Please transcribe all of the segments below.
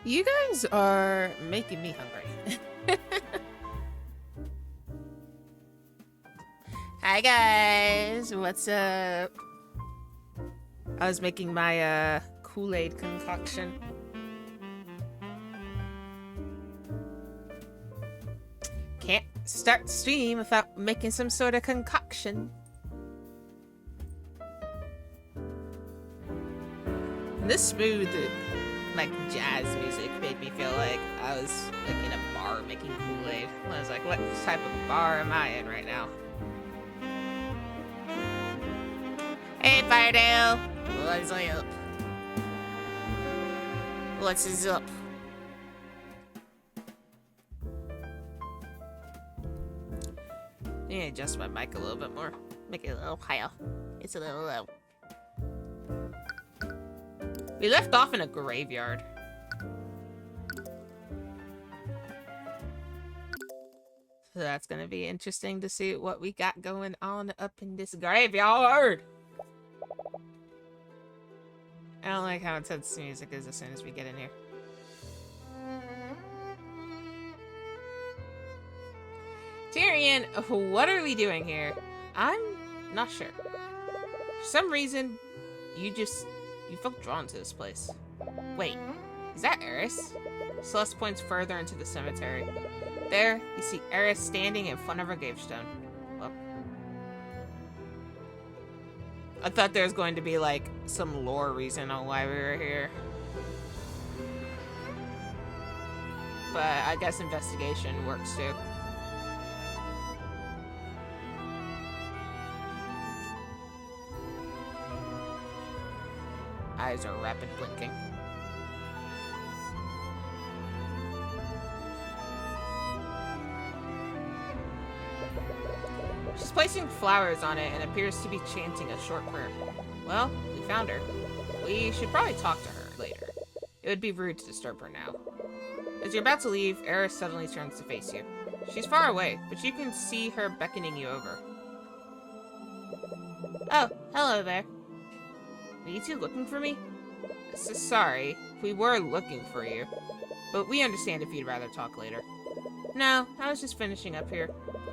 You guys are making me hungry. Hi guys, what's up? I was making my Kool-Aid concoction. Can't start stream without making some sort of concoction. This smooth, like, jazz music made me feel like I was like in a bar making Kool-Aid. I was like, what type of bar am I in right now? Hey, Firedale! What's up? What's up? I need to adjust my mic a little bit more. Make it a little higher. It's a little low. We left off in a graveyard. So that's gonna be interesting to see what we got going on up in this graveyard. I don't like how intense the music is as soon as we get in here. Tyrion, what are we doing here? I'm not sure. For some reason, you felt drawn to this place. Wait, is that Eris? Celeste points further into the cemetery. There, you see Eris standing in front of her gravestone. Well, I thought there was going to be, like, some lore reason on why we were here. But I guess investigation works too. Eyes are rapid blinking. She's placing flowers on it and appears to be chanting a short prayer. Well, we found her. We should probably talk to her later. It would be rude to disturb her now. As you're about to leave, Eris suddenly turns to face you. She's far away, but you can see her beckoning you over. Oh, hello there. Are you two looking for me? Sorry, we were looking for you. But we understand if you'd rather talk later. No, I was just finishing up here.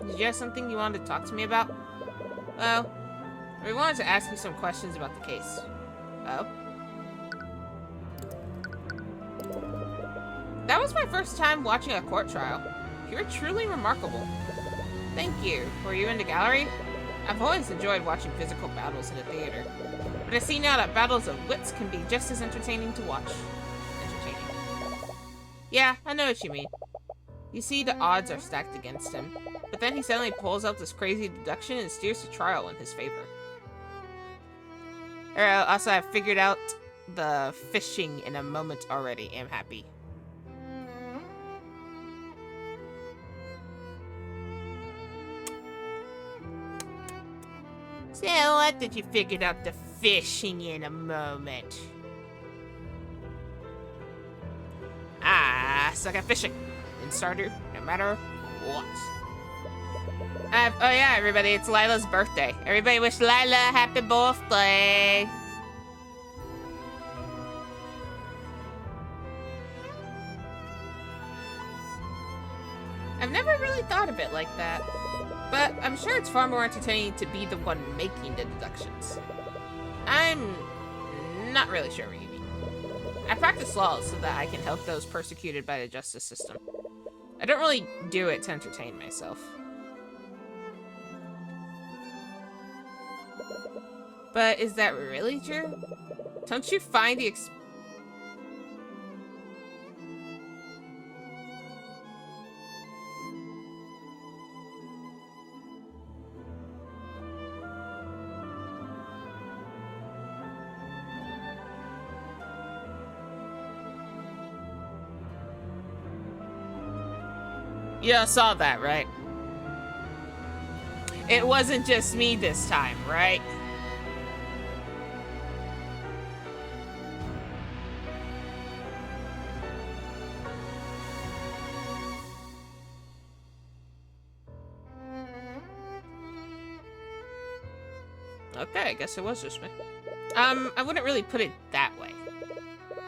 Did you have something you wanted to talk to me about? Well, we wanted to ask you some questions about the case. Oh? That was my first time watching a court trial. You were truly remarkable. Thank you. Were you in the gallery? I've always enjoyed watching physical battles in a theater. But I see now that battles of wits can be just as entertaining to watch. Entertaining. Yeah, I know what you mean. You see, the odds are stacked against him. But then he suddenly pulls out this crazy deduction and steers the trial in his favor. Also, I've figured out the fishing in a moment already. I'm happy. So what did you figure out the fishing in a moment? Ah, suck at fishing. In starter, no matter what. Oh yeah, everybody, it's Lila's birthday. Everybody wish Lila a happy birthday. I've never really thought of it like that. But I'm sure it's far more entertaining to be the one making the deductions. I'm not really sure what you mean. I practice law so that I can help those persecuted by the justice system. I don't really do it to entertain myself. But is that really true? Don't you find the Yeah, saw that, right? It wasn't just me this time, right? Okay, I guess it was just me. I wouldn't really put it that way.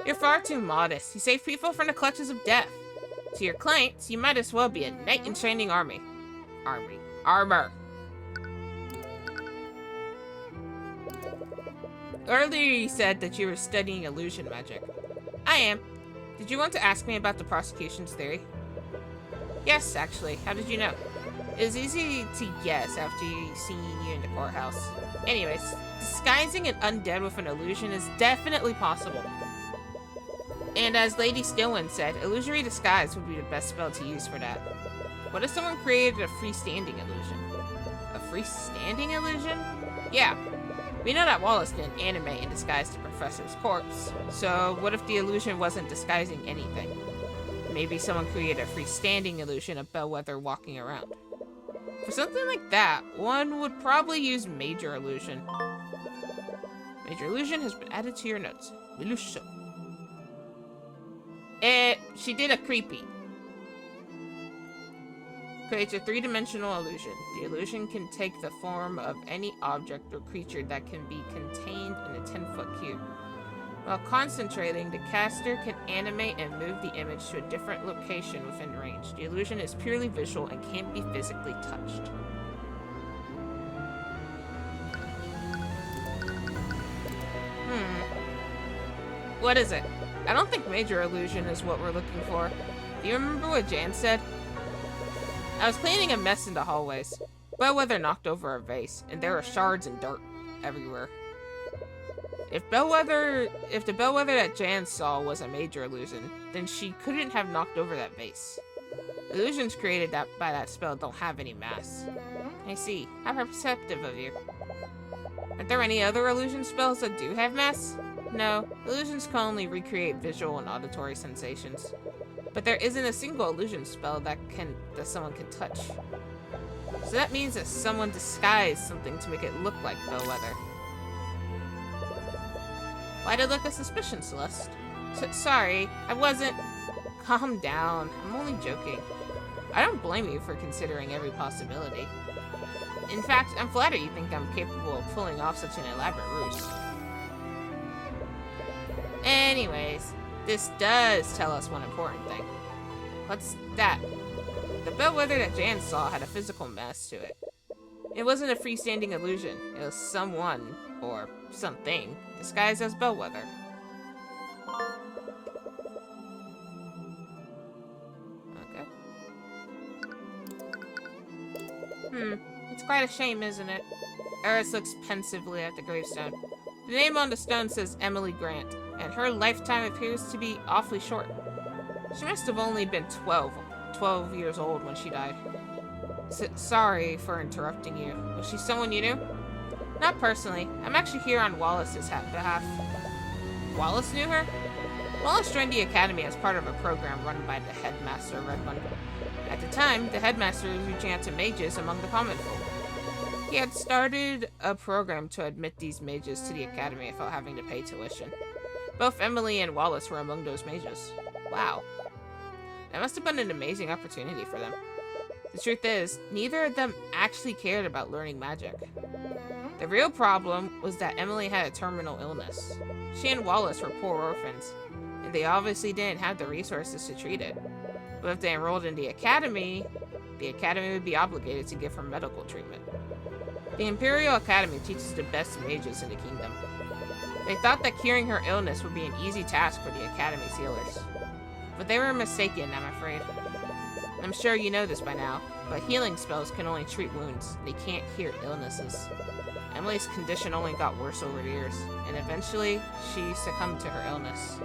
You're far too modest. You save people from the clutches of death. To your clients, you might as well be a knight in training armor. Earlier you said that you were studying illusion magic. I am. Did you want to ask me about the prosecution's theory? Yes, actually. How did you know? It was easy to guess after seeing you in the courthouse. Anyways, disguising an undead with an illusion is definitely possible. And as Lady Stillwind said, illusory disguise would be the best spell to use for that. What if someone created a freestanding illusion? A freestanding illusion? Yeah. We know that Wallace didn't animate and disguise the professor's corpse. So what if the illusion wasn't disguising anything? Maybe someone created a freestanding illusion of Bellwether walking around. For something like that, one would probably use Major Illusion. Major Illusion has been added to your notes. Milusho. She did a creepy. Creates a three-dimensional illusion. The illusion can take the form of any object or creature that can be contained in a 10-foot cube. While concentrating, the caster can animate and move the image to a different location within range. The illusion is purely visual and can't be physically touched. What is it? I don't think Major Illusion is what we're looking for. Do you remember what Jan said? I was cleaning a mess in the hallways. Bellwether knocked over a vase, and there were shards and dirt everywhere. If the Bellwether that Jan saw was a Major Illusion, then she couldn't have knocked over that vase. Illusions created by that spell don't have any mass. I see. How perceptive of you. Aren't there any other illusion spells that do have mass? No, illusions can only recreate visual and auditory sensations. But there isn't a single illusion spell that someone can touch. So that means that someone disguised something to make it look like Bellwether. Why'd it look a suspicion, Celeste? Sorry, I wasn't... Calm down. I'm only joking. I don't blame you for considering every possibility. In fact, I'm flattered you think I'm capable of pulling off such an elaborate ruse. Anyways, this does tell us one important thing. What's that? The Bellwether that Jan saw had a physical mass to it. It wasn't a freestanding illusion. It was someone, or something, disguised as Bellwether. Okay. It's quite a shame, isn't it? Eris looks pensively at the gravestone. The name on the stone says Emily Grant, and her lifetime appears to be awfully short. She must have only been 12 years old when she died. Sorry for interrupting you. Was she someone you knew? Not personally. I'm actually here on Wallace's behalf. Wallace knew her? Wallace joined the Academy as part of a program run by the headmaster, Redmond. At the time, the headmaster was reaching out to mages among the common folk. He had started a program to admit these mages to the Academy without having to pay tuition. Both Emily and Wallace were among those mages. Wow. That must have been an amazing opportunity for them. The truth is, neither of them actually cared about learning magic. The real problem was that Emily had a terminal illness. She and Wallace were poor orphans, and they obviously didn't have the resources to treat it. But if they enrolled in the Academy would be obligated to give her medical treatment. The Imperial Academy teaches the best mages in the kingdom. They thought that curing her illness would be an easy task for the Academy's healers. But they were mistaken, I'm afraid. I'm sure you know this by now, but healing spells can only treat wounds. They can't cure illnesses. Emily's condition only got worse over the years, and eventually, she succumbed to her illness.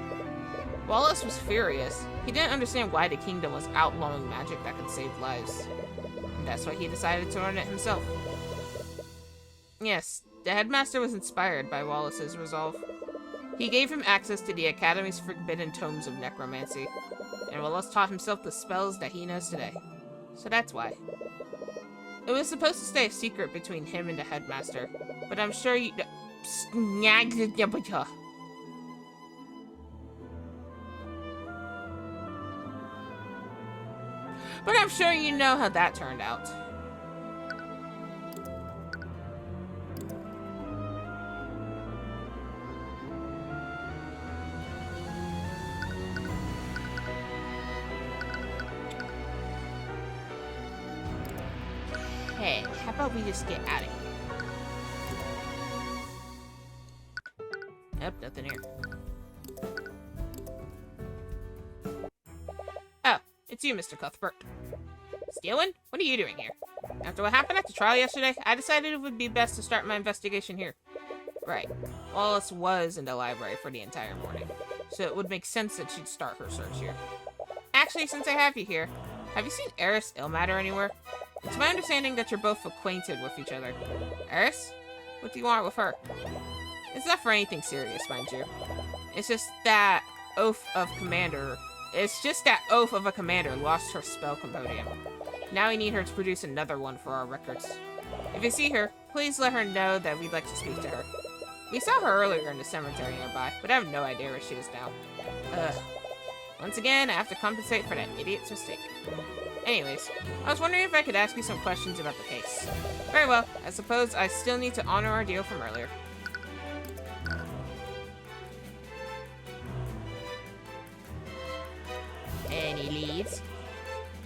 Wallace was furious. He didn't understand why the kingdom was outlawing magic that could save lives. And that's why he decided to learn it himself. Yes, the headmaster was inspired by Wallace's resolve. He gave him access to the Academy's forbidden tomes of necromancy, and Wallace taught himself the spells that he knows today. So that's why. It was supposed to stay a secret between him and the headmaster, but I'm sure you... But I'm sure you know how that turned out. Hey, how about we just get out of here? Nope, nothing here. Oh, it's you, Mr. Cuthbert. Steelwind? What are you doing here? After what happened at the trial yesterday, I decided it would be best to start my investigation here. Right. Wallace was in the library for the entire morning, so it would make sense that she'd start her search here. Actually, since I have you here, have you seen Eris Ilmatter anywhere? It's my understanding that you're both acquainted with each other. Eris? What do you want with her? It's not for anything serious, mind you. It's just that oath of a commander lost her spell compendium. Now we need her to produce another one for our records. If you see her, please let her know that we'd like to speak to her. We saw her earlier in the cemetery nearby, but I have no idea where she is now. Ugh. Once again, I have to compensate for that idiot's mistake. Anyways, I was wondering if I could ask you some questions about the case. Very well, I suppose I still need to honor our deal from earlier. Any leads?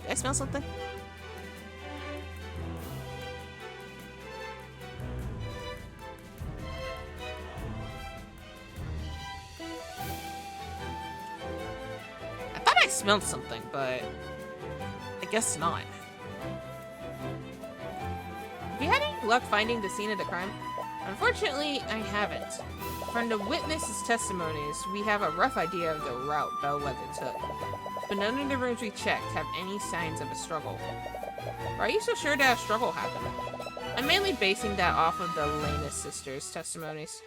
Did I smell something? I thought I smelled something, but I guess not. Have you had any luck finding the scene of the crime? Unfortunately, I haven't. From the witnesses' testimonies, we have a rough idea of the route Bellwether took, but none of the rooms we checked have any signs of a struggle. Are you so sure that a struggle happened? I'm mainly basing that off of the Lanus sisters' testimonies.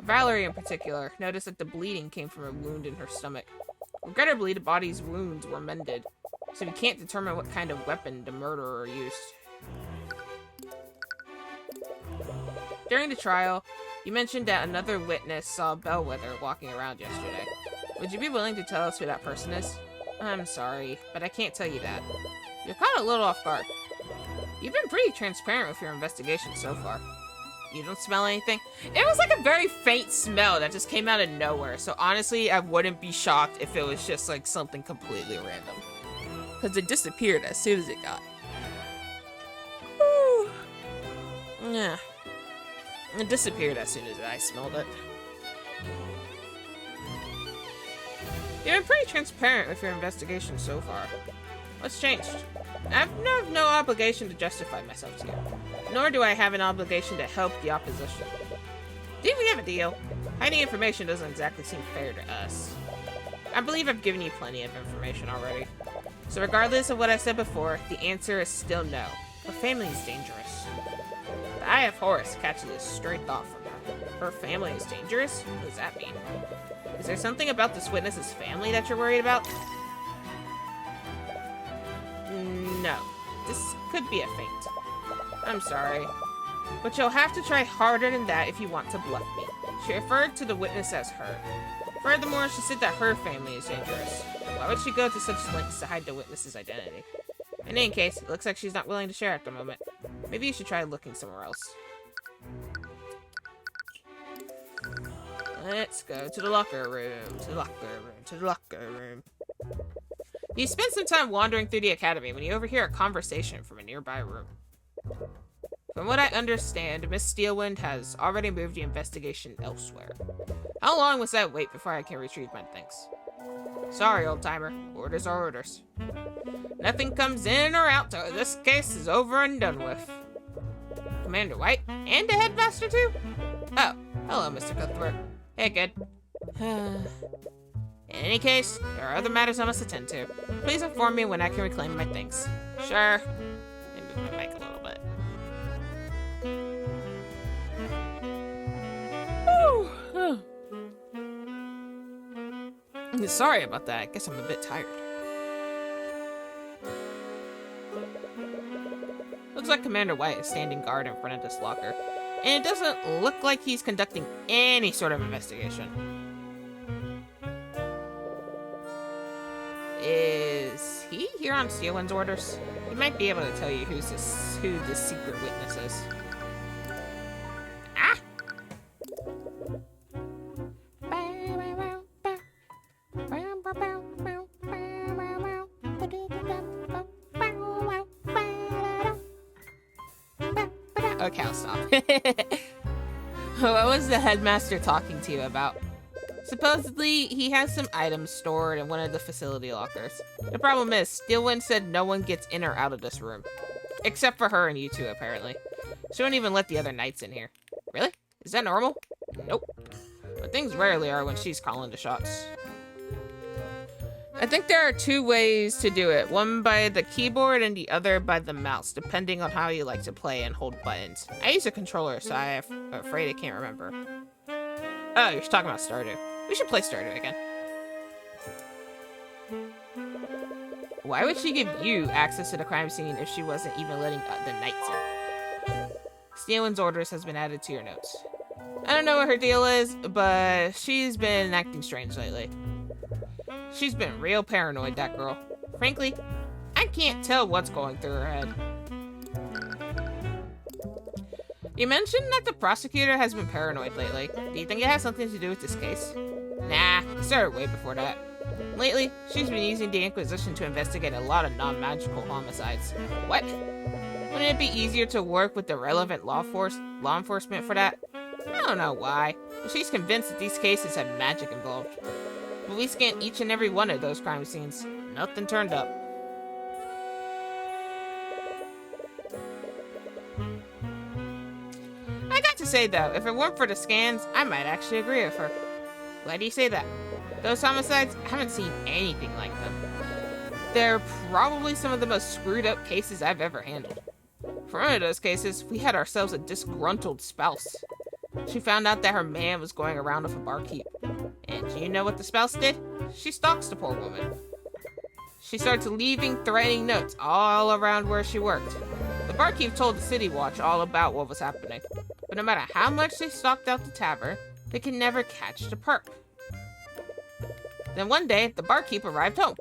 Valerie, in particular, noticed that the bleeding came from a wound in her stomach. Regrettably, the body's wounds were mended, so we can't determine what kind of weapon the murderer used. During the trial, you mentioned that another witness saw Bellwether walking around yesterday. Would you be willing to tell us who that person is? I'm sorry, but I can't tell you that. You're caught a little off guard. You've been pretty transparent with your investigation so far. You don't smell anything? It was like a very faint smell that just came out of nowhere, so honestly, I wouldn't be shocked if it was just like something completely random. Because it disappeared as soon as it got. Whew. Yeah. It disappeared as soon as I smelled it. You've been pretty transparent with your investigation so far. What's changed? I have no obligation to justify myself to you, nor do I have an obligation to help the opposition. Didn't we have a deal? Hiding information doesn't exactly seem fair to us. I believe I've given you plenty of information already. So regardless of what I said before, the answer is still no. Her family is dangerous. The Eye of Horus catches a stray thought from her. Her family is dangerous? What does that mean? Is there something about this witness's family that you're worried about? No. This could be a feint. I'm sorry, but you'll have to try harder than that if you want to bluff me. She referred to the witness as her. Furthermore, she said that her family is dangerous. Why would she go to such lengths to hide the witness's identity? In any case, it looks like she's not willing to share at the moment. Maybe you should try looking somewhere else. Let's go to the locker room, to the locker room, to the locker room. You spend some time wandering through the academy when you overhear a conversation from a nearby room. From what I understand, Miss Steelwind has already moved the investigation elsewhere. How long was that wait before I can retrieve my things? Sorry, old-timer. Orders are orders. Nothing comes in or out till this case is over and done with. Commander White? And the headmaster, too? Oh, hello, Mr. Cuthbert. Hey, kid. In any case, there are other matters I must attend to. Please inform me when I can reclaim my things. Sure. Let me move my mic a little bit. Sorry about that. I guess I'm a bit tired. Looks like Commander White is standing guard in front of this locker. And it doesn't look like he's conducting any sort of investigation. Is he here on Steelwind's orders? He might be able to tell you who this secret witness is. Ah! Okay, I'll stop. What was the headmaster talking to you about? Supposedly, he has some items stored in one of the facility lockers. The problem is, Steelwind said no one gets in or out of this room. Except for her and you two, apparently. She won't even let the other knights in here. Really? Is that normal? Nope. But things rarely are when she's calling the shots. I think there are 2 ways to do it. One by the keyboard and the other by the mouse, depending on how you like to play and hold buttons. I use a controller, so I'm afraid I can't remember. Oh, you're talking about Stardew. We should play Stardew again. Why would she give you access to the crime scene if she wasn't even letting the knights in? Steelwind's orders has been added to your notes. I don't know what her deal is, but she's been acting strange lately. She's been real paranoid, that girl. Frankly, I can't tell what's going through her head. You mentioned that the prosecutor has been paranoid lately. Do you think it has something to do with this case? Nah, it started way before that. Lately, she's been using the Inquisition to investigate a lot of non-magical homicides. What? Wouldn't it be easier to work with the relevant law enforcement for that? I don't know why, but she's convinced that these cases have magic involved. But we scanned each and every one of those crime scenes. Nothing turned up. I got to say though, if it weren't for the scans, I might actually agree with her. Why do you say that? Those homicides, I haven't seen anything like them. They're probably some of the most screwed up cases I've ever handled. For one of those cases, we had ourselves a disgruntled spouse. She found out that her man was going around with a barkeep. And do you know what the spouse did? She stalks the poor woman. She starts leaving threatening notes all around where she worked. The barkeep told the City Watch all about what was happening. But no matter how much they stalked out the tavern, they could never catch the perp. Then one day, the barkeep arrived home.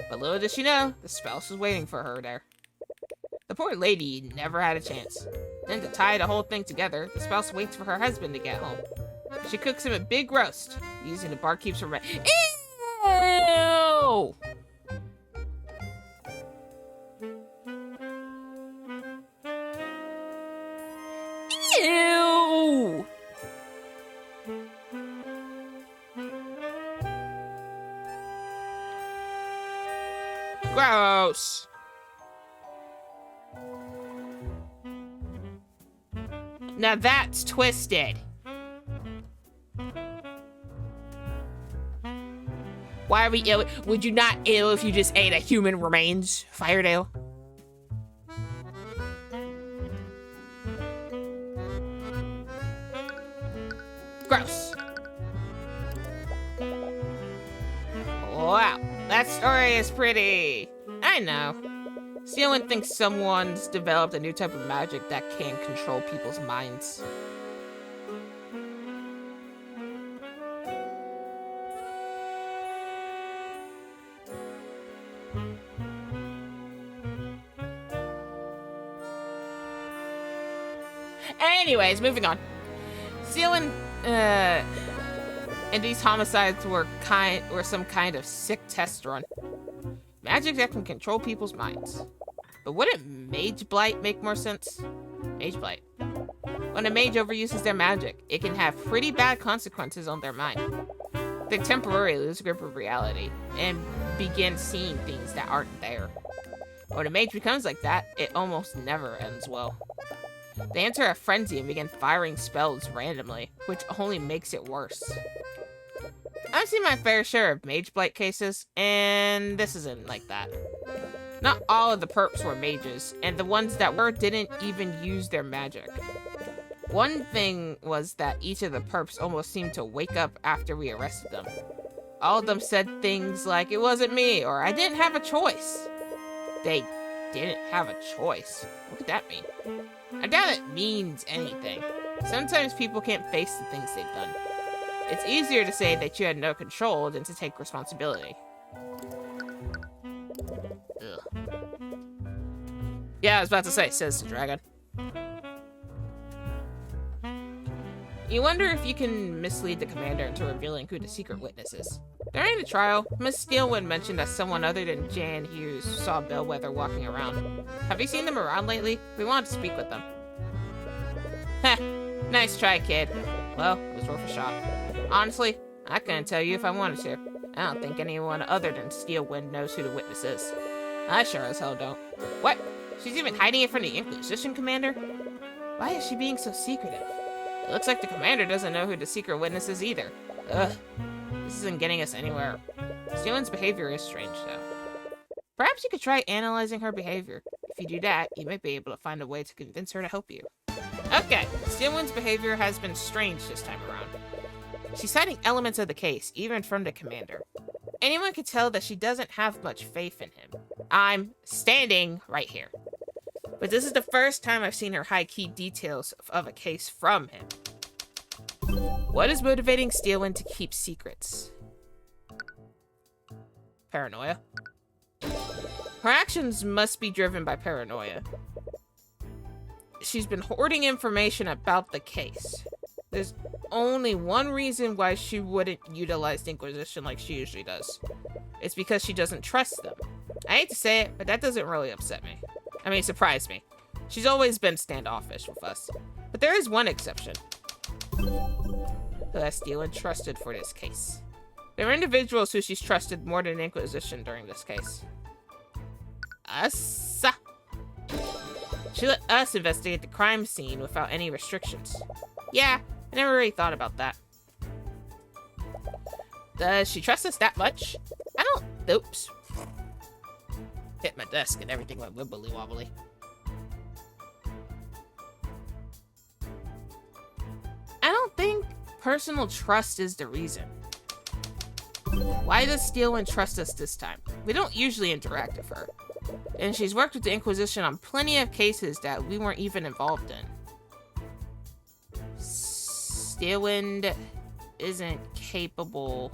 But little did she know, the spouse was waiting for her there. The poor lady never had a chance. Then to tie the whole thing together, the spouse waits for her husband to get home. She cooks him a big roast, using the barkeep's remains. Ew! Ew! Gross! Now that's twisted. Why are we ill? Would you not ill if you just ate a human remains, Firedale? Gross. Wow, that story is pretty. I know. Steelwind thinks someone's developed a new type of magic that can control people's minds. Anyways, moving on. Steelwind, and these homicides were some kind of sick test run. Magic that can control people's minds. But wouldn't Mage Blight make more sense? Mage Blight. When a mage overuses their magic, it can have pretty bad consequences on their mind. They temporarily lose grip of reality and begin seeing things that aren't there. When a mage becomes like that, it almost never ends well. They enter a frenzy and begin firing spells randomly, which only makes it worse. I've seen my fair share of Mage Blight cases, and this isn't like that. Not all of the perps were mages, and the ones that were didn't even use their magic. One thing was that each of the perps almost seemed to wake up after we arrested them. All of them said things like, "It wasn't me," or "I didn't have a choice." They didn't have a choice. What could that mean? I doubt it means anything. Sometimes people can't face the things they've done. It's easier to say that you had no control than to take responsibility. Ugh. Yeah, I was about to say, says the dragon. You wonder if you can mislead the commander into revealing who the secret witness is. During the trial, Miss Steelwind mentioned that someone other than Jan Hughes saw Bellwether walking around. Have you seen them around lately? We wanted to speak with them. Heh, nice try, kid. Well, it was worth a shot. Honestly, I couldn't tell you if I wanted to. I don't think anyone other than Steelwind knows who the witness is. I sure as hell don't. What? She's even hiding it from the Inquisition commander? Why is she being so secretive? It looks like the commander doesn't know who the secret witness is either. Ugh. This isn't getting us anywhere. Steelwind's behavior is strange, though. Perhaps you could try analyzing her behavior. If you do that, you might be able to find a way to convince her to help you. Okay, Steelwind's behavior has been strange this time around. She's hiding elements of the case, even from the commander. Anyone could tell that she doesn't have much faith in him. I'm standing right here. But this is the first time I've seen her hide key details of a case from him. What is motivating Steelwind to keep secrets? Paranoia. Her actions must be driven by paranoia. She's been hoarding information about the case. There's only one reason why she wouldn't utilize the Inquisition like she usually does. It's because she doesn't trust them. I hate to say it, but that doesn't really upset me. I mean, surprise me. She's always been standoffish with us. But there is one exception. Who has Steelwind trusted for this case? There are individuals who she's trusted more than the Inquisition during this case. Us. She let us investigate the crime scene without any restrictions. Yeah, I never really thought about that. Does she trust us that much? I don't... Oops. Hit my desk and everything went wibbly wobbly. I don't think personal trust is the reason. Why does Steelwind trust us this time? We don't usually interact with her. And she's worked with the Inquisition on plenty of cases that we weren't even involved in. Steelwind isn't capable...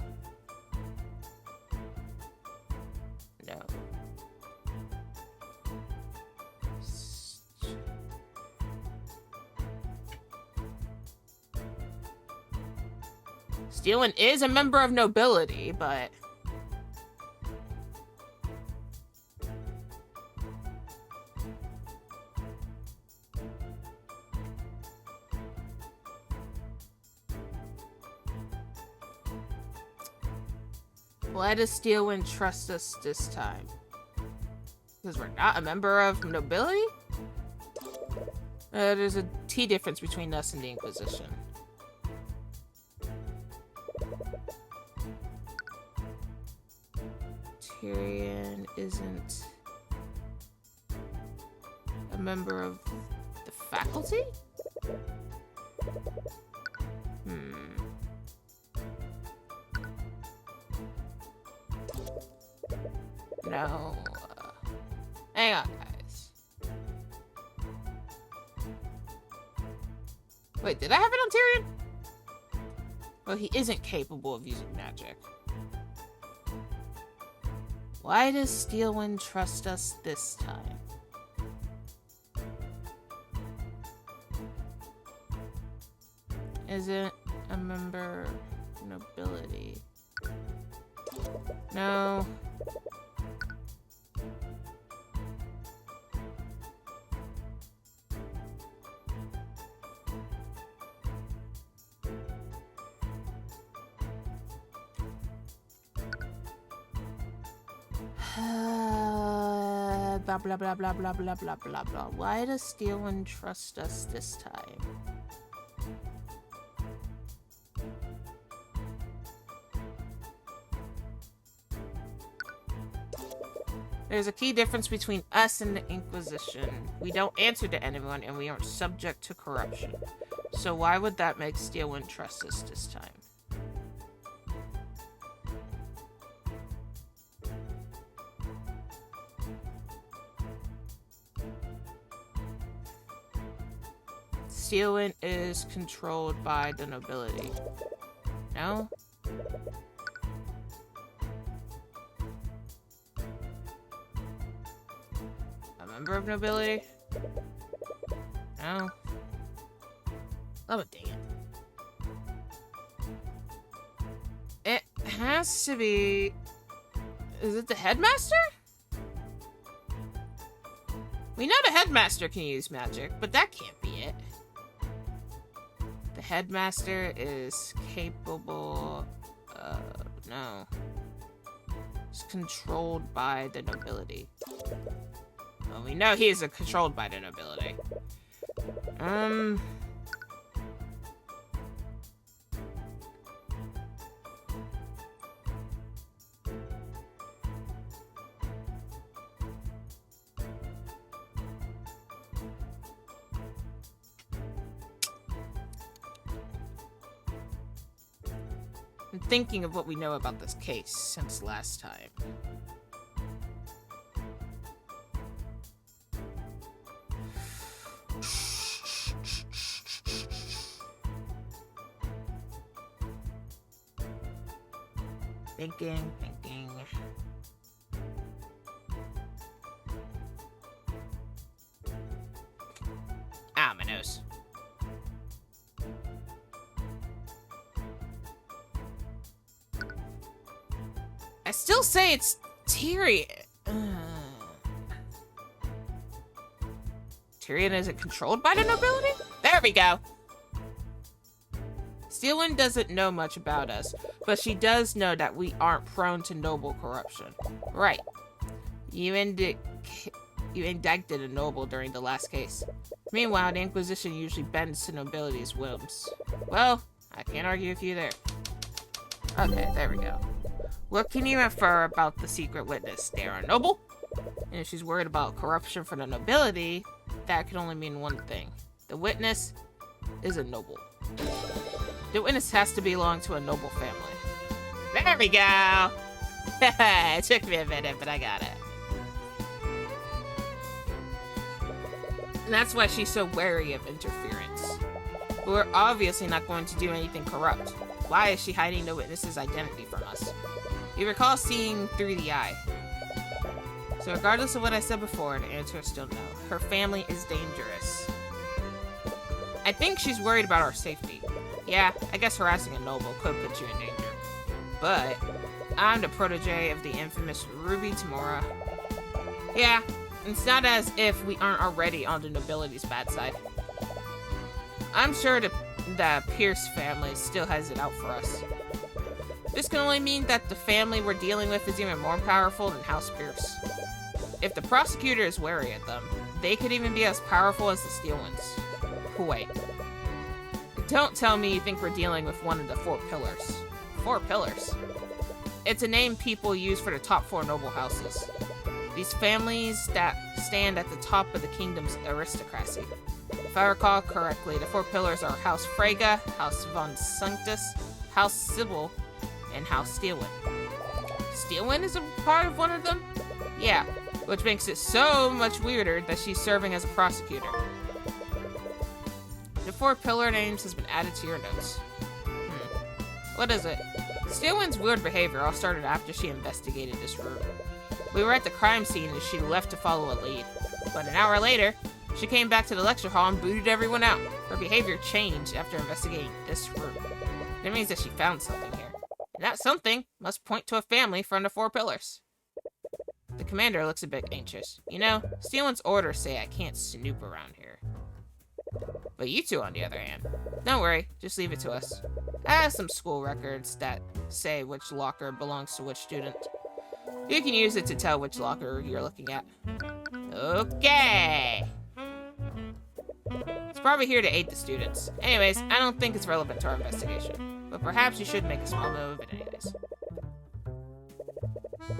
No. Steelwind is a member of nobility, but... Why does Steelwind trust us this time? Because we're not a member of nobility? There's a T difference between us and the Inquisition. Tyrion isn't a member of the faculty? No. Hang on, guys. Wait, did I have it on Tyrion? Well, he isn't capable of using magic. Why does Steelwind trust us this time? Isn't a member nobility? No. Blah blah blah blah blah blah blah blah. Why does Steelwind trust us this time? There's a key difference between us and the Inquisition. We don't answer to anyone and we aren't subject to corruption. So why would that make Steelwind trust us this time? Steelwind is controlled by the nobility. No? A member of nobility? No? Oh, dang it. It has to be... Is it the headmaster? We know the headmaster can use magic, but that can't be it. headmaster is capable of... No. It's controlled by the nobility. Well, we know he is controlled by the nobility. I'm thinking of what we know about this case since last time. Thinking. Ah, my nose. I still say it's Tyrion. Tyrion isn't controlled by the nobility? There we go. Steelwind doesn't know much about us, but she does know that we aren't prone to noble corruption. Right. You indicted a noble during the last case. Meanwhile, the Inquisition usually bends to nobility's whims. Well, I can't argue with you there. Okay, there we go. What can you infer about the secret witness? They are a noble? And if she's worried about corruption for the nobility, that could only mean one thing. The witness is a noble. The witness has to belong to a noble family. There we go! It took me a minute, but I got it. And that's why she's so wary of interference. But we're obviously not going to do anything corrupt. Why is she hiding the witness's identity from us? You recall seeing through the eye. So regardless of what I said before, the answer is still no. Her family is dangerous. I think she's worried about our safety. Yeah, I guess harassing a noble could put you in danger. But I'm the protege of the infamous Ruby Tamura. Yeah, it's not as if we aren't already on the nobility's bad side. I'm sure the Pierce family still has it out for us. This can only mean that the family we're dealing with is even more powerful than House Pierce. If the prosecutor is wary of them, they could even be as powerful as the Steelwinds. Wait. Don't tell me you think we're dealing with one of the 4 pillars. 4 pillars? It's a name people use for the top 4 noble houses. These families that stand at the top of the kingdom's aristocracy. If I recall correctly, the 4 pillars are House Freyga, House Von Sanctus, House Sybil, and House Steelwind. Steelwind is a part of one of them? Yeah, which makes it so much weirder that she's serving as a prosecutor. The 4 pillar names has been added to your notes. What is it? Steelwind's weird behavior all started after she investigated this room. We were at the crime scene and she left to follow a lead. But an hour later, she came back to the lecture hall and booted everyone out. Her behavior changed after investigating this room. That means that she found something here. And that something must point to a family from the 4 pillars. The commander looks a bit anxious. You know, Steelwind's orders say I can't snoop around here. But you two, on the other hand, don't worry, just leave it to us. I have some school records that say which locker belongs to which student. You can use it to tell which locker you're looking at. Okay! It's probably here to aid the students. Anyways, I don't think it's relevant to our investigation. But perhaps you should make a small note of it anyways.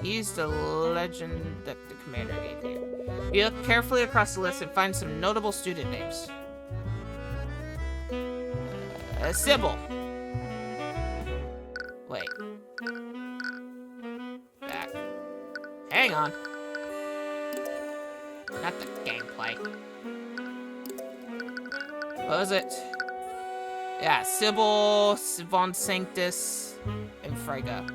Use the legend that the commander gave you. You look carefully across the list and find some notable student names. Sybil. Wait. Back. Hang on. Not the gameplay. What was it? Yeah, Sybil, Von Sanctus, and Freyga.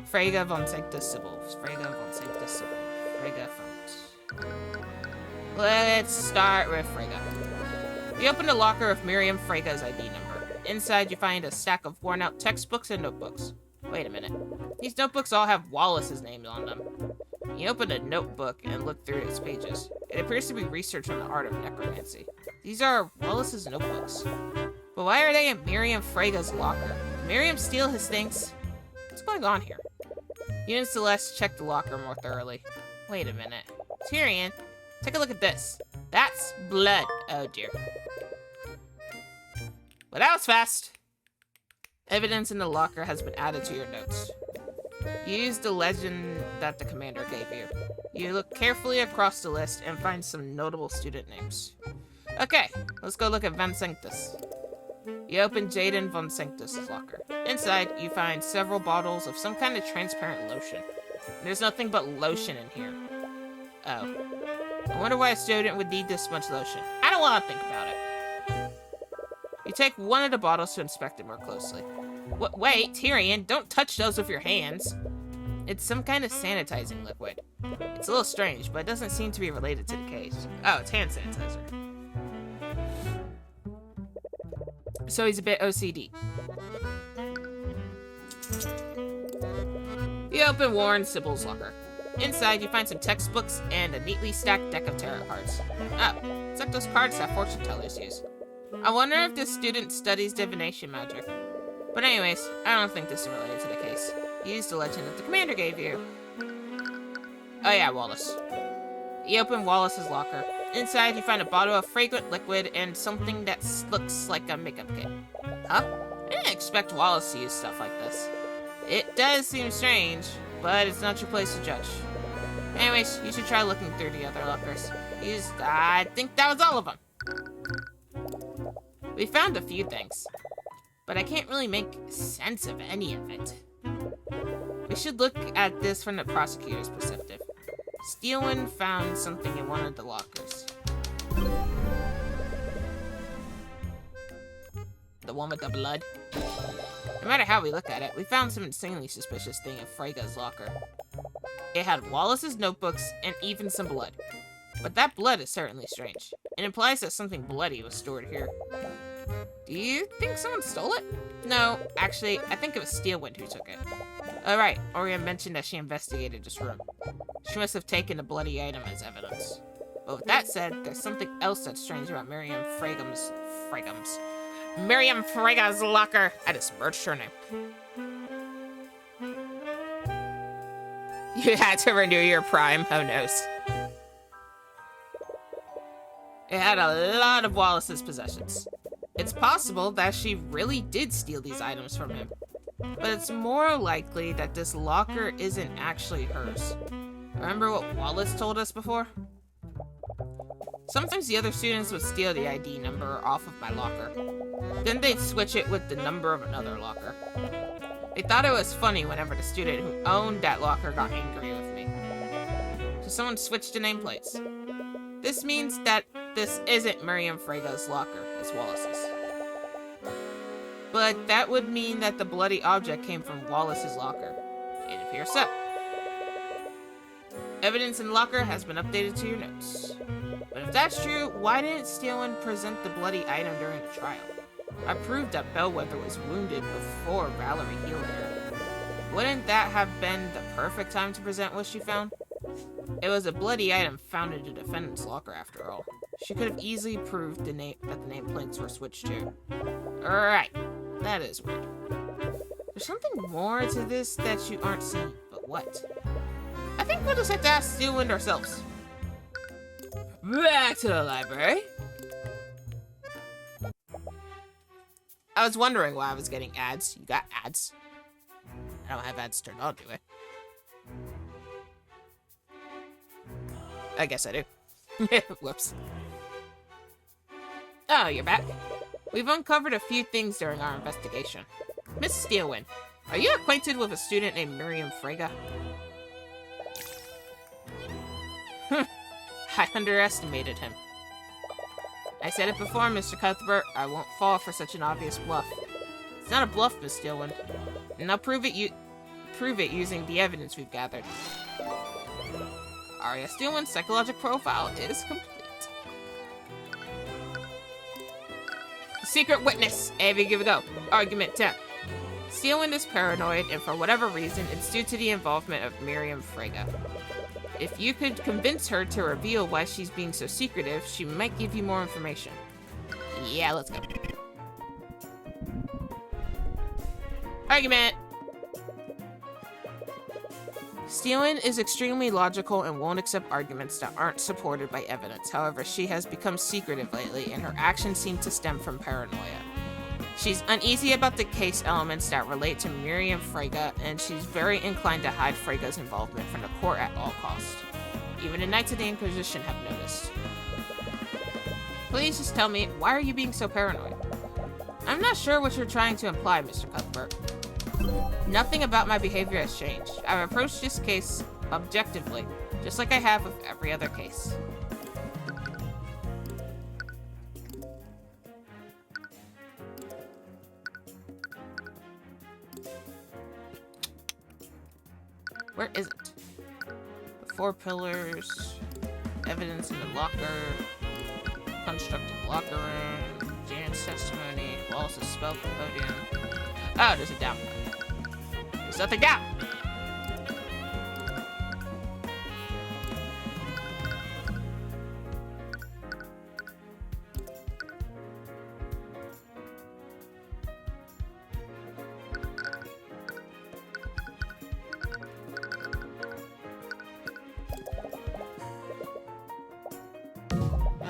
Freyga, Von Sanctus, Sybil. Freyga, Von Sanctus, Sybil. Freyga, Von... Let's start with Freyga. You open the locker of Miriam Freyga's ID number. Inside, you find a stack of worn-out textbooks and notebooks. Wait a minute. These notebooks all have Wallace's name on them. You open a notebook and look through its pages. It appears to be research on the art of necromancy. These are Wallace's notebooks. But why are they in Miriam Frega's locker? Did Miriam steal his things? What's going on here? You and Celeste check the locker more thoroughly. Wait a minute. Tyrion, take a look at this. That's blood. Oh dear. Well, that was fast. Evidence in the locker has been added to your notes. Use the legend that the commander gave you. You look carefully across the list and find some notable student names. Okay, let's go look at Von Sanctus. You open Jaden Von Sanctus' locker. Inside, you find several bottles of some kind of transparent lotion. There's nothing but lotion in here. Oh. I wonder why a student would need this much lotion. I don't want to think about it. You take one of the bottles to inspect it more closely. Wait, Tyrion, don't touch those with your hands. It's some kind of sanitizing liquid. It's a little strange, but it doesn't seem to be related to the case. Oh, it's hand sanitizer. So he's a bit OCD. You open Warren Sybil's locker. Inside, you find some textbooks and a neatly stacked deck of tarot cards. Oh, it's like those cards that fortune tellers use. I wonder if this student studies divination magic. But anyways, I don't think this is related to the case. Use the legend that the commander gave you. Oh yeah, Wallace. You open Wallace's locker. Inside, you find a bottle of fragrant liquid and something that looks like a makeup kit. Huh? I didn't expect Wallace to use stuff like this. It does seem strange, but it's not your place to judge. Anyways, you should try looking through the other lockers. I think that was all of them. We found a few things, but I can't really make sense of any of it. We should look at this from the prosecutor's perspective. Steelman found something in one of the lockers. The one with the blood? No matter how we look at it, we found some insanely suspicious thing in Frega's locker. It had Wallace's notebooks and even some blood. But that blood is certainly strange. It implies that something bloody was stored here. Do you think someone stole it? No, actually, I think it was Steelwind who took it. Alright, Orion mentioned that she investigated this room. She must have taken the bloody item as evidence. But with that said, there's something else that's strange about Miriam Frega's locker. I just merged her name. You had to renew your Prime, who knows? It had a lot of Wallace's possessions. It's possible that she really did steal these items from him. But it's more likely that this locker isn't actually hers. Remember what Wallace told us before? Sometimes the other students would steal the ID number off of my locker. Then they'd switch it with the number of another locker. They thought it was funny whenever the student who owned that locker got angry with me. So someone switched the nameplates. This means that this isn't Miriam Frega's locker, it's Wallace's. But that would mean that the bloody object came from Wallace's locker. It appears so. Evidence in the locker has been updated to your notes. But if that's true, why didn't Steelman present the bloody item during the trial? I proved that Bellwether was wounded before Valerie healed her. Wouldn't that have been the perfect time to present what she found? It was a bloody item found in the defendant's locker after all. She could have easily proved that the nameplates were switched too. Alright, that is weird. There's something more to this that you aren't seeing, but what? I think we'll just have to ask Steelwind ourselves. Back to the library. I was wondering why I was getting ads. You got ads. I don't have ads turned on, do I? I guess I do. Whoops. Oh, you're back. We've uncovered a few things during our investigation. Miss Steelwind, are you acquainted with a student named Miriam Frega? I underestimated him. I said it before, Mr. Cuthbert. I won't fall for such an obvious bluff. It's not a bluff, Miss Steelwind. And I'll prove it using the evidence we've gathered. Arya Steelwind's psychological profile is complete. Secret witness. Abby, give it a go. Argument 10. Steelwind is paranoid, and for whatever reason, it's due to the involvement of Miriam Frega. If you could convince her to reveal why she's being so secretive, she might give you more information. Yeah, let's go. Argument! Steven is extremely logical and won't accept arguments that aren't supported by evidence. However, she has become secretive lately, and her actions seem to stem from paranoia. She's uneasy about the case elements that relate to Miriam Frege, and she's very inclined to hide Frege's involvement from the court at all costs. Even the Knights of the Inquisition have noticed. Please just tell me, why are you being so paranoid? I'm not sure what you're trying to imply, Mr. Cuthbert. Nothing about my behavior has changed. I've approached this case objectively, just like I have with every other case. Where is it? The 4 pillars, evidence in the locker, constructed locker room, Jan's testimony, Wallace's spell podium. Oh, there's a down. There's nothing down!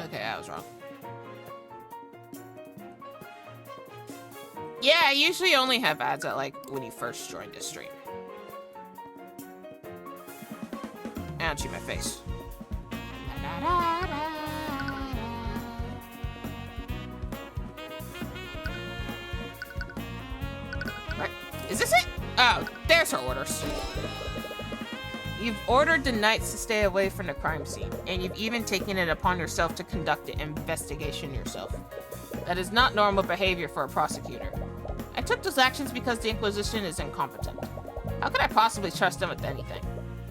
Okay, I was wrong. Yeah, I usually only have ads at, like, when you first join the stream. Ouchie, my face. Right. Is this it? Oh, there's her orders. You've ordered the Knights to stay away from the crime scene, and you've even taken it upon yourself to conduct the investigation yourself. That is not normal behavior for a prosecutor. I took those actions because the Inquisition is incompetent. How could I possibly trust them with anything?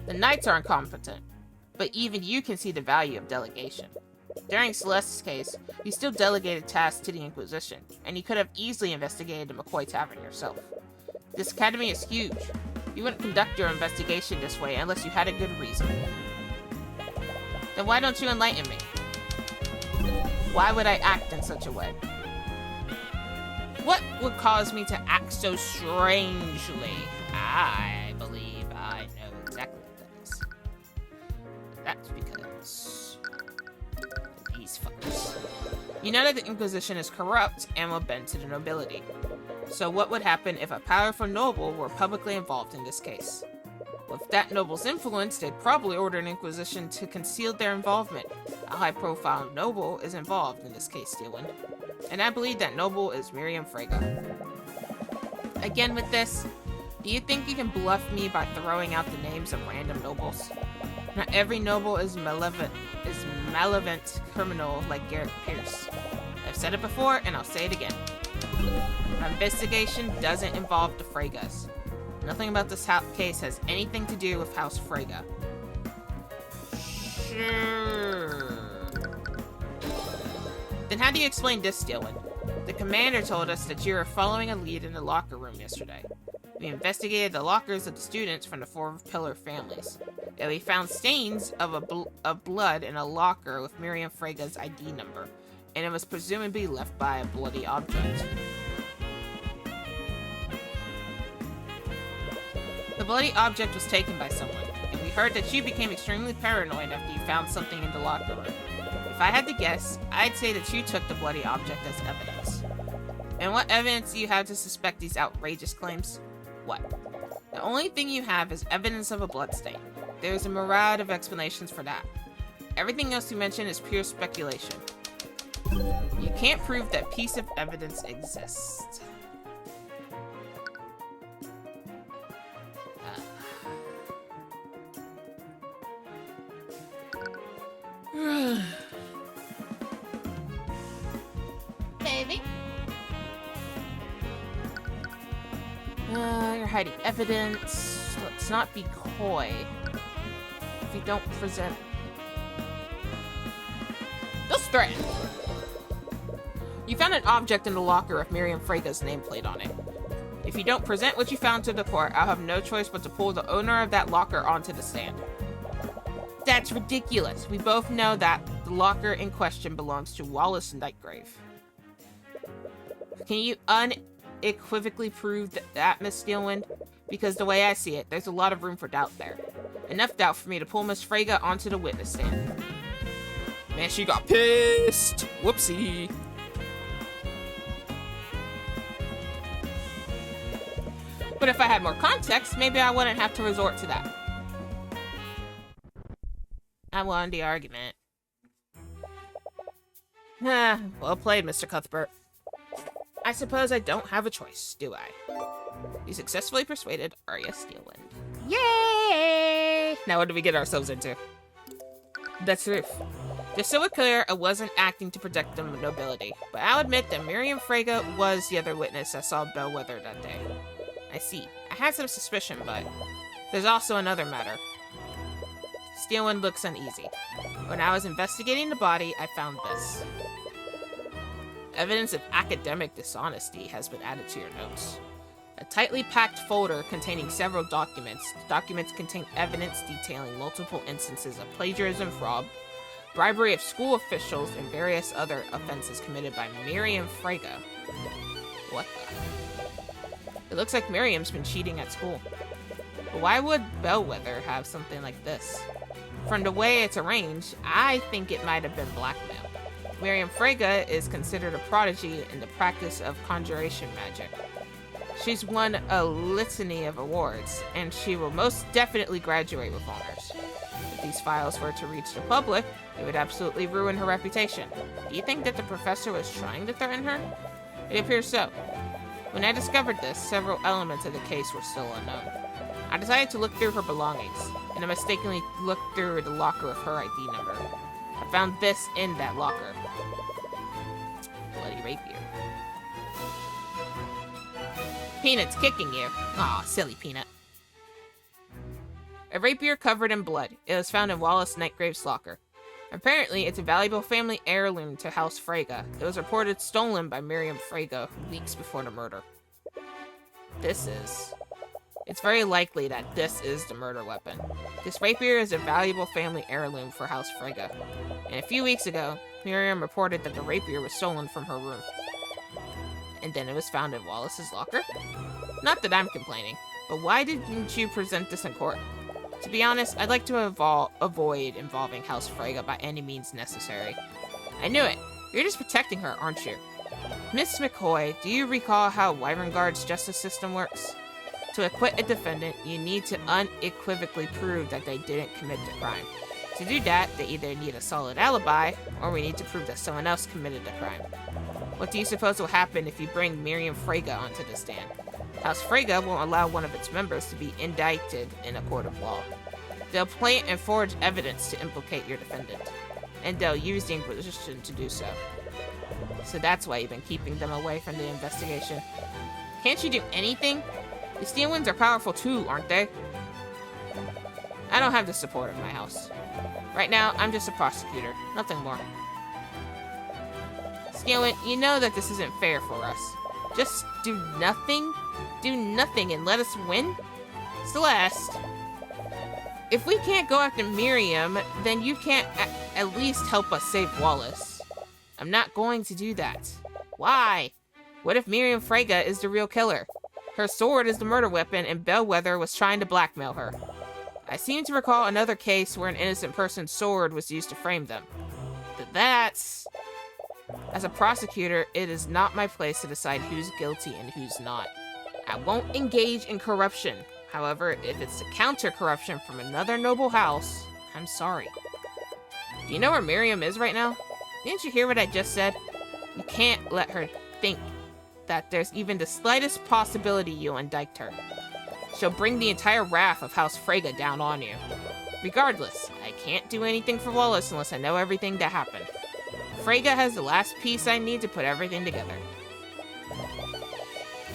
The Knights are incompetent, but even you can see the value of delegation. During Celeste's case, you still delegated tasks to the Inquisition, and you could have easily investigated the McCoy Tavern yourself. This academy is huge. You wouldn't conduct your investigation this way unless you had a good reason. Then why don't you enlighten me? Why would I act in such a way? What would cause me to act so strangely? I believe I know exactly what that is. That's because these fuckers. You know that the Inquisition is corrupt and will bend to the nobility. So what would happen if a powerful noble were publicly involved in this case? With that noble's influence, they'd probably order an Inquisition to conceal their involvement. A high-profile noble is involved in this case, Steelwind. And I believe that noble is Miriam Frege. Again with this, do you think you can bluff me by throwing out the names of random nobles? Not every noble is malevolent criminal like Garrett Pierce. I've said it before, and I'll say it again. My investigation doesn't involve the Freges. Nothing about this case has anything to do with House Frege. Sure. Then how do you explain this, Steelwind? The commander told us that you were following a lead in the locker room yesterday. We investigated the lockers of the students from the 4 pillar families, and we found stains of blood in a locker with Miriam Frege's ID number, and it was presumably left by a bloody object. The bloody object was taken by someone, and we heard that you became extremely paranoid after you found something in the locker room. If I had to guess, I'd say that you took the bloody object as evidence. And what evidence do you have to suspect these outrageous claims? What? The only thing you have is evidence of a bloodstain. There's a myriad of explanations for that. Everything else you mention is pure speculation. You can't prove that piece of evidence exists. Baby? You're hiding evidence. Let's not be coy. If you don't present... Just threaten. You found an object in the locker with Miriam Frege's nameplate on it. If you don't present what you found to the court, I'll have no choice but to pull the owner of that locker onto the stand. That's ridiculous. We both know that the locker in question belongs to Wallace Nightgrave. Can you unequivocally prove that, Miss Steelwind? Because the way I see it, there's a lot of room for doubt there. Enough doubt for me to pull Miss Frege onto the witness stand. Man, she got pissed! Whoopsie! But if I had more context, maybe I wouldn't have to resort to that. I won the argument. Well played, Mr. Cuthbert. I suppose I don't have a choice, do I? You successfully persuaded Arya Steelwind. Yay! Now what do we get ourselves into? The truth. Just so we're clear, I wasn't acting to protect the nobility, but I'll admit that Miriam Frege was the other witness that saw Bellwether that day. I see. I had some suspicion, but there's also another matter. Steelwind looks uneasy. When I was investigating the body, I found this. Evidence of academic dishonesty has been added to your notes. A tightly packed folder containing several documents. The documents contain evidence detailing multiple instances of plagiarism, fraud, bribery of school officials, and various other offenses committed by Miriam Frege. What the? It looks like Miriam's been cheating at school. But why would Bellwether have something like this? From the way it's arranged, I think it might have been blackmail. Miriam Frege is considered a prodigy in the practice of conjuration magic. She's won a litany of awards, and she will most definitely graduate with honors. If these files were to reach the public, it would absolutely ruin her reputation. Do you think that the professor was trying to threaten her? It appears so. When I discovered this, several elements of the case were still unknown. I decided to look through her belongings, and I mistakenly looked through the locker with her ID number. I found this in that locker. Bloody rapier. Peanut's kicking you. Aw, silly Peanut. A rapier covered in blood. It was found in Wallace Nightgrave's locker. Apparently, it's a valuable family heirloom to House Frege. It was reported stolen by Miriam Frege weeks before the murder. It's very likely that this is the murder weapon. This rapier is a valuable family heirloom for House Frege. And a few weeks ago, Miriam reported that the rapier was stolen from her room. And then it was found in Wallace's locker? Not that I'm complaining, but why didn't you present this in court? To be honest, I'd like to avoid involving House Frege by any means necessary. I knew it. You're just protecting her, aren't you? Miss McCoy, do you recall how Wyvern Guard's justice system works? To acquit a defendant, you need to unequivocally prove that they didn't commit the crime. To do that, they either need a solid alibi, or we need to prove that someone else committed the crime. What do you suppose will happen if you bring Miriam Frege onto the stand? House Frege won't allow one of its members to be indicted in a court of law. They'll plant and forge evidence to implicate your defendant, and they'll use the Inquisition to do so. So that's why you've been keeping them away from the investigation. Can't you do anything? The Steelwinds are powerful too, aren't they? I don't have the support of my house. Right now, I'm just a prosecutor, nothing more. Steelwind, you know that this isn't fair for us. Just do nothing? Do nothing and let us win? Celeste, if we can't go after Miriam, then you can't at least help us save Wallace. I'm not going to do that. Why? What if Miriam Frege is the real killer? Her sword is the murder weapon, and Bellwether was trying to blackmail her. I seem to recall another case where an innocent person's sword was used to frame them. But that's... As a prosecutor, it is not my place to decide who's guilty and who's not. I won't engage in corruption. However, if it's to counter corruption from another noble house, I'm sorry. Do you know where Miriam is right now? Didn't you hear what I just said? You can't let her think that there's even the slightest possibility you'll indict her. She'll bring the entire wrath of House Frege down on you. Regardless, I can't do anything for Wallace unless I know everything that happened. Frege has the last piece I need to put everything together.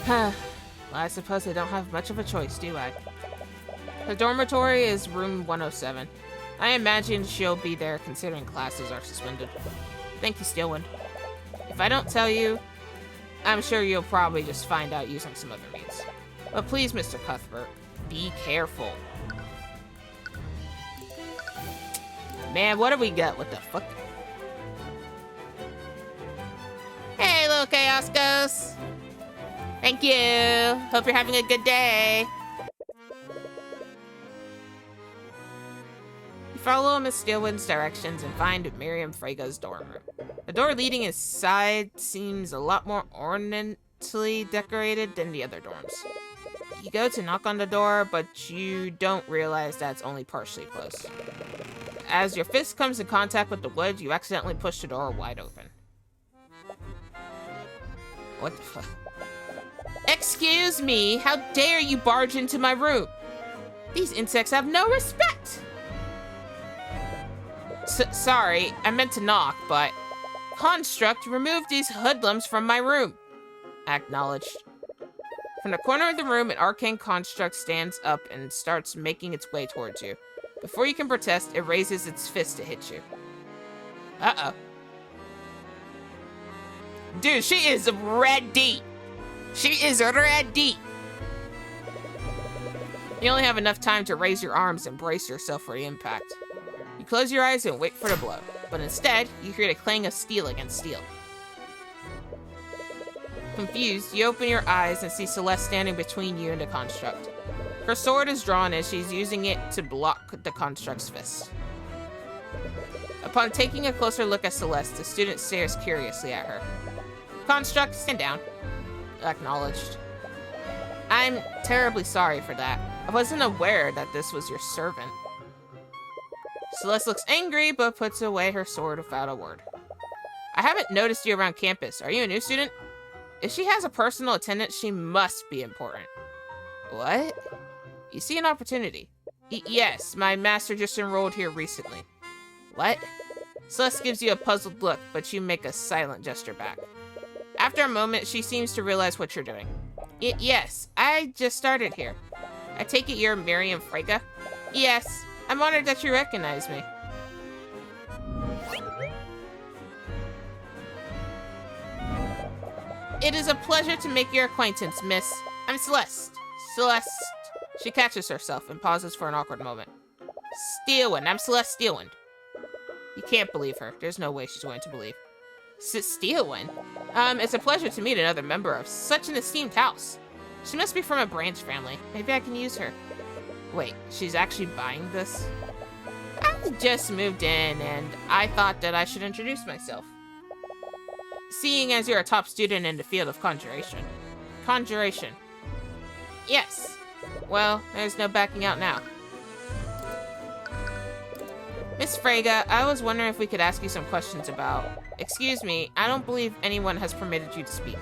Well, I suppose I don't have much of a choice, do I? The dormitory is room 107. I imagine she'll be there considering classes are suspended. Thank you, Steelwind. If I don't tell you, I'm sure you'll probably just find out using some other means. But please, Mr. Cuthbert, be careful. Man, what do we got? What the fuck? Hey, little Chaos Ghost! Thank you. Hope you're having a good day. You follow Miss Steelwind's directions and find Miriam Frega's dorm room. The door leading inside seems a lot more ornamentally decorated than the other dorms. You go to knock on the door, but you don't realize that it's only partially closed. As your fist comes in contact with the wood, you accidentally push the door wide open. What the fuck? Excuse me, how dare you barge into my room? These insects have no respect! Sorry, I meant to knock, but... Construct, remove these hoodlums from my room. Acknowledged. From the corner of the room, an arcane construct stands up and starts making its way towards you. Before you can protest, it raises its fist to hit you. Uh-oh. Dude, she is ready. She is ready. You only have enough time to raise your arms and brace yourself for the impact. You close your eyes and wait for the blow, but instead, you hear the clang of steel against steel. Confused, you open your eyes and see Celeste standing between you and the construct. Her sword is drawn and she's using it to block the construct's fist. Upon taking a closer look at Celeste, the student stares curiously at her. Construct, stand down. Acknowledged. I'm terribly sorry for that. I wasn't aware that this was your servant. Celeste looks angry, but puts away her sword without a word. I haven't noticed you around campus. Are you a new student? If she has a personal attendant, she must be important. What? You see an opportunity. Yes, my master just enrolled here recently. What? Celeste gives you a puzzled look, but you make a silent gesture back. After a moment, she seems to realize what you're doing. Yes, I just started here. I take it you're Miriam Frega? Yes, I'm honored that you recognize me. It is a pleasure to make your acquaintance, miss. I'm Celeste. Celeste. She catches herself and pauses for an awkward moment. Steelwind. I'm Celeste Steelwind. You can't believe her. There's no way she's going to believe. Steelwind? It's a pleasure to meet another member of such an esteemed house. She must be from a branch family. Maybe I can use her. Wait, she's actually buying this? I just moved in, and I thought that I should introduce myself. Seeing as you're a top student in the field of conjuration. Conjuration. Yes. Well, there's no backing out now. Miss Frega, I was wondering if we could ask you some questions about... Excuse me, I don't believe anyone has permitted you to speak.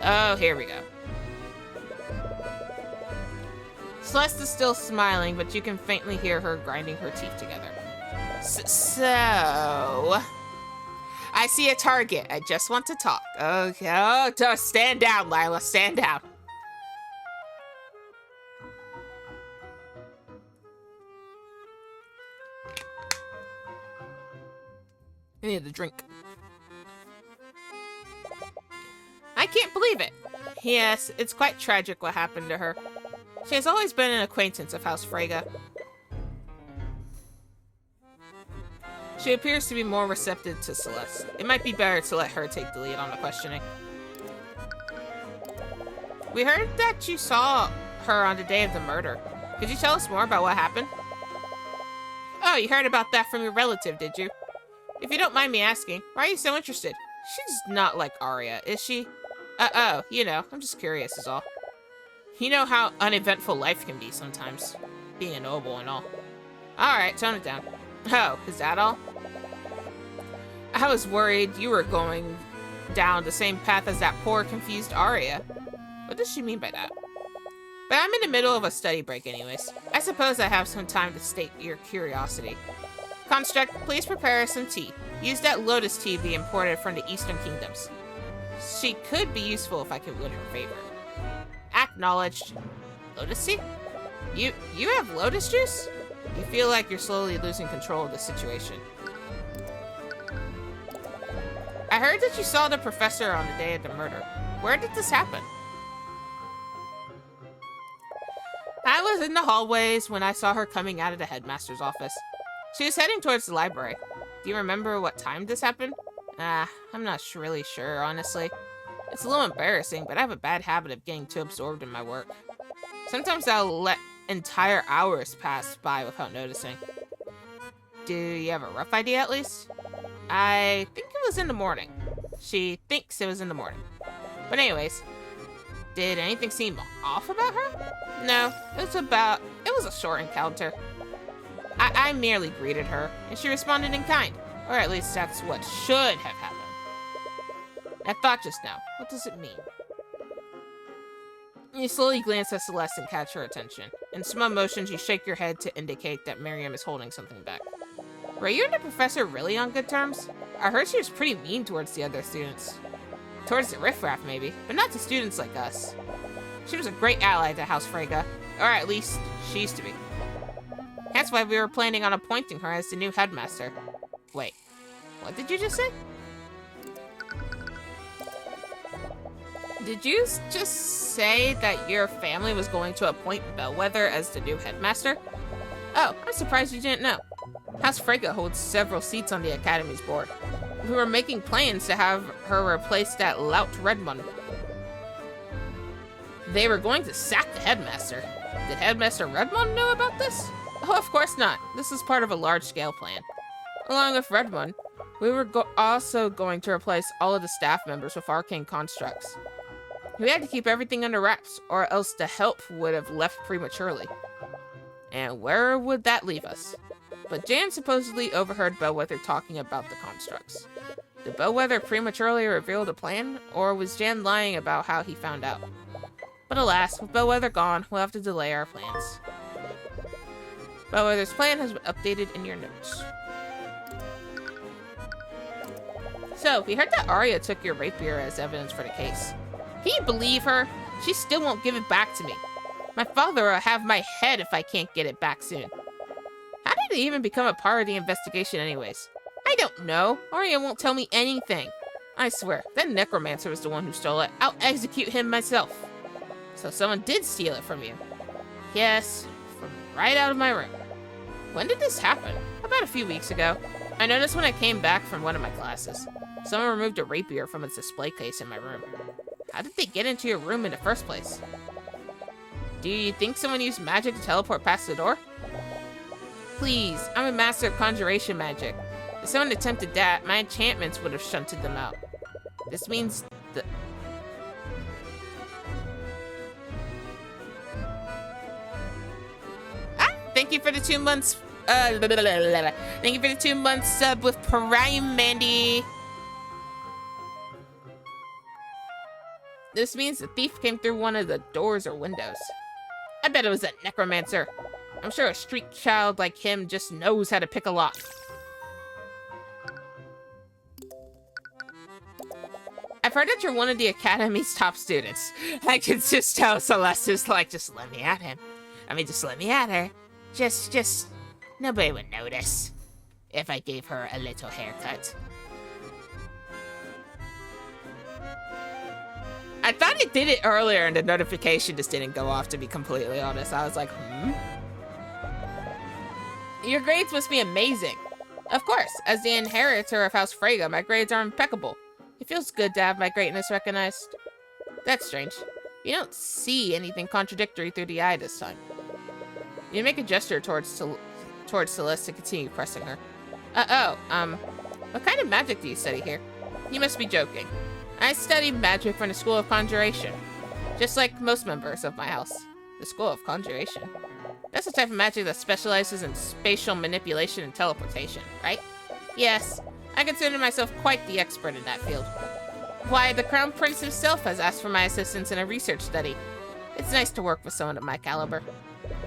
Oh, here we go. Celeste is still smiling, but you can faintly hear her grinding her teeth together. So... I see a target. I just want to talk. Okay. Oh, stand down, Lila. Stand down. I need a drink. I can't believe it. Yes, it's quite tragic what happened to her. She has always been an acquaintance of House Frega. She appears to be more receptive to Celeste. It might be better to let her take the lead on the questioning. We heard that you saw her on the day of the murder. Could you tell us more about what happened? Oh, you heard about that from your relative, did you? If you don't mind me asking, why are you so interested? She's not like Arya, is she? Oh, you know, I'm just curious is all. You know how uneventful life can be sometimes. Being a noble and all. Alright, tone it down. Oh, is that all? I was worried you were going down the same path as that poor, confused Arya. What does she mean by that? But I'm in the middle of a study break anyways. I suppose I have some time to state your curiosity. Construct, please prepare some tea. Use that lotus tea we imported from the Eastern Kingdoms. She could be useful if I could win her favor. Acknowledged. Lotus tea? You have lotus juice? You feel like you're slowly losing control of the situation. I heard that you saw the professor on the day of the murder. Where did this happen? I was in the hallways when I saw her coming out of the headmaster's office. She was heading towards the library. Do you remember what time this happened? I'm not really sure, honestly. It's a little embarrassing, but I have a bad habit of getting too absorbed in my work. Sometimes I'll let entire hours pass by without noticing. Do you have a rough idea at least? I think it was in the morning. She thinks it was in the morning. But anyways, did anything seem off about her? No, it was a short encounter. I merely greeted her, and she responded in kind. Or at least that's what should have happened. I thought just now, what does it mean? You slowly glance at Celeste and catch her attention. In small motions, you shake your head to indicate that Miriam is holding something back. Were you and the professor really on good terms? I heard she was pretty mean towards the other students. Towards the riffraff, maybe, but not to students like us. She was a great ally to House Frege, or at least, she used to be. That's why we were planning on appointing her as the new headmaster. Wait, what did you just say? Did you just say that your family was going to appoint Bellwether as the new headmaster? Oh, I'm surprised you didn't know. House Frege holds several seats on the Academy's board. We were making plans to have her replace that lout Redmond. They were going to sack the headmaster. Did Headmaster Redmond know about this? Oh, of course not. This is part of a large-scale plan. Along with Redmond, we were also going to replace all of the staff members with arcane constructs. We had to keep everything under wraps, or else the help would have left prematurely. And where would that leave us? But Jan supposedly overheard Bellwether talking about the constructs. Did Bellwether prematurely reveal the plan, or was Jan lying about how he found out? But alas, with Bellwether gone, we'll have to delay our plans. Bellwether's plan has been updated in your notes. So, we heard that Arya took your rapier as evidence for the case. Can you believe her? She still won't give it back to me. My father will have my head if I can't get it back soon. How did it even become a part of the investigation anyways? I don't know. Arya won't tell me anything. I swear, that necromancer was the one who stole it. I'll execute him myself. So someone did steal it from you. Yes, from right out of my room. When did this happen? About a few weeks ago. I noticed when I came back from one of my classes. Someone removed a rapier from its display case in my room. How did they get into your room in the first place? Do you think someone used magic to teleport past the door? Please, I'm a master of conjuration magic. If someone attempted that, my enchantments would have shunted them out. This means the... Thank you for the 2 months, thank you for the 2 months sub with Prime Mandy. This means the thief came through one of the doors or windows. I bet it was a necromancer. I'm sure a street child like him just knows how to pick a lock. I've heard that you're one of the Academy's top students. I can just tell Celeste is like, just let me at him. I mean, just let me at her. Just, nobody would notice if I gave her a little haircut. I thought it did it earlier and the notification just didn't go off, to be completely honest. I was like, Your grades must be amazing. Of course, as the inheritor of House Frege, my grades are impeccable. It feels good to have my greatness recognized. That's strange. You don't see anything contradictory through the eye this time. You make a gesture towards Celeste to continue pressing her. What kind of magic do you study here? You must be joking. I study magic from the School of Conjuration. Just like most members of my house. The School of Conjuration. That's the type of magic that specializes in spatial manipulation and teleportation, right? Yes, I consider myself quite the expert in that field. Why, the Crown Prince himself has asked for my assistance in a research study. It's nice to work with someone of my caliber.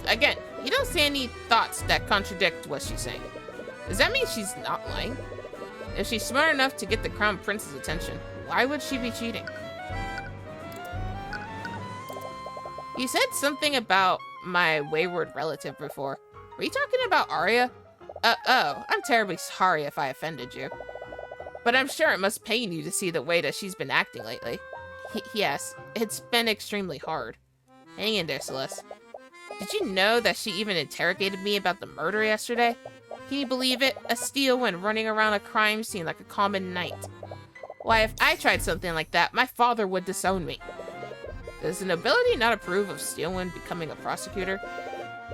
Again, you don't see any thoughts that contradict what she's saying. Does that mean she's not lying? If she's smart enough to get the Crown Prince's attention, why would she be cheating? You said something about my wayward relative before. Were you talking about Arya? I'm terribly sorry if I offended you. But I'm sure it must pain you to see the way that she's been acting lately. Yes, it's been extremely hard. Hang in there, Celeste. Did you know that she even interrogated me about the murder yesterday? Can you believe it? A steal when running around a crime scene like a common night. Why, if I tried something like that, my father would disown me. Does the nobility not approve of Steelwind becoming a prosecutor?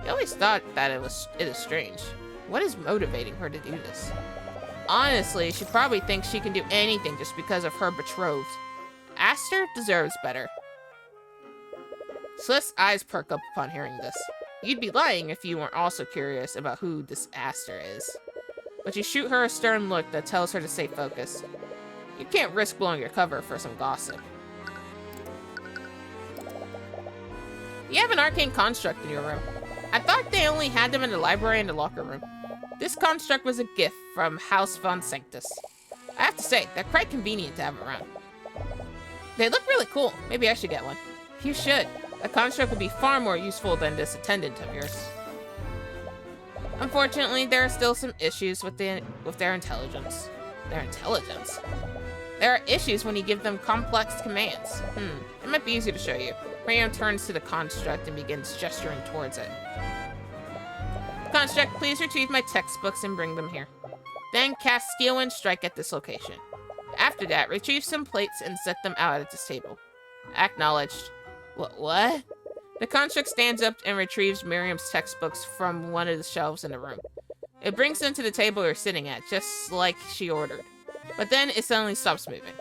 I always thought that it is strange. What is motivating her to do this? Honestly, she probably thinks she can do anything just because of her betrothed. Aster deserves better. Celeste's eyes perk up upon hearing this. You'd be lying if you weren't also curious about who this Aster is. But you shoot her a stern look that tells her to stay focused. You can't risk blowing your cover for some gossip. You have an arcane construct in your room. I thought they only had them in the library and the locker room. This construct was a gift from House Von Sanctus. I have to say, they're quite convenient to have around. They look really cool. Maybe I should get one. You should. A construct would be far more useful than this attendant of yours. Unfortunately, there are still some issues with their intelligence. Their intelligence? There are issues when you give them complex commands. It might be easy to show you. Miriam turns to the construct and begins gesturing towards it. Construct, please retrieve my textbooks and bring them here. Then cast Steelwind Strike at this location. After that, retrieve some plates and set them out at this table. Acknowledged. What? The construct stands up and retrieves Miriam's textbooks from one of the shelves in the room. It brings them to the table you're sitting at, just like she ordered. But then it suddenly stops moving.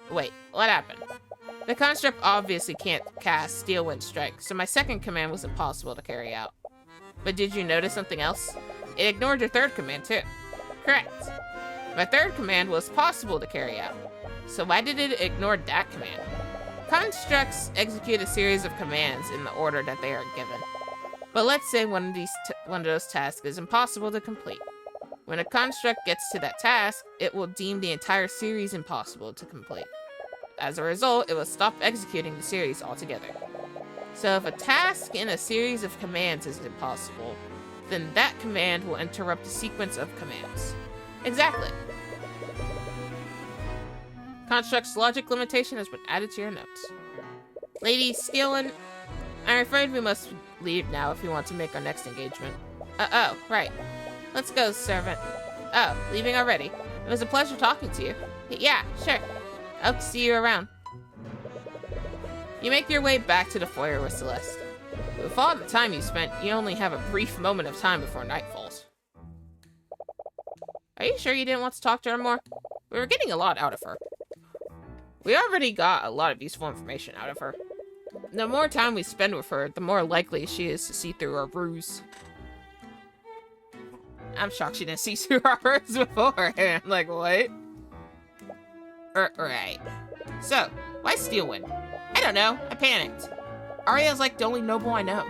Wait, what happened? The construct obviously can't cast Steelwind Strike, so my second command was impossible to carry out. But did you notice something else? It ignored your third command too. Correct. My third command was possible to carry out. So why did it ignore that command? Constructs execute a series of commands in the order that they are given. But let's say one of those tasks is impossible to complete. When a construct gets to that task, it will deem the entire series impossible to complete. As a result, it will stop executing the series altogether. So if a task in a series of commands is impossible, then that command will interrupt the sequence of commands. Exactly. Construct's logic limitation has been added to your notes. Lady Steelwind, I'm afraid we must leave now if we want to make our next engagement. Oh, right. Let's go, servant. Oh, leaving already? It was a pleasure talking to you. Yeah, sure. Hope to see you around. You make your way back to the foyer with Celeste. With all the time you spent, you only have a brief moment of time before night falls. Are you sure you didn't want to talk to her more? We were getting a lot out of her. We already got a lot of useful information out of her. The more time we spend with her, the more likely she is to see through our ruse. I'm shocked she didn't see through our ruse beforehand. Like, what? Right. So, why Steelwind? I don't know. I panicked. Aria's like the only noble I know.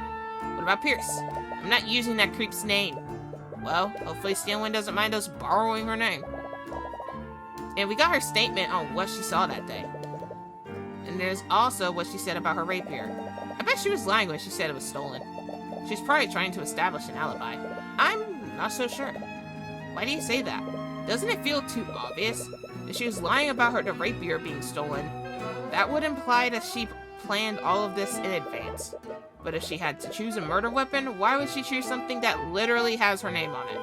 What about Pierce? I'm not using that creep's name. Well, hopefully Steelwind doesn't mind us borrowing her name. And we got her statement on what she saw that day. And there's also what she said about her rapier. I bet she was lying when she said it was stolen. She's probably trying to establish an alibi. I'm not so sure. Why do you say that? Doesn't it feel too obvious? If she was lying about the rapier being stolen, that would imply that she planned all of this in advance. But if she had to choose a murder weapon, why would she choose something that literally has her name on it?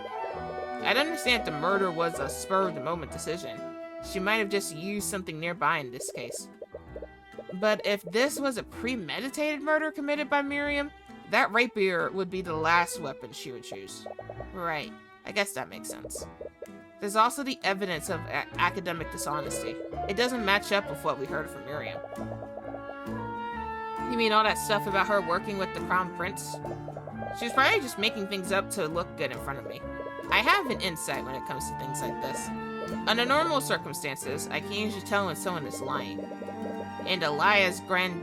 I'd understand if the murder was a spur-of-the-moment decision. She might have just used something nearby in this case. But if this was a premeditated murder committed by Miriam, that rapier would be the last weapon she would choose. Right. I guess that makes sense. There's also the evidence of academic dishonesty. It doesn't match up with what we heard from Miriam. You mean all that stuff about her working with the Crown Prince? She's probably just making things up to look good in front of me. I have an insight when it comes to things like this. Under normal circumstances, I can usually tell when someone is lying. And Elias Grand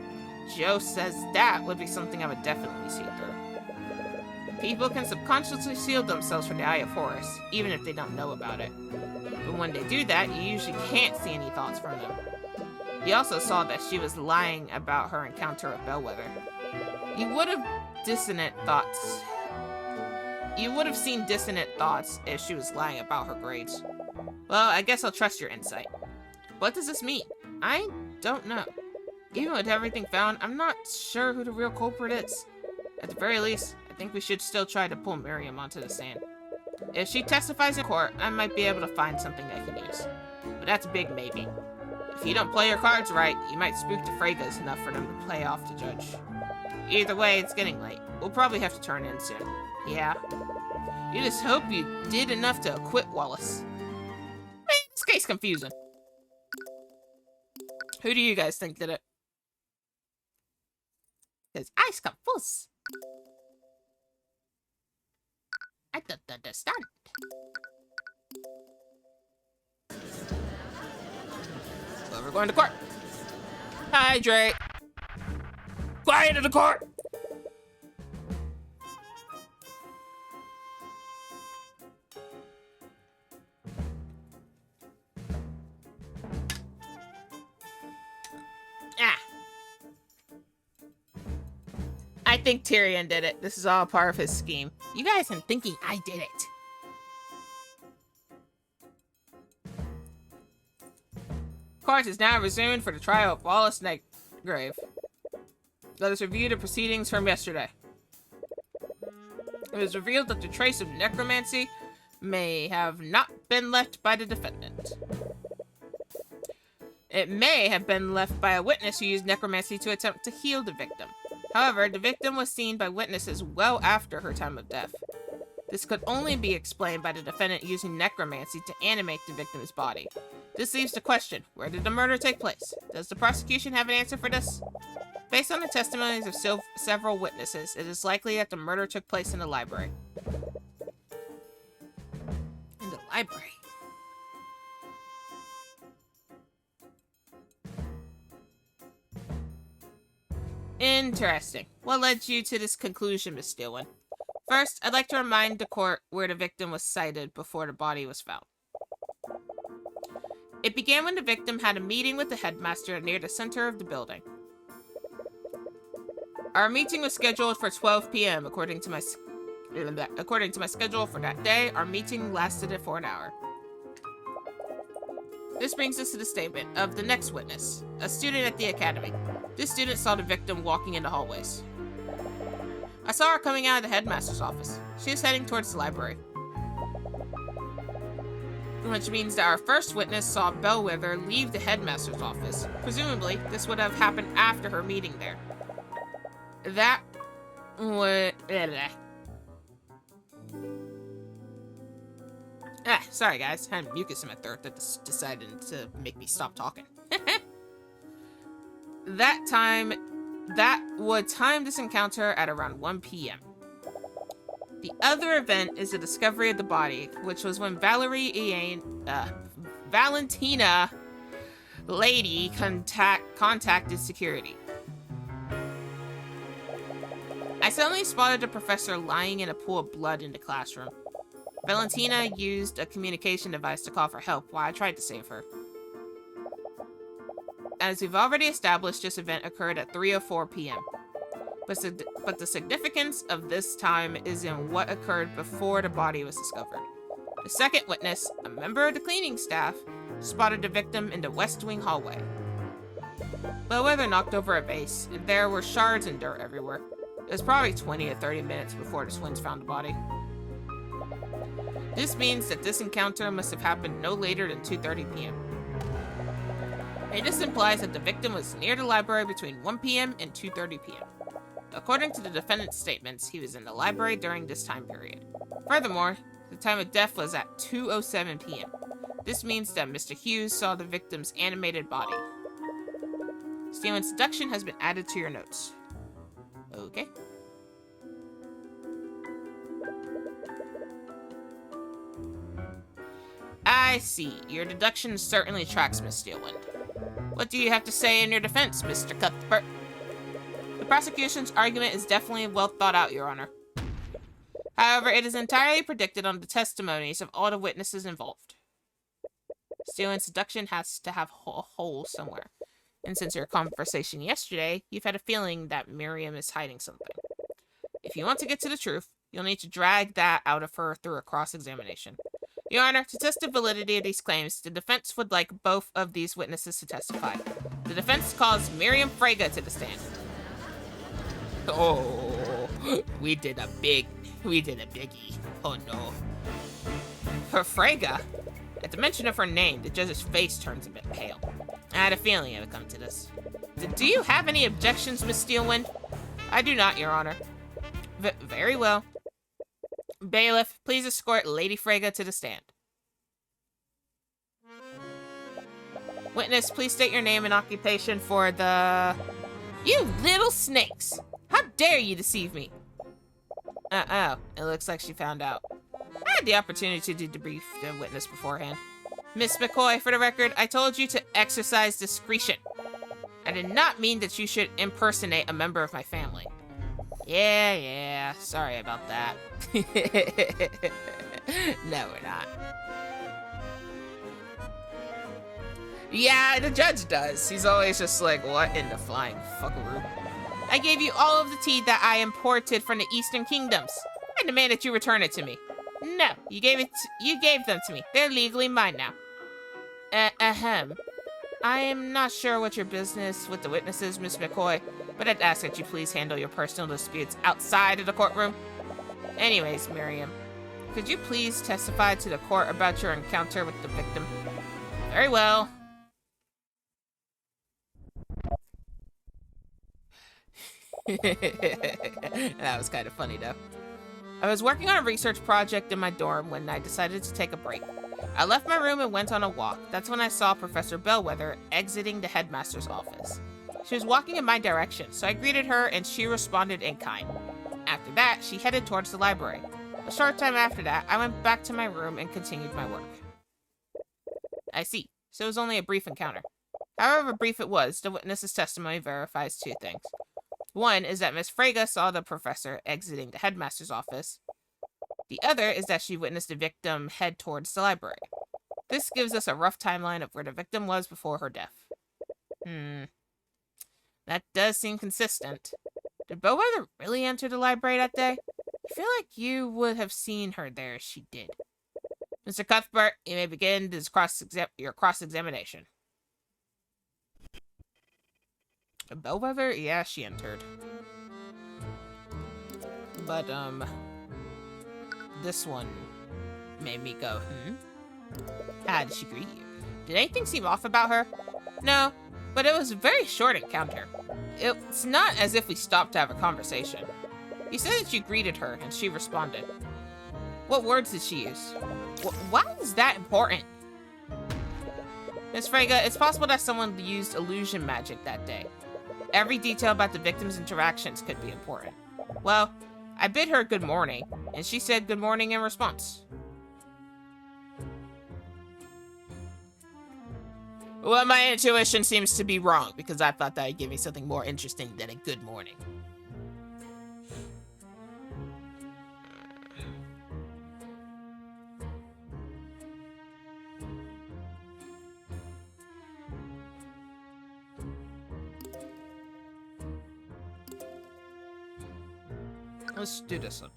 Joe says that would be something I would definitely see through. People can subconsciously shield themselves from the eye of Horus, even if they don't know about it. But when they do that, you usually can't see any thoughts from them. He also saw that she was lying about her encounter with Bellwether. You would have seen dissonant thoughts if she was lying about her grades. Well, I guess I'll trust your insight. What does this mean? I don't know. Even with everything found, I'm not sure who the real culprit is. At the very least, I think we should still try to pull Miriam onto the stand. If she testifies in court, I might be able to find something I can use. But that's a big maybe. If you don't play your cards right, you might spook the Fregas enough for them to play off the judge. Either way, it's getting late. We'll probably have to turn in soon. Yeah. You just hope you did enough to acquit Wallace. This case confusing. Who do you guys think did it? Because I's confused. I don't understand. So we're going to court. Hydrate. Quiet in the court. I think Tyrion did it. This is all part of his scheme. You guys are thinking I did it. Court is now resumed for the trial of Wallace Nightgrave. Let us review the proceedings from yesterday. It was revealed that the trace of necromancy may have not been left by the defendant. It may have been left by a witness who used necromancy to attempt to heal the victim. However, the victim was seen by witnesses well after her time of death. This could only be explained by the defendant using necromancy to animate the victim's body. This leaves the question, where did the murder take place? Does the prosecution have an answer for this? Based on the testimonies of several witnesses, it is likely that the murder took place in the library. In the library? Interesting. What led you to this conclusion, Miss Steelman? First, I'd like to remind the court where the victim was sighted before the body was found. It began when the victim had a meeting with the headmaster near the center of the building. Our meeting was scheduled for 12 p.m. According to my schedule for that day. Our meeting lasted for an hour. This brings us to the statement of the next witness, a student at the academy. This student saw the victim walking in the hallways. I saw her coming out of the headmaster's office. She was heading towards the library. Which means that our first witness saw Bellwether leave the headmaster's office. Presumably, this would have happened after her meeting there. That would... sorry guys, I had mucus in my throat that decided to make me stop talking. That would time this encounter at around 1 p.m. The other event is the discovery of the body, which was when Valentina Lady contacted security. I suddenly spotted the professor lying in a pool of blood in the classroom. Valentina used a communication device to call for help while I tried to save her. As we've already established, this event occurred at 3:04 p.m. But the significance of this time is in what occurred before the body was discovered. The second witness, a member of the cleaning staff, spotted the victim in the West Wing hallway. Bellwether knocked over a vase, and there were shards and dirt everywhere. It was probably 20 or 30 minutes before the twins found the body. This means that this encounter must have happened no later than 2:30 p.m. And this implies that the victim was near the library between 1 p.m. and 2:30 p.m. According to the defendant's statements, he was in the library during this time period. Furthermore, the time of death was at 2:07 p.m. This means that Mr. Hughes saw the victim's animated body. Steelman's deduction has been added to your notes. Okay. I see. Your deduction certainly tracks, Miss Steelwind. What do you have to say in your defense, Mr. Cuthbert? The prosecution's argument is definitely well thought out, Your Honor. However, it is entirely predicted on the testimonies of all the witnesses involved. Steelwind's deduction has to have a hole somewhere. And since your conversation yesterday, you've had a feeling that Miriam is hiding something. If you want to get to the truth, you'll need to drag that out of her through a cross-examination. Your Honor, to test the validity of these claims, the defense would like both of these witnesses to testify. The defense calls Miriam Frege to the stand. Oh, we did a biggie. Oh no. For Frege, at the mention of her name, the judge's face turns a bit pale. I had a feeling it would come to this. Do you have any objections, Miss Steelwind? I do not, Your Honor. Very well. Bailiff, please escort Lady Freyga to the stand. Witness, please state your name and occupation for the... You little snakes! How dare you deceive me? Oh, it looks like she found out. I had the opportunity to debrief the witness beforehand. Miss McCoy, for the record, I told you to exercise discretion. I did not mean that you should impersonate a member of my family. Yeah, sorry about that. No, we're not. Yeah, the judge does. He's always just like, what in the flying fuckaroo? I gave you all of the tea that I imported from the Eastern Kingdoms. I demand that you return it to me. No, you gave them to me. They're legally mine now. Ahem. I am not sure what your business with the witnesses, Miss McCoy, but I'd ask that you please handle your personal disputes outside of the courtroom. Anyways, Miriam, could you please testify to the court about your encounter with the victim? Very well. That was kind of funny, though. I was working on a research project in my dorm when I decided to take a break. I left my room and went on a walk. That's when I saw Professor Bellwether exiting the headmaster's office. She was walking in my direction, so I greeted her and she responded in kind. After that, she headed towards the library. A short time after that, I went back to my room and continued my work. I see. So it was only a brief encounter. However brief it was, the witness's testimony verifies two things. One is that Miss Freyga saw the professor exiting the headmaster's office. The other is that she witnessed the victim head towards the library. This gives us a rough timeline of where the victim was before her death. That does seem consistent. Did Bellwether really enter the library that day? I feel like you would have seen her there if she did. Mr. Cuthbert, you may begin your cross-examination. Bellwether? Yeah, she entered. But, this one made me go, How did she greet you? Did anything seem off about her? No, but it was a very short encounter. It's not as if we stopped to have a conversation. You said that you greeted her, and she responded. What words did she use? Why is that important? Miss Freyga, it's possible that someone used illusion magic that day. Every detail about the victim's interactions could be important. Well, I bid her good morning, and she said good morning in response. Well, my intuition seems to be wrong, because I thought that would give me something more interesting than a good morning. Let's do this one.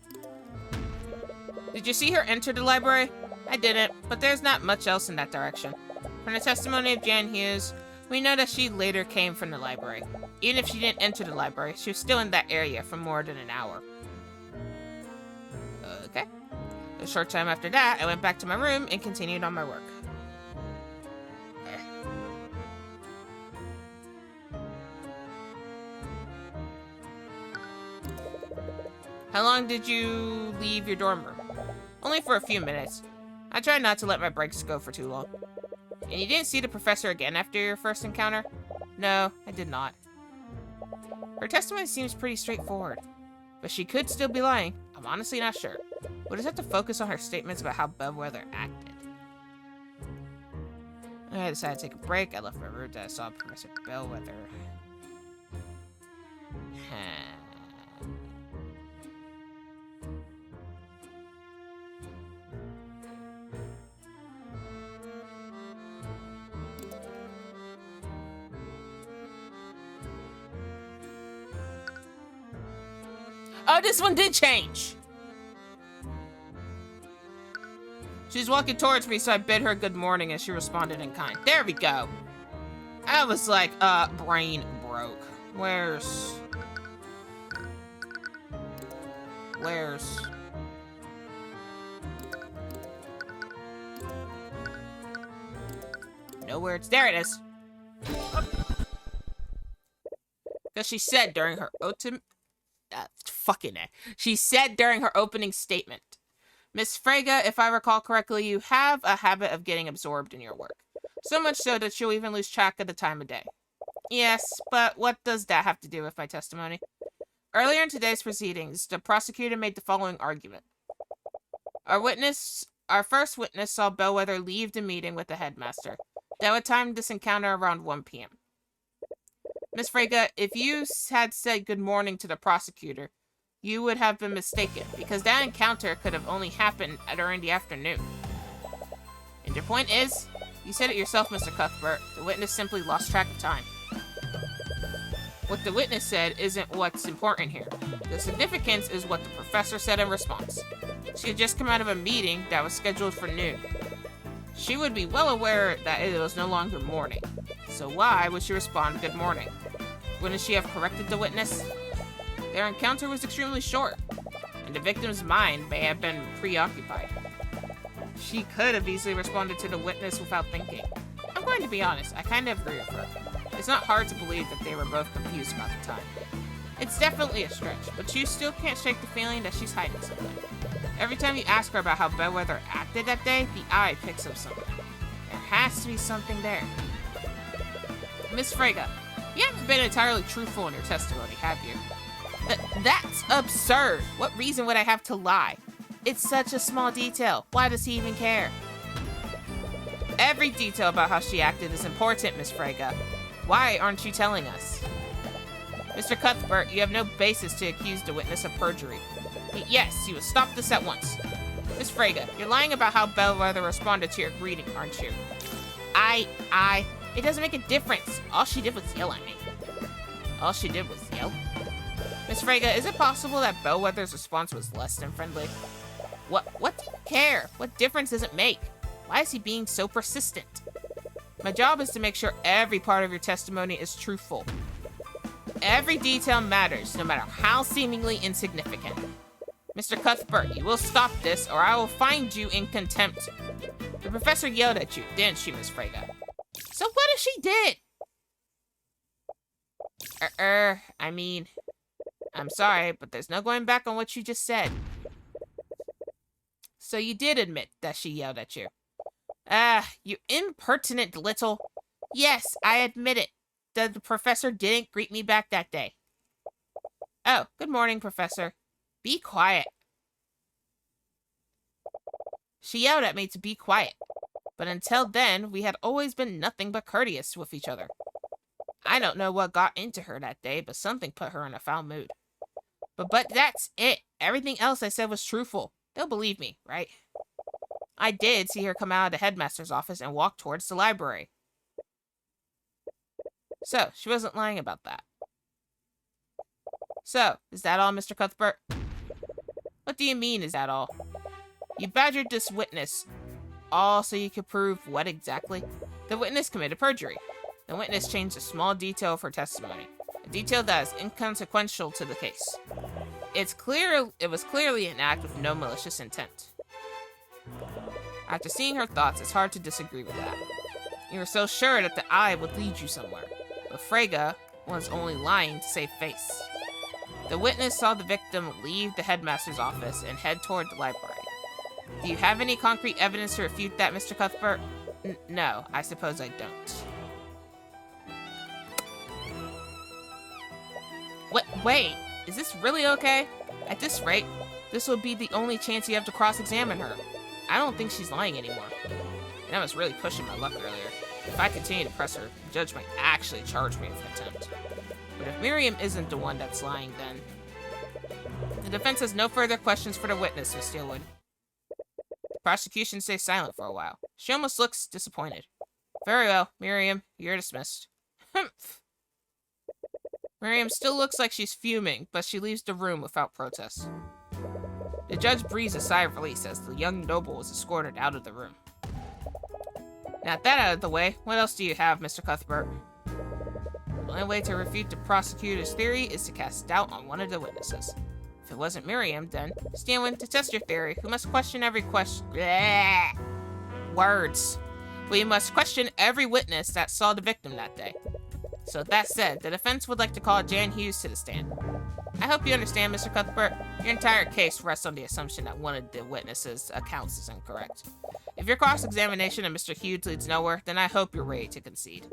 Did you see her enter the library? I didn't, but there's not much else in that direction. From the testimony of Jan Hughes, we know that she later came from the library. Even if she didn't enter the library, she was still in that area for more than an hour. Okay. A short time after that, I went back to my room and continued on my work. How long did you leave your dorm room? Only for a few minutes. I tried not to let my breaks go for too long. And you didn't see the professor again after your first encounter? No, I did not. Her testimony seems pretty straightforward, but she could still be lying. I'm honestly not sure. We'll just have to focus on her statements about how Bellwether acted. I decided to take a break. I left my room and I saw Professor Bellwether. Oh, this one did change. She was walking towards me, so I bid her good morning, and she responded in kind. There we go. I was like, brain broke. Where's... No words. There it is. Because she said during her She said during her opening statement, Miss Frege, if I recall correctly, you have a habit of getting absorbed in your work. So much so that you'll even lose track of the time of day. Yes, but what does that have to do with my testimony? Earlier in today's proceedings, the prosecutor made the following argument. Our first witness saw Bellwether leave the meeting with the headmaster. That would time this encounter around 1 p.m. Miss Frege, if you had said good morning to the prosecutor, you would have been mistaken, because that encounter could have only happened during the afternoon. And your point is, you said it yourself, Mr. Cuthbert, the witness simply lost track of time. What the witness said isn't what's important here. The significance is what the professor said in response. She had just come out of a meeting that was scheduled for noon. She would be well aware that it was no longer morning. So why would she respond good morning? Wouldn't she have corrected the witness? Their encounter was extremely short, and the victim's mind may have been preoccupied. She could have easily responded to the witness without thinking. I'm going to be honest, I kind of agree with her. It's not hard to believe that they were both confused about the time. It's definitely a stretch, but you still can't shake the feeling that she's hiding something. Every time you ask her about how Bellwether acted that day, the eye picks up something. There has to be something there. Miss Frege, you haven't been entirely truthful in your testimony, have you? That's absurd. What reason would I have to lie? It's such a small detail. Why does he even care? Every detail about how she acted is important, Miss Frege. Why aren't you telling us? Mr. Cuthbert, you have no basis to accuse the witness of perjury. Yes, you will stop this at once. Miss Frege, you're lying about how Bellwether responded to your greeting, aren't you? It doesn't make a difference. All she did was yell at me. All she did was yell? Miss Frege, is it possible that Bellwether's response was less than friendly? What do you care? What difference does it make? Why is he being so persistent? My job is to make sure every part of your testimony is truthful. Every detail matters, no matter how seemingly insignificant. Mr. Cuthbert, you will stop this, or I will find you in contempt. The professor yelled at you, didn't she, Miss Frege? So what if she did? I mean, I'm sorry, but there's no going back on what you just said. So you did admit that she yelled at you. You impertinent little... Yes, I admit it. The professor didn't greet me back that day. Oh, good morning, Professor. Be quiet. She yelled at me to be quiet. But until then, we had always been nothing but courteous with each other. I don't know what got into her that day, but something put her in a foul mood. But that's it. Everything else I said was truthful. They'll believe me, right? I did see her come out of the headmaster's office and walk towards the library. So, she wasn't lying about that. So, is that all, Mr. Cuthbert? What do you mean, is that all? You badgered this witness, all so you could prove what exactly? The witness committed perjury. The witness changed a small detail of her testimony, a detail that is inconsequential to the case. It was clearly an act with no malicious intent. After seeing her thoughts, it's hard to disagree with that. You were so sure that the eye would lead you somewhere, but Frege was only lying to save face. The witness saw the victim leave the headmaster's office and head toward the library. Do you have any concrete evidence to refute that, Mr. Cuthbert? No, I suppose I don't. Wait, is this really okay? At this rate, this will be the only chance you have to cross-examine her. I don't think she's lying anymore. And I was really pushing my luck earlier. If I continue to press her, the judge might actually charge me with contempt. But if Miriam isn't the one that's lying, then... The defense has no further questions for the witness, Miss Steelwood. The prosecution stays silent for a while. She almost looks disappointed. Very well, Miriam, you're dismissed. Humph. Miriam still looks like she's fuming, but she leaves the room without protest. The judge breathes a sigh of release as the young noble is escorted out of the room. Now that out of the way, what else do you have, Mr. Cuthbert? The only way to refute the prosecutor's theory is to cast doubt on one of the witnesses. If it wasn't Miriam, then, Stanwin, to test your theory, we must question every Words. We must question every witness that saw the victim that day. So that said, the defense would like to call Jan Hughes to the stand. I hope you understand, Mr. Cuthbert. Your entire case rests on the assumption that one of the witnesses' accounts is incorrect. If your cross-examination of Mr. Hughes leads nowhere, then I hope you're ready to concede.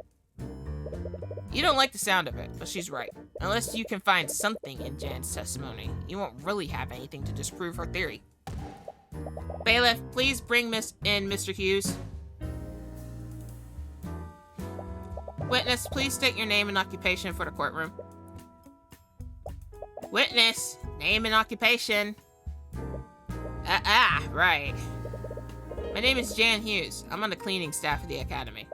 You don't like the sound of it, but she's right. Unless you can find something in Jan's testimony, you won't really have anything to disprove her theory. Bailiff, please bring Mr. Hughes. Witness, please state your name and occupation for the courtroom. Witness, name and occupation. Right. My name is Jan Hughes. I'm on the cleaning staff of the academy.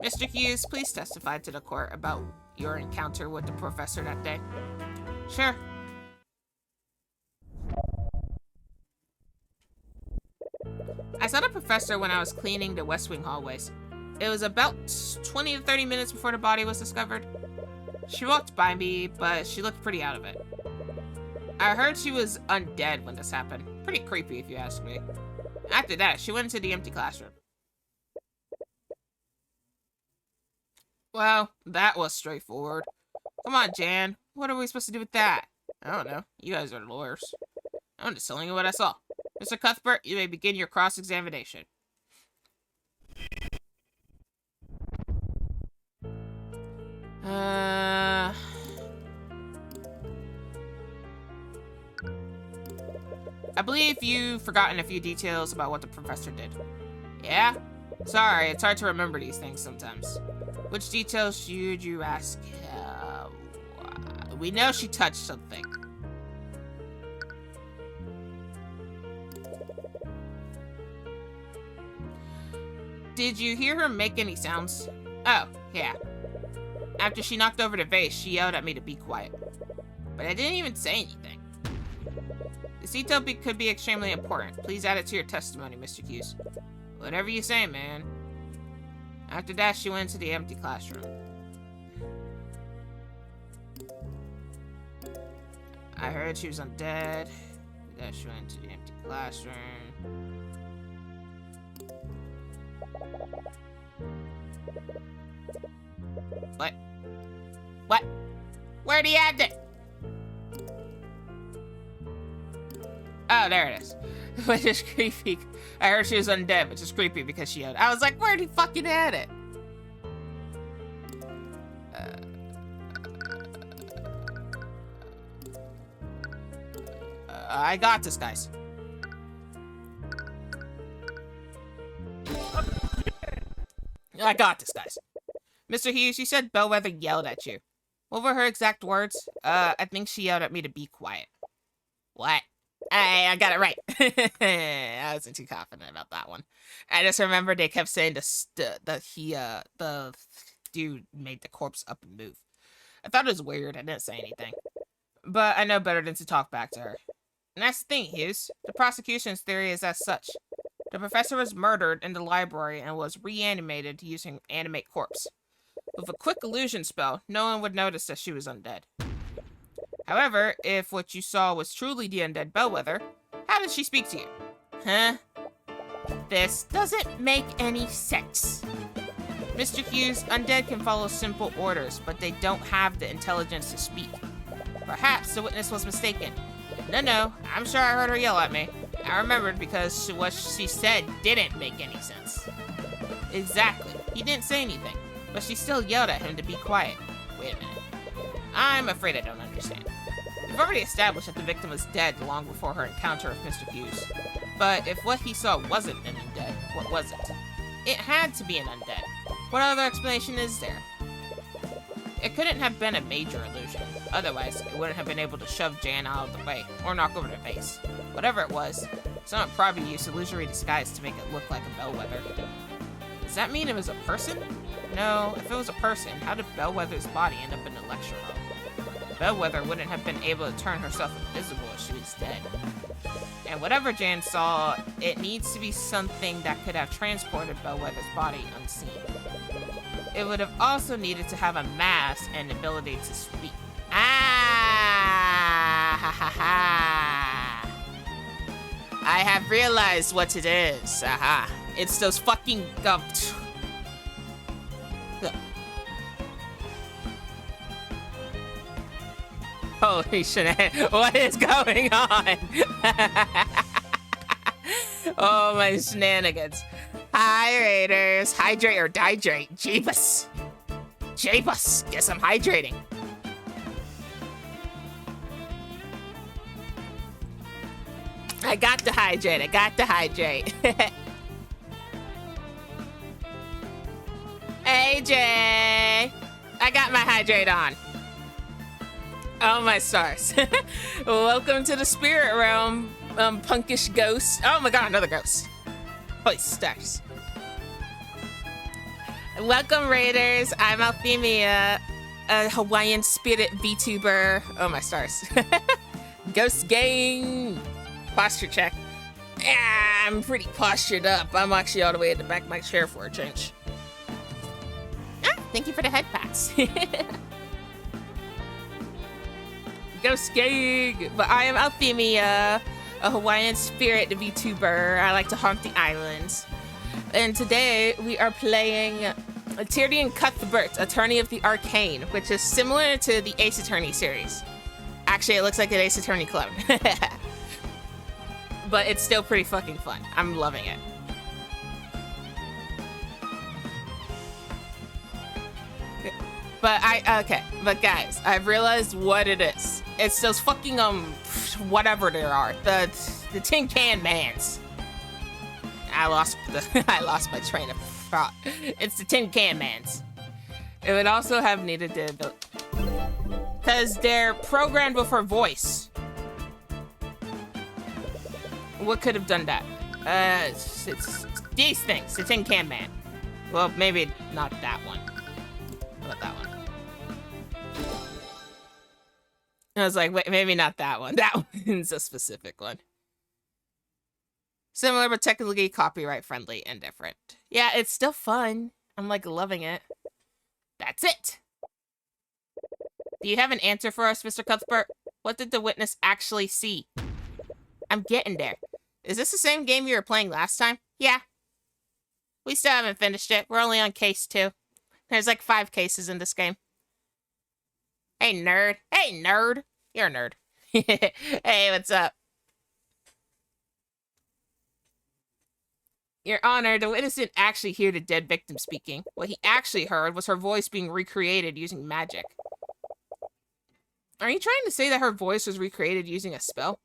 Mr. Hughes, please testify to the court about your encounter with the professor that day. Sure. I saw the professor when I was cleaning the West Wing hallways. It was about 20 to 30 minutes before the body was discovered. She walked by me, but she looked pretty out of it. I heard she was undead when this happened. Pretty creepy, if you ask me. After that, she went into the empty classroom. Well, that was straightforward. Come on, Jan. What are we supposed to do with that? I don't know. You guys are lawyers. I'm just telling you what I saw. Mr. Cuthbert, you may begin your cross-examination. I believe you've forgotten a few details about what the professor did. Yeah? Sorry, it's hard to remember these things sometimes. Which details should you ask? We know she touched something. Did you hear her make any sounds? Oh, yeah. After she knocked over the vase, she yelled at me to be quiet. But I didn't even say anything. This detail could be extremely important. Please add it to your testimony, Mr. Hughes. Whatever you say, man. After that, she went into the empty classroom. I heard she was undead. Then she went into the empty classroom. What? What? Where'd he add it? Oh, there it is. Which is creepy. I heard she was undead, which is creepy because she had. I was like, where'd he fucking add it? I got this, guys. I got this, guys. Mr. Hughes, you said Bellwether yelled at you. What were her exact words? I think she yelled at me to be quiet. What? I got it right. I wasn't too confident about that one. I just remember they kept saying the dude made the corpse up and move. I thought it was weird. I didn't say anything. But I know better than to talk back to her. And that's the thing, Hughes. The prosecution's theory is as such. The professor was murdered in the library and was reanimated using animate corpse. With a quick illusion spell, no one would notice that she was undead. However, if what you saw was truly the undead Bellwether, how did she speak to you? Huh? This doesn't make any sense. Mr. Hughes, undead can follow simple orders, but they don't have the intelligence to speak. Perhaps the witness was mistaken. No, I'm sure I heard her yell at me. I remembered because what she said didn't make any sense. Exactly. He didn't say anything, but she still yelled at him to be quiet. Wait a minute. I'm afraid I don't understand. We've already established that the victim was dead long before her encounter with Mr. Hughes. But if what he saw wasn't an undead, what was it? It had to be an undead. What other explanation is there? It couldn't have been a major illusion. Otherwise, it wouldn't have been able to shove Jan out of the way, or knock over the face. Whatever it was, someone probably used illusory disguise to make it look like a Bellwether. Does that mean it was a person? No, if it was a person, how did Bellwether's body end up in the lecture hall? Bellwether wouldn't have been able to turn herself invisible if she was dead. And whatever Jan saw, it needs to be something that could have transported Bellwether's body unseen. It would have also needed to have a mass and ability to speak. I have realized what it is. Aha. It's those fucking Holy shit, what is going on? Oh, my shenanigans. Hi, Raiders. Hydrate or dihydrate. Jeebus. Jeebus. Guess I'm hydrating. I got to hydrate. I got to hydrate. Hey, Jay. I got my hydrate on. Oh, my stars. Welcome to the spirit realm, punkish ghost. Oh my god, another ghost. Holy stars. Welcome, Raiders. I'm Althemia, a Hawaiian spirit VTuber. Oh, my stars. Ghost gang. Posture check. Yeah, I'm pretty postured up. I'm actually all the way at the back of my chair for a change. Ah, thank you for the head pats. Ghost gang. But I am Althemia, a Hawaiian spirit VTuber. I like to haunt the islands. And today we are playing Tyrion Cuthbert, Attorney of the Arcane, which is similar to the Ace Attorney series. Actually, it looks like an Ace Attorney clone. But it's still pretty fucking fun. I'm loving it. But but guys, I've realized what it is. It's those fucking, whatever there are. The tin can mans. I lost my train of thought. It's the tin can mans. It would also have needed the ability. Because they're programmed with her voice. What could have done that? It's these things. The tin can man. Well, maybe not that one. How about that one? I was like, wait, maybe not that one. That one's a specific one. Similar, but technically copyright friendly and different. Yeah, it's still fun. I'm like loving it. That's it. Do you have an answer for us, Mr. Cuthbert? What did the witness actually see? I'm getting there. Is this the same game you were playing last time? Yeah. We still haven't finished it. We're only on case 2. There's like 5 cases in this game. Hey, nerd. Hey, nerd. You're a nerd. Hey, what's up? Your Honor, the witness didn't actually hear the dead victim speaking. What he actually heard was her voice being recreated using magic. Are you trying to say that her voice was recreated using a spell?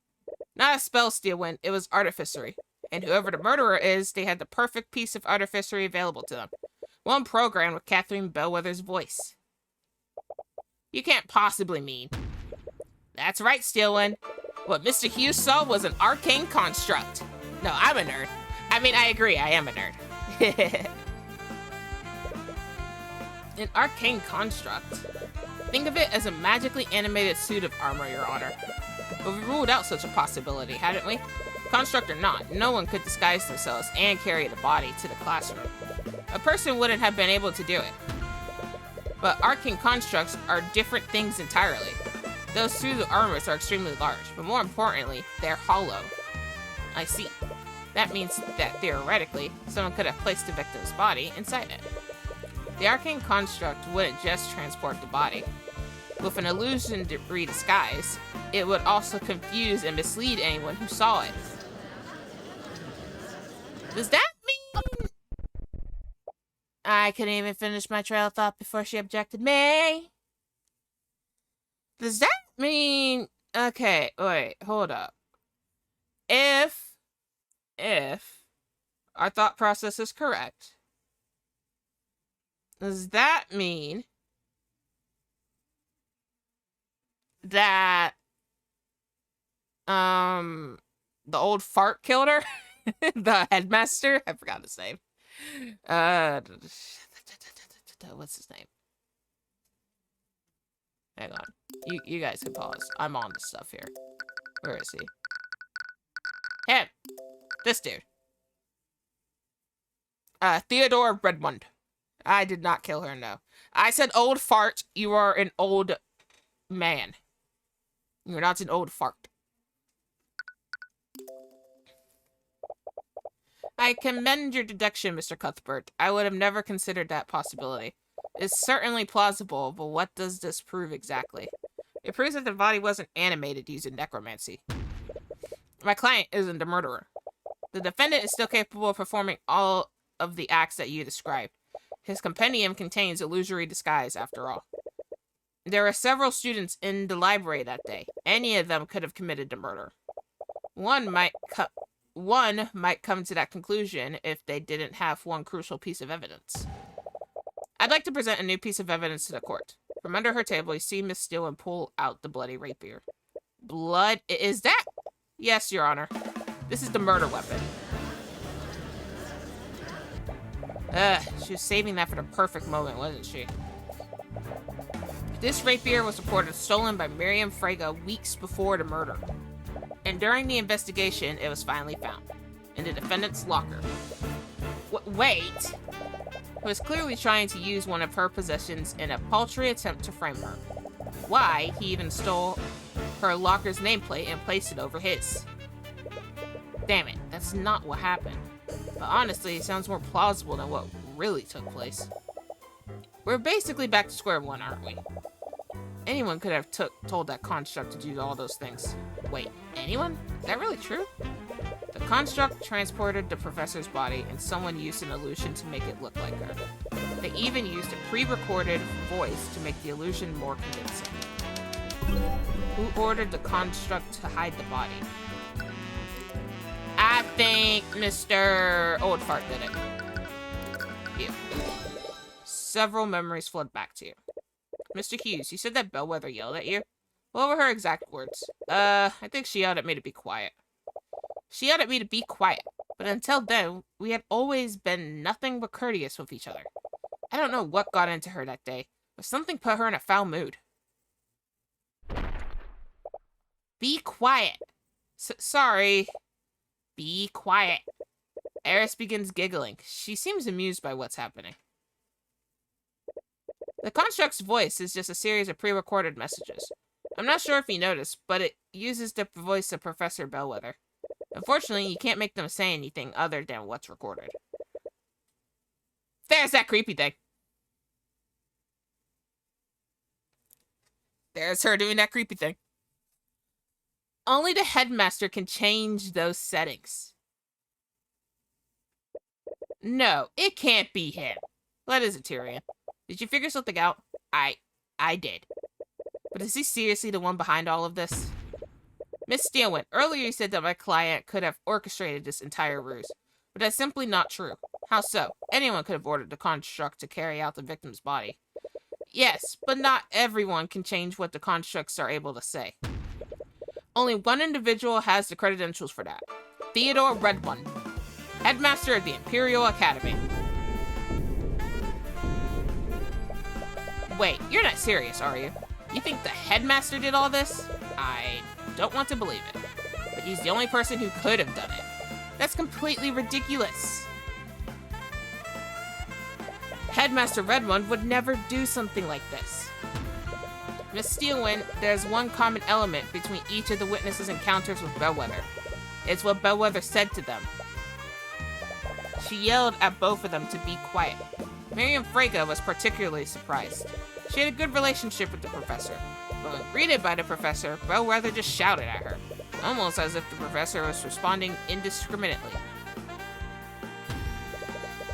Not a spell, Steelwind. It was artificery. And whoever the murderer is, they had the perfect piece of artificery available to them. One programmed with Catherine Bellwether's voice. You can't possibly mean. That's right, Steelwind. What Mr. Hughes saw was an arcane construct. No, I'm a nerd. I mean, I agree, I am a nerd. An arcane construct? Think of it as a magically animated suit of armor, Your Honor. But we ruled out such a possibility, hadn't we? Construct or not, no one could disguise themselves and carry the body to the classroom. A person wouldn't have been able to do it. But arcane constructs are different things entirely. Those suits of armors are extremely large, but more importantly, they're hollow. I see. That means that, theoretically, someone could have placed the victim's body inside it. The arcane construct wouldn't just transport the body. With an illusory disguise, it would also confuse and mislead anyone who saw it. Does that mean... I couldn't even finish my trail of thought before she objected me. Does that mean... Okay, wait, hold up. If our thought process is correct, does that mean that the old fart killed her? The headmaster? I forgot his name. What's his name? Hang on. You guys can pause. I'm on the stuff here. Where is he? Him. This dude. Theodore Redmond. I did not kill her, no. I said old fart. You are an old man. You're not an old fart. I commend your deduction, Mr. Cuthbert. I would have never considered that possibility. It's certainly plausible, but what does this prove exactly? It proves that the body wasn't animated using necromancy. My client isn't the murderer. The defendant is still capable of performing all of the acts that you described. His compendium contains illusory disguise, after all. There were several students in the library that day. Any of them could have committed the murder. One might come to that conclusion if they didn't have one crucial piece of evidence. I'd like to present a new piece of evidence to the court. From under her table, you see Miss Steelman pull out the bloody rapier. Blood? Is that? Yes, Your Honor. This is the murder weapon. She was saving that for the perfect moment, wasn't she? This rapier was reported stolen by Miriam Frege weeks before the murder. And during the investigation, it was finally found. In the defendant's locker. Wait! He was clearly trying to use one of her possessions in a paltry attempt to frame her. Why, he even stole her locker's nameplate and placed it over his. Damn it, that's not what happened. But honestly, it sounds more plausible than what really took place. We're basically back to square one, aren't we? Anyone could have told that construct to do all those things. Wait, anyone? Is that really true? The construct transported the professor's body, and someone used an illusion to make it look like her. They even used a pre-recorded voice to make the illusion more convincing. Who ordered the construct to hide the body? I think Mr. Oldfart did it. You. Several memories flood back to you. Mr. Hughes, you said that Bellwether yelled at you? What were her exact words? I think she yelled at me to be quiet. She yelled at me to be quiet, but until then, we had always been nothing but courteous with each other. I don't know what got into her that day, but something put her in a foul mood. Be quiet. Sorry. Be quiet. Eris begins giggling. She seems amused by what's happening. The construct's voice is just a series of pre-recorded messages. I'm not sure if you noticed, but it uses the voice of Professor Bellwether. Unfortunately, you can't make them say anything other than what's recorded. There's that creepy thing. There's her doing that creepy thing. Only the headmaster can change those settings. No, it can't be him. What is it, Tyrion? Did you figure something out? I did. But is he seriously the one behind all of this? Miss Steelman, earlier you said that my client could have orchestrated this entire ruse. But that's simply not true. How so? Anyone could have ordered the construct to carry out the victim's body. Yes, but not everyone can change what the constructs are able to say. Only one individual has the credentials for that. Theodore Redmond, headmaster of the Imperial Academy. Wait, you're not serious, are you? You think the headmaster did all this? I don't want to believe it. But he's the only person who could have done it. That's completely ridiculous. Headmaster Redmond would never do something like this. Miss Steelman, there's one common element between each of the witnesses' encounters with Bellwether. It's what Bellwether said to them. She yelled at both of them to be quiet. Miriam Frege was particularly surprised. She had a good relationship with the professor, but when greeted by the professor, Bellwether just shouted at her, almost as if the professor was responding indiscriminately.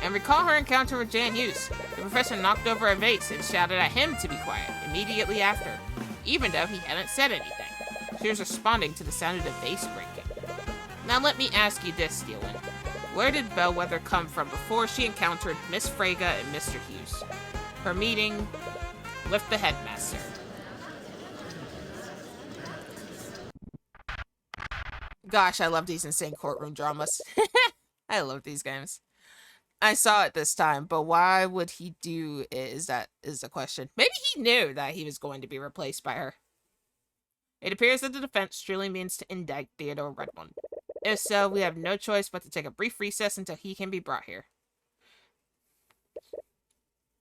And recall her encounter with Jan Hughes. The professor knocked over a vase and shouted at him to be quiet immediately after, even though he hadn't said anything. She was responding to the sound of the vase breaking. Now let me ask you this, Steelman. Where did Bellwether come from before she encountered Miss Frege and Mr. Hughes? Her meeting with the headmaster. Gosh, I love these insane courtroom dramas. I love these games. I saw it this time, but why would he do it? That is the question. Maybe he knew that he was going to be replaced by her. It appears that the defense truly means to indict Theodore Redmond. If so, we have no choice but to take a brief recess until he can be brought here.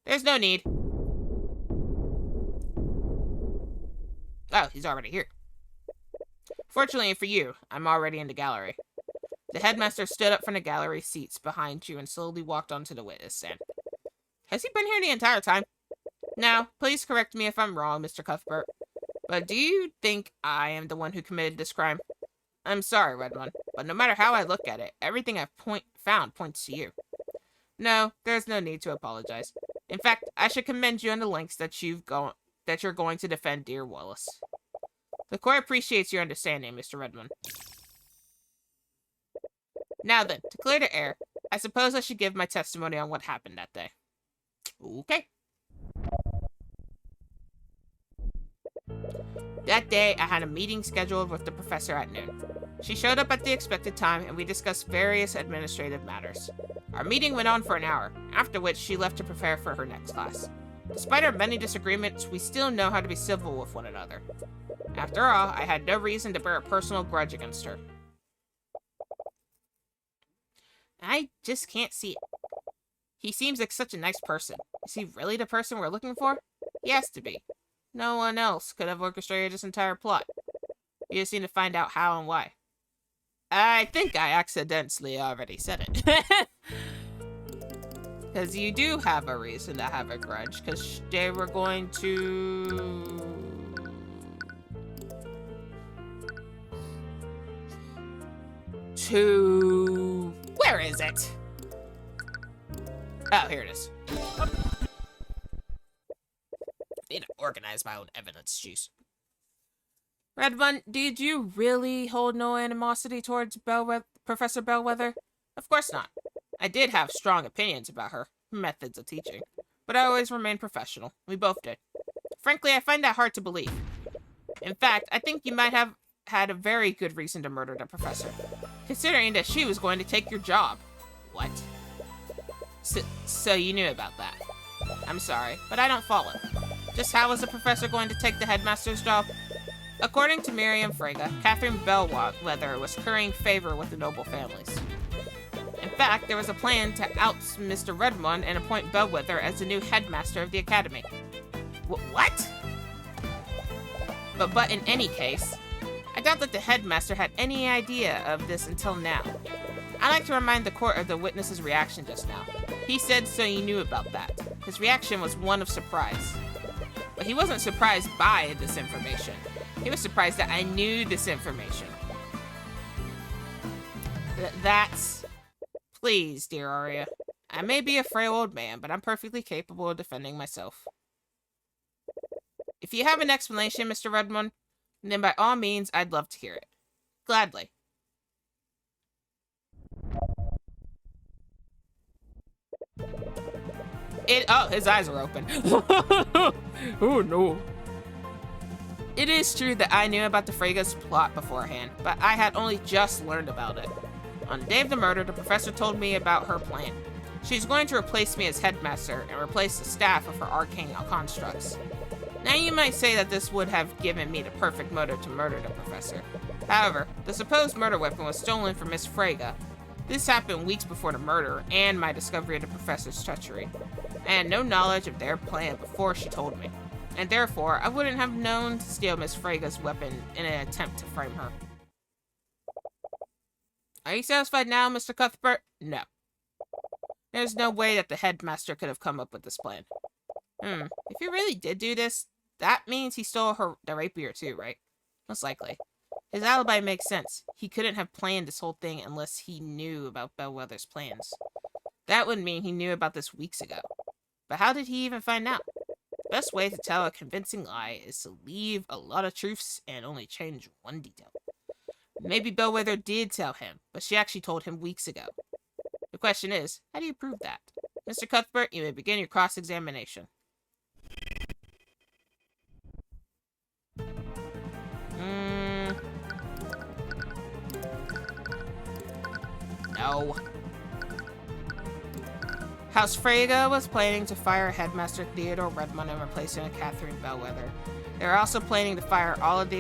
There's no need. Oh, he's already here. Fortunately for you, I'm already in the gallery. The headmaster stood up from the gallery seats behind you and slowly walked onto the witness stand. Has he been here the entire time? Now, please correct me if I'm wrong, Mr. Cuthbert. But do you think I am the one who committed this crime? I'm sorry, Redmond, but no matter how I look at it, everything I've found points to you. No, there's no need to apologize. In fact, I should commend you on the lengths that you're going to defend dear Wallace. The court appreciates your understanding, Mr. Redmond. Now then, to clear the air, I suppose I should give my testimony on what happened that day. Okay. That day, I had a meeting scheduled with the professor at noon. She showed up at the expected time, and we discussed various administrative matters. Our meeting went on for an hour, after which she left to prepare for her next class. Despite our many disagreements, we still know how to be civil with one another. After all, I had no reason to bear a personal grudge against her. I just can't see it. He seems like such a nice person. Is he really the person we're looking for? He has to be. No one else could have orchestrated this entire plot. We just need to find out how and why. I think I accidentally already said it. Because you do have a reason to have a grudge, because they were going to... Where is it? Oh, here it is. Need to organize my own evidence, jeez. Redmond, did you really hold no animosity towards Professor Bellwether? Of course not. I did have strong opinions about her methods of teaching, but I always remained professional. We both did. Frankly, I find that hard to believe. In fact, I think you might have had a very good reason to murder the professor, considering that she was going to take your job. What? So you knew about that. I'm sorry, but I don't follow. Just how was the professor going to take the headmaster's job? According to Miriam Frege, Catherine Bellwether was currying favor with the noble families. In fact, there was a plan to out Mr. Redmond and appoint Bellwether as the new headmaster of the academy. What? But in any case, I doubt that the headmaster had any idea of this until now. I like to remind the court of the witness's reaction just now. He said, so you knew about that. His reaction was one of surprise. But he wasn't surprised by this information. He was surprised that I knew this information. That's... Please, dear Aria. I may be a frail old man, but I'm perfectly capable of defending myself. If you have an explanation, Mr. Redmond, then by all means, I'd love to hear it. Gladly. Oh, his eyes are open. Oh, no. It is true that I knew about the Frege's plot beforehand, but I had only just learned about it. On the day of the murder, the professor told me about her plan. She's going to replace me as headmaster and replace the staff of her arcane constructs. Now you might say that this would have given me the perfect motive to murder the professor. However, the supposed murder weapon was stolen from Miss Frege. This happened weeks before the murder and my discovery of the professor's treachery. I had no knowledge of their plan before she told me, and therefore I wouldn't have known to steal Miss Frege's weapon in an attempt to frame her. Are you satisfied now, Mr. Cuthbert? No. There's no way that the headmaster could have come up with this plan. If he really did do this, that means he stole the rapier too, right? Most likely. His alibi makes sense. He couldn't have planned this whole thing unless he knew about Bellwether's plans. That would mean he knew about this weeks ago. But how did he even find out? The best way to tell a convincing lie is to leave a lot of truths and only change one detail. Maybe Bellwether did tell him, but she actually told him weeks ago. The question is, how do you prove that? Mr. Cuthbert, you may begin your cross-examination. No. House Frege was planning to fire Headmaster Theodore Redmond and replace him with Catherine Bellwether. They were also planning to fire all of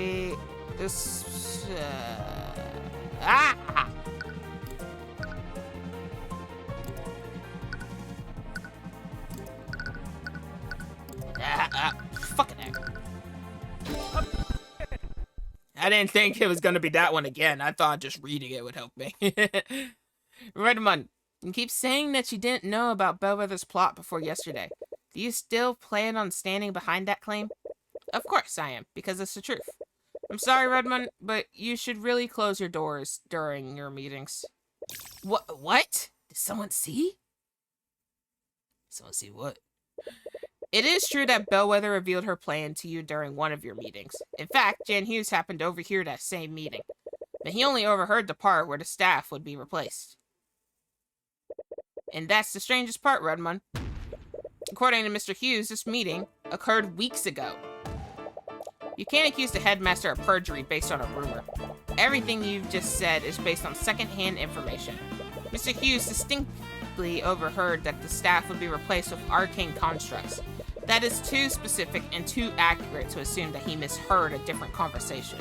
fucking heck. I didn't think it was gonna be that one again. I thought just reading it would help me. Redmond, you keep saying that you didn't know about Bellwether's plot before yesterday. Do you still plan on standing behind that claim? Of course I am, because it's the truth. I'm sorry, Redmond, but you should really close your doors during your meetings. What? Did someone see? Someone see what? It is true that Bellwether revealed her plan to you during one of your meetings. In fact, Jan Hughes happened to overhear that same meeting. But he only overheard the part where the staff would be replaced. And that's the strangest part, Redmond. According to Mr. Hughes, this meeting occurred weeks ago. You can't accuse the headmaster of perjury based on a rumor. Everything you've just said is based on second-hand information. Mr. Hughes distinctly overheard that the staff would be replaced with arcane constructs. That is too specific and too accurate to assume that he misheard a different conversation.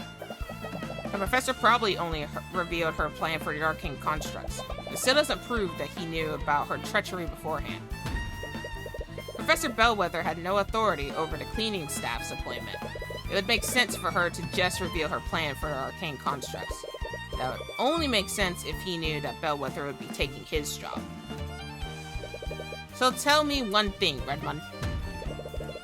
The professor probably only revealed her plan for the arcane constructs. It still doesn't prove that he knew about her treachery beforehand. Professor Bellwether had no authority over the cleaning staff's appointment. It would make sense for her to just reveal her plan for the arcane constructs. That would only make sense if he knew that Bellwether would be taking his job. So tell me one thing, Redmond.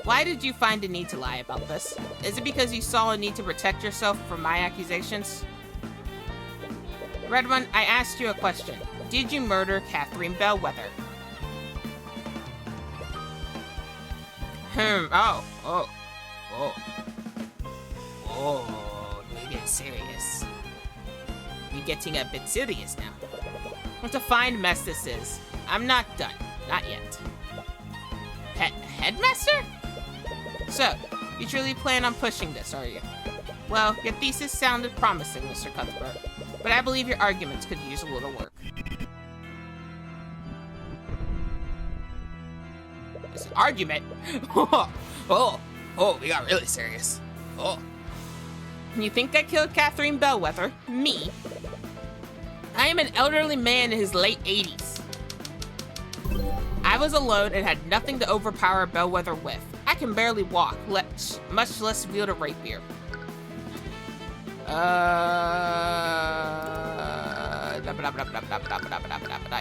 Why did you find the need to lie about this? Is it because you saw a need to protect yourself from my accusations? Redmond, I asked you a question. Did you murder Catherine Bellwether? Oh, we're getting serious. We're getting a bit serious now. What a fine mess this is. I'm not done. Not yet. Headmaster? So, you truly plan on pushing this, are you? Well, your thesis sounded promising, Mr. Cuthbert, but I believe your arguments could use a little work. This argument? We got really serious. You think I killed Catherine Bellwether? Me? I am an elderly man in his late 80s. I was alone and had nothing to overpower Bellwether with. I can barely walk, much less wield a rapier.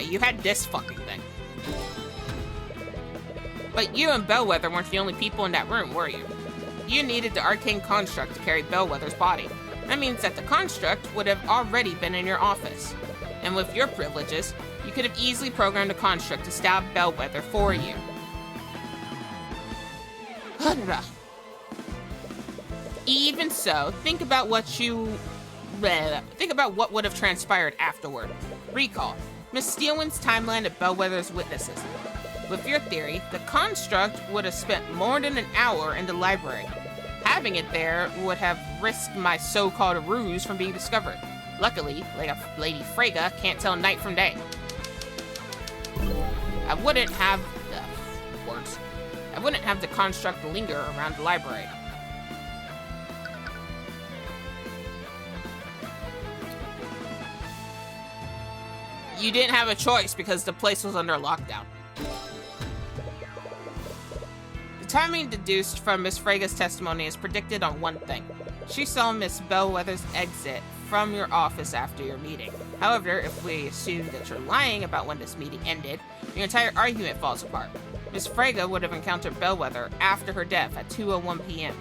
You had this fucking thing. But you and Bellwether weren't the only people in that room, were you? You needed the arcane construct to carry Bellwether's body. That means that the construct would have already been in your office. And with your privileges, you could have easily programmed the construct to stab Bellwether for you. Even so, think about what would have transpired afterward. Recall, Miss Steelman's timeline of Bellwether's witnesses. With your theory, the construct would have spent more than an hour in the library. Having it there would have risked my so-called ruse from being discovered. Luckily, Lady Frege can't tell night from day. I wouldn't have the construct linger around the library. You didn't have a choice because the place was under lockdown. The timing deduced from Miss Frege's testimony is predicted on one thing. She saw Miss Bellwether's exit from your office after your meeting. However, if we assume that you're lying about when this meeting ended, your entire argument falls apart. Miss Frege would have encountered Bellwether after her death at 2:01 p.m.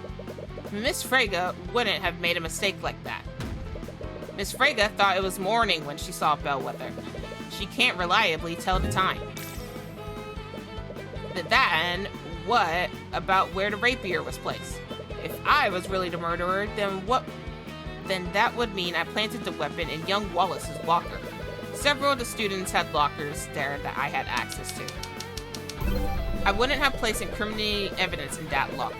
Miss Frege wouldn't have made a mistake like that. Miss Frege thought it was morning when she saw Bellwether. She can't reliably tell the time. But then, what about where the rapier was placed? If I was really the murderer, then that would mean I planted the weapon in young Wallace's locker. Several of the students had lockers there that I had access to. I wouldn't have placed incriminating evidence in that locker.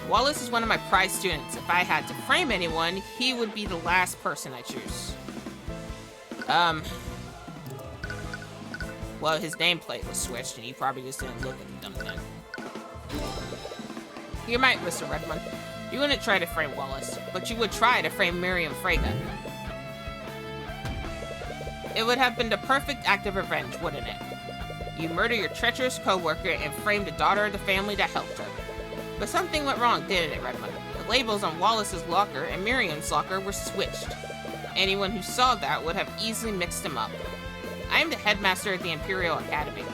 Wallace is one of my prized students. If I had to frame anyone, he would be the last person I choose. Well, his nameplate was switched, and he probably just didn't look at the dumb thing. You're right, Mr. Redmond. You wouldn't try to frame Wallace, but you would try to frame Miriam Frege. It would have been the perfect act of revenge, wouldn't it? You murder your treacherous co-worker and frame the daughter of the family that helped her. But something went wrong, didn't it, Redmond? The labels on Wallace's locker and Miriam's locker were switched. Anyone who saw that would have easily mixed them up. I am the headmaster at the Imperial Academy.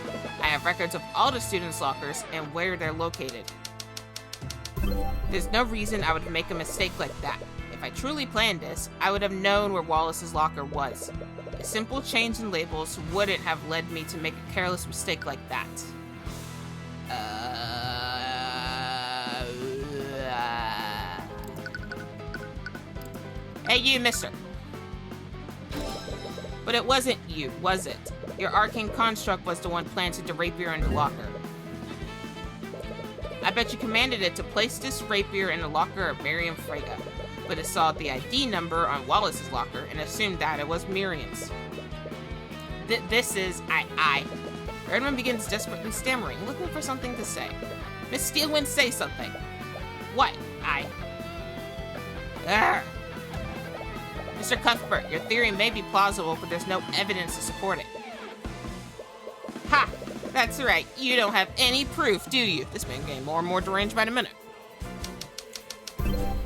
I have records of all the students' lockers and where they're located. There's no reason I would make a mistake like that. If I truly planned this, I would have known where Wallace's locker was. A simple change in labels wouldn't have led me to make a careless mistake like that. Hey, you, mister. But it wasn't you, was it? Your arcane construct was the one planted the rapier in the locker. I bet you commanded it to place this rapier in the locker of Miriam Frega, but it saw the ID number on Wallace's locker and assumed that it was Miriam's. This is... Redmond begins desperately stammering, looking for something to say. Miss Steelwind, say something. What? Mr. Cuthbert, your theory may be plausible, but there's no evidence to support it. Ha! That's right, you don't have any proof, do you? This man getting more and more deranged by the minute.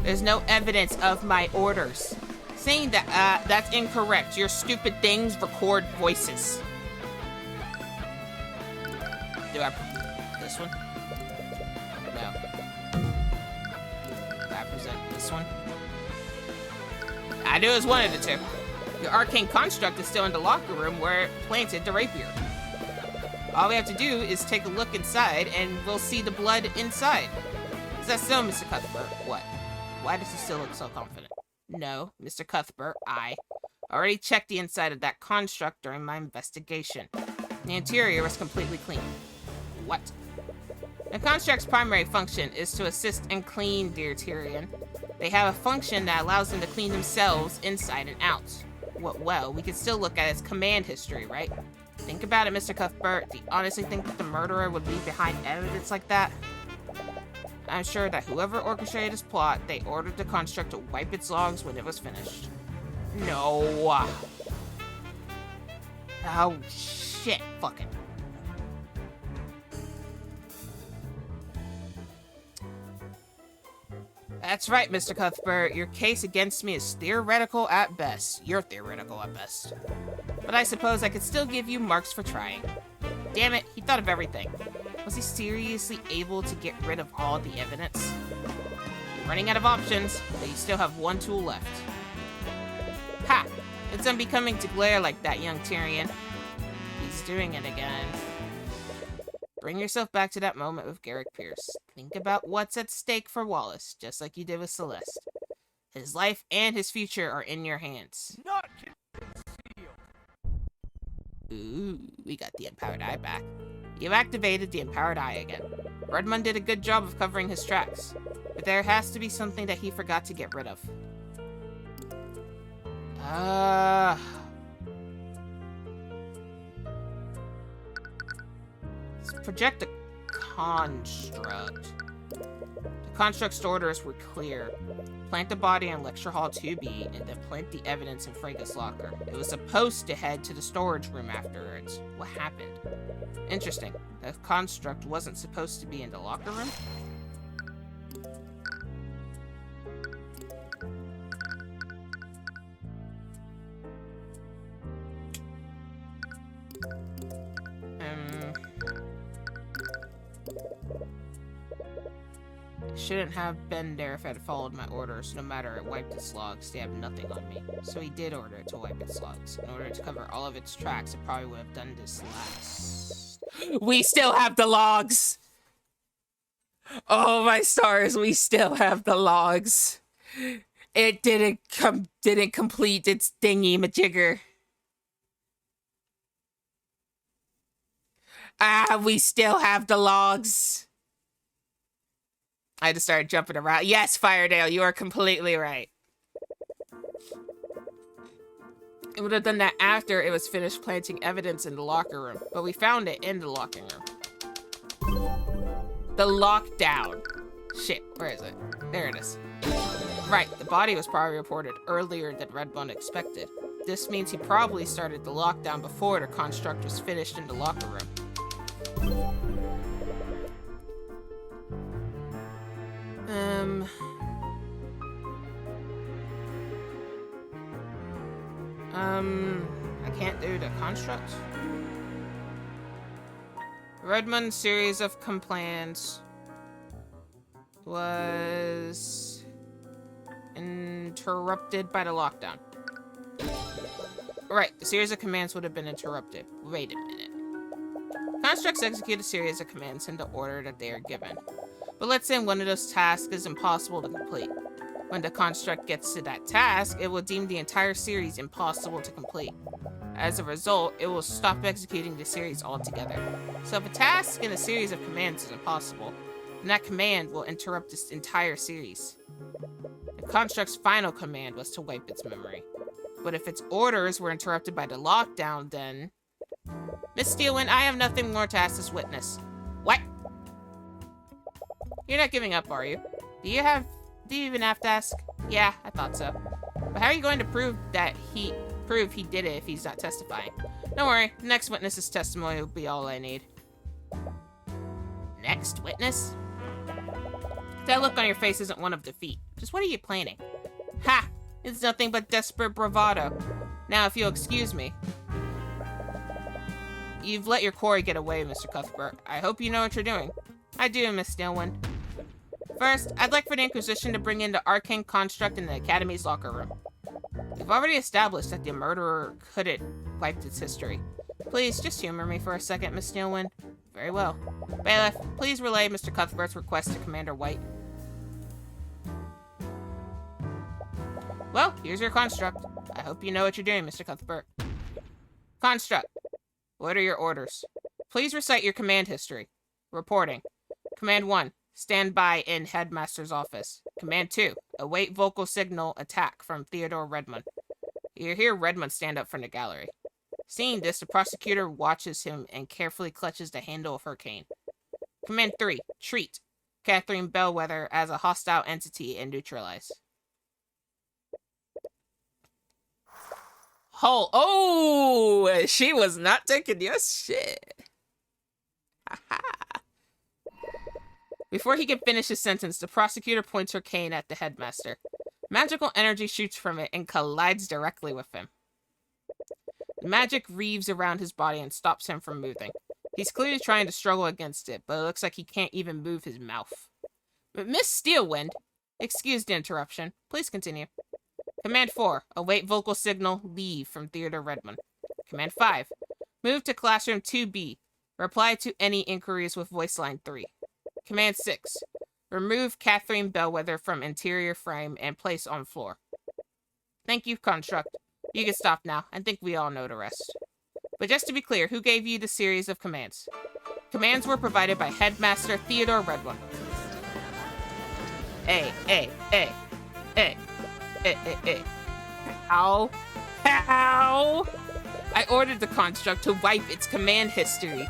There's no evidence of my orders. Saying that, that's incorrect. Your stupid things record voices. Do I... this one? No. Do I present this one? I knew it was one of the two. Your arcane construct is still in the locker room where it planted the rapier. All we have to do is take a look inside and we'll see the blood inside. Is that so, Mr. Cuthbert? What? Why does he still look so confident? No, Mr. Cuthbert, I already checked the inside of that construct during my investigation. The interior was completely clean. What? The construct's primary function is to assist and clean, dear Tyrion. They have a function that allows them to clean themselves inside and out. Well, we can still look at its command history, right? Think about it, Mr. Cuthbert. Do you honestly think that the murderer would leave behind evidence like that? I'm sure that whoever orchestrated this plot, they ordered the construct to wipe its logs when it was finished. No. Oh, shit. Fucking. That's right, Mr. Cuthbert. Your case against me is theoretical at best. You're theoretical at best. But I suppose I could still give you marks for trying. Damn it, he thought of everything. Was he seriously able to get rid of all the evidence? You're running out of options, but you still have one tool left. Ha! It's unbecoming to glare like that, young Tyrion. He's doing it again. Bring yourself back to that moment with Garrick Pierce. Think about what's at stake for Wallace, just like you did with Celeste. His life and his future are in your hands. Not concealed. Ooh, we got the Empowered Eye back. You've activated the Empowered Eye again. Redmond did a good job of covering his tracks, but there has to be something that he forgot to get rid of. Let's project a construct. The construct's orders were clear. Plant the body in Lecture Hall 2B, and then plant the evidence in Frega's locker. It was supposed to head to the storage room afterwards. What happened? Interesting. The construct wasn't supposed to be in the locker room? Shouldn't have been there if I had followed my orders. No matter, it wiped its logs. They have nothing on me. So he did order it to wipe its logs. In order to cover all of its tracks, it probably would have done this last. We still have the logs! Oh my stars, we still have the logs. It didn't complete its thingy-majigger. We still have the logs. I just started jumping around. Yes, Firedale, you are completely right. It would have done that after it was finished planting evidence in the locker room, but we found it in the locker room. The lockdown. Shit, where is it? There it is. Right, the body was probably reported earlier than Redmond expected. This means he probably started the lockdown before the construct was finished in the locker room. I can't do the construct. Redmond's series of complaints. was interrupted by the lockdown. Right, the series of commands would have been interrupted. Wait a minute. Constructs execute a series of commands in the order that they are given. But let's say one of those tasks is impossible to complete. When the construct gets to that task, it will deem the entire series impossible to complete. As a result, it will stop executing the series altogether. So if a task in a series of commands is impossible, then that command will interrupt this entire series. The construct's final command was to wipe its memory. But if its orders were interrupted by the lockdown, then... Miss Steelwind, I have nothing more to ask this witness. What? You're not giving up, are you? Do you even have to ask? Yeah, I thought so. But how are you going to prove he did it if he's not testifying? Don't worry, the next witness's testimony will be all I need. Next witness? That look on your face isn't one of defeat. Just what are you planning? Ha! It's nothing but desperate bravado. Now, if you'll excuse me. You've let your quarry get away, Mr. Cuthbert. I hope you know what you're doing. I do, Miss Steelwind. First, I'd like for the Inquisition to bring in the arcane construct in the Academy's locker room. We've already established that the murderer couldn't wipe its history. Please, just humor me for a second, Miss Steelwind. Very well. Bailiff, please relay Mr. Cuthbert's request to Commander White. Well, here's your construct. I hope you know what you're doing, Mr. Cuthbert. Construct. What are your orders? Please recite your command history. Reporting. Command 1. Stand by in Headmaster's office. Command 2. Await vocal signal attack from Theodore Redmond. You hear Redmond stand up from the gallery. Seeing this, the prosecutor watches him and carefully clutches the handle of her cane. Command 3. Treat Catherine Bellwether as a hostile entity and neutralize. Oh, she was not taking your shit. Before he can finish his sentence, the prosecutor points her cane at the headmaster. Magical energy shoots from it and collides directly with him. The magic reaves around his body and stops him from moving. He's clearly trying to struggle against it, but it looks like he can't even move his mouth. But Miss Steelwind, excuse the interruption. Please continue. Command 4. Await vocal signal. Leave from Theodore Redmond. Command 5. Move to classroom 2B. Reply to any inquiries with voice line 3. Command 6. Remove Catherine Bellwether from interior frame and place on floor. Thank you, Construct. You can stop now. I think we all know the rest. But just to be clear, who gave you the series of commands? Commands were provided by Headmaster Theodore Redmond. A. How? I ordered the construct to wipe its command history.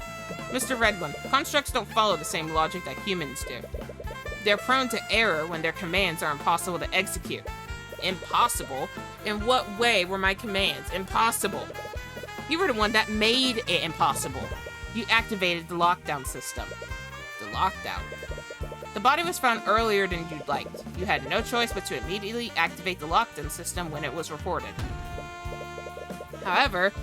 Mr. Redmond, constructs don't follow the same logic that humans do. They're prone to error when their commands are impossible to execute. Impossible? In what way were my commands impossible? You were the one that made it impossible. You activated the lockdown system. The lockdown? The body was found earlier than you'd liked. You had no choice but to immediately activate the lockdown system when it was reported. However,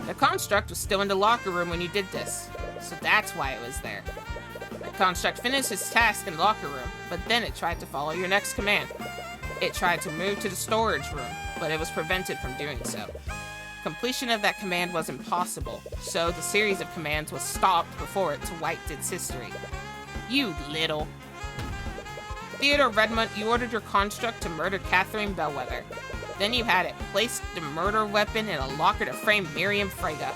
the construct was still in the locker room when you did this, so that's why it was there. The construct finished its task in the locker room, but then it tried to follow your next command. It tried to move to the storage room, but it was prevented from doing so. Completion of that command was impossible, so the series of commands was stopped before it wiped its history. You little... Theodore Redmond, you ordered your construct to murder Catherine Bellwether. Then you had it place the murder weapon in a locker to frame Miriam Frege.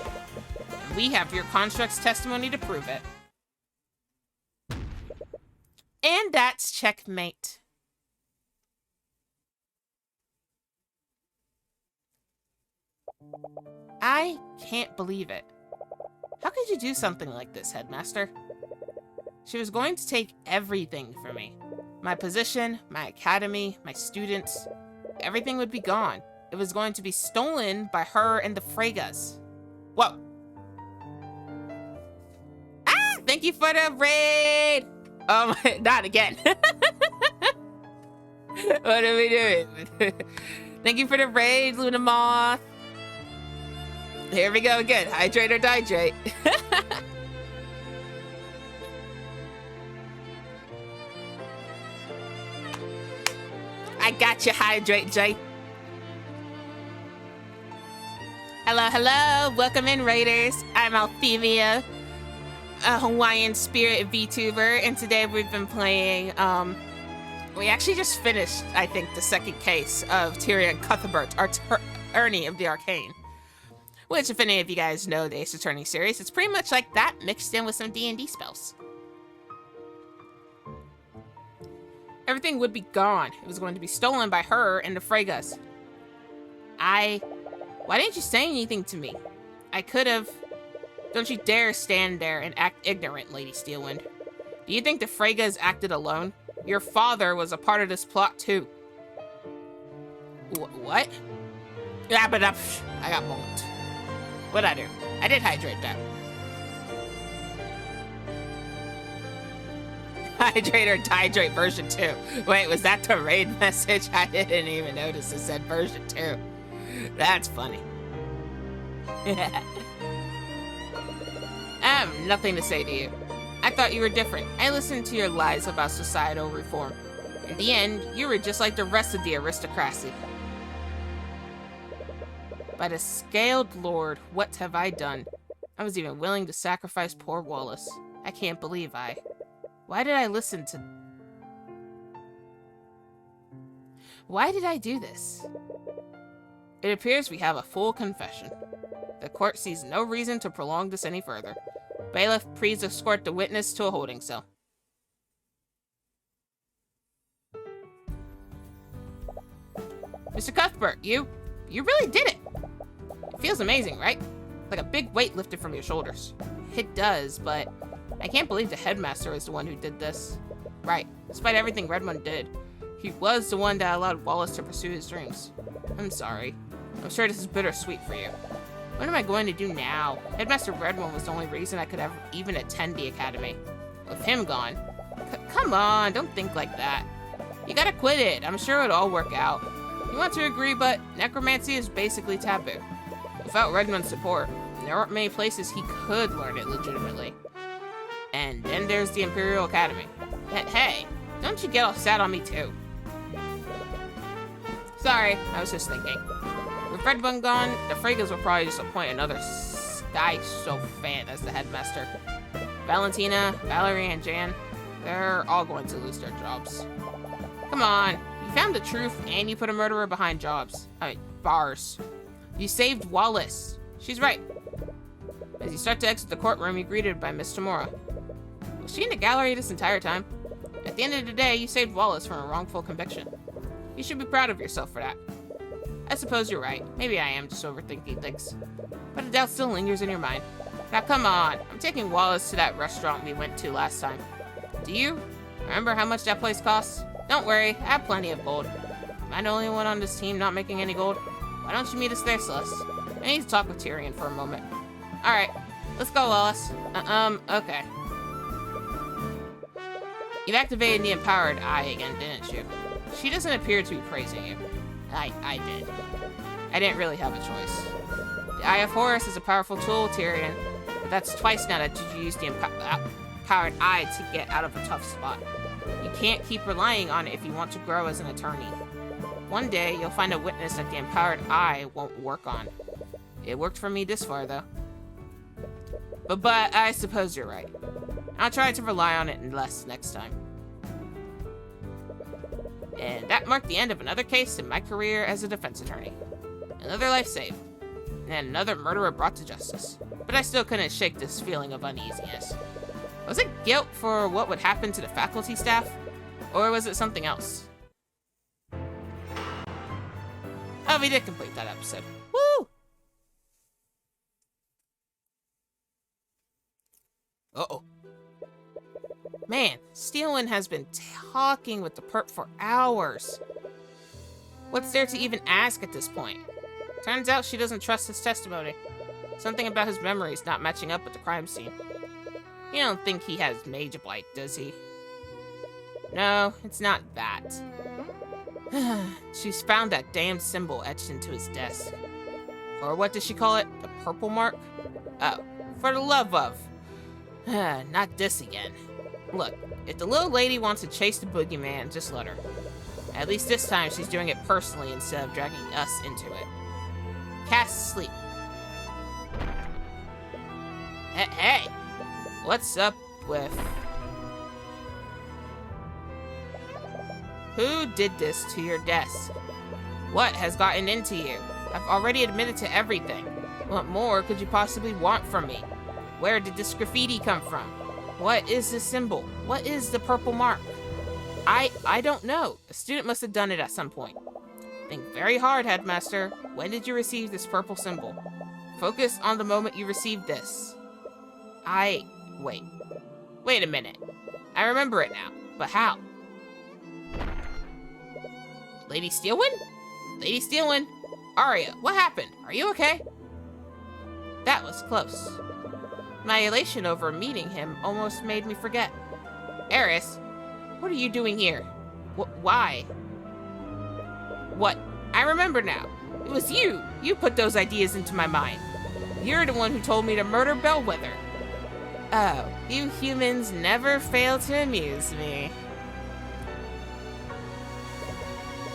And we have your construct's testimony to prove it. And that's checkmate. I can't believe it. How could you do something like this, Headmaster? She was going to take everything from me. My position, my academy, my students, everything would be gone. It was going to be stolen by her and the Fregas. Whoa. Ah, thank you for the raid. Not again. What are we doing? Thank you for the raid, Luna Moth. Here we go again. Hydrate or dihydrate. I got you, Hydrate J. Hello, hello. Welcome in, Raiders. I'm Althemia, a Hawaiian spirit VTuber, and today we've been playing, we actually just finished, I think, the second case of Tyrion Cuthbert, Attorney of the Arcane. Which, if any of you guys know the Ace Attorney series, it's pretty much like that mixed in with some D&D spells. Everything would be gone. It was going to be stolen by her and the Fregas. Why didn't you say anything to me? I could have... Don't you dare stand there and act ignorant, Lady Steelwind. Do you think the Fregas acted alone? Your father was a part of this plot, too. What? Yeah, but I got bumped. What'd I do? I did hydrate that. Hydrate or dehydrate version 2. Wait, was that the raid message? I didn't even notice it said version 2. That's funny. I have nothing to say to you. I thought you were different. I listened to your lies about societal reform. In the end, you were just like the rest of the aristocracy. By the scaled lord, what have I done? I was even willing to sacrifice poor Wallace. I can't believe Why did I listen to... Why did I do this? It appears we have a full confession. The court sees no reason to prolong this any further. Bailiff, please escort the witness to a holding cell. Mr. Cuthbert, you really did it! It feels amazing, right? Like a big weight lifted from your shoulders. It does, but I can't believe the headmaster is the one who did this. Right, despite everything Redmond did, he was the one that allowed Wallace to pursue his dreams. I'm sorry. I'm sure this is bittersweet for you. What am I going to do now? Headmaster Redmond was the only reason I could ever even attend the academy. With him gone. Come on, don't think like that. You gotta quit it. I'm sure it'll all work out. You want to agree, but necromancy is basically taboo. Without Redmond's support, there aren't many places he could learn it legitimately. And then there's the Imperial Academy. Hey, don't you get all sad on me too. Sorry, I was just thinking. With Redmond gone, the Fregas will probably just appoint another Sky Sophant as the headmaster. Valentina, Valerie, and Jan, they're all going to lose their jobs. Come on, you found the truth and you put a murderer behind bars. You saved Wallace. She's right. As you start to exit the courtroom, you're greeted by Miss Tamora. Was she in the gallery this entire time? At the end of the day, you saved Wallace from a wrongful conviction. You should be proud of yourself for that. I suppose you're right. Maybe I am just overthinking things. But a doubt still lingers in your mind. Now come on, I'm taking Wallace to that restaurant we went to last time. Do you? Remember how much that place costs? Don't worry, I have plenty of gold. Am I the only one on this team not making any gold? Why don't you meet us there, Celeste? I need to talk with Tyrion for a moment. Alright, let's go, Wallace. Okay. You've activated the Empowered Eye again, didn't you? She doesn't appear to be praising you. I did. I didn't really have a choice. The Eye of Horus is a powerful tool, Tyrion, but that's twice now that you used the Empowered Eye to get out of a tough spot. You can't keep relying on it if you want to grow as an attorney. One day, you'll find a witness that the Empowered Eye won't work on. It worked for me this far, though. But I suppose you're right. I'll try to rely on it less next time. And that marked the end of another case in my career as a defense attorney. Another life saved, and another murderer brought to justice. But I still couldn't shake this feeling of uneasiness. Was it guilt for what would happen to the faculty staff? Or was it something else? Oh, we did complete that episode. Woo! Uh-oh. Man, Steelwind has been talking with the perp for hours. What's there to even ask at this point? Turns out she doesn't trust his testimony. Something about his memories not matching up with the crime scene. You don't think he has mage blight, does he? No, it's not that. She's found that damn symbol etched into his desk. Or what does she call it? The purple mark? Oh, for the love of. Not this again. Look, if the little lady wants to chase the boogeyman, just let her. At least this time she's doing it personally instead of dragging us into it. Cast sleep. Hey! What's up with... Who did this to your desk? What has gotten into you? I've already admitted to everything. What more could you possibly want from me? Where did this graffiti come from? What is this symbol? What is the purple mark? I don't know. A student must have done it at some point. Think very hard, Headmaster. When did you receive this purple symbol? Focus on the moment you received this. Wait a minute. I remember it now, but how? Lady Steelwind? Lady Steelwind? Arya, what happened? Are you okay? That was close. My elation over meeting him almost made me forget. Eris, what are you doing here? Why? What? I remember now. It was you. You put those ideas into my mind. You're the one who told me to murder Bellwether. Oh, you humans never fail to amuse me.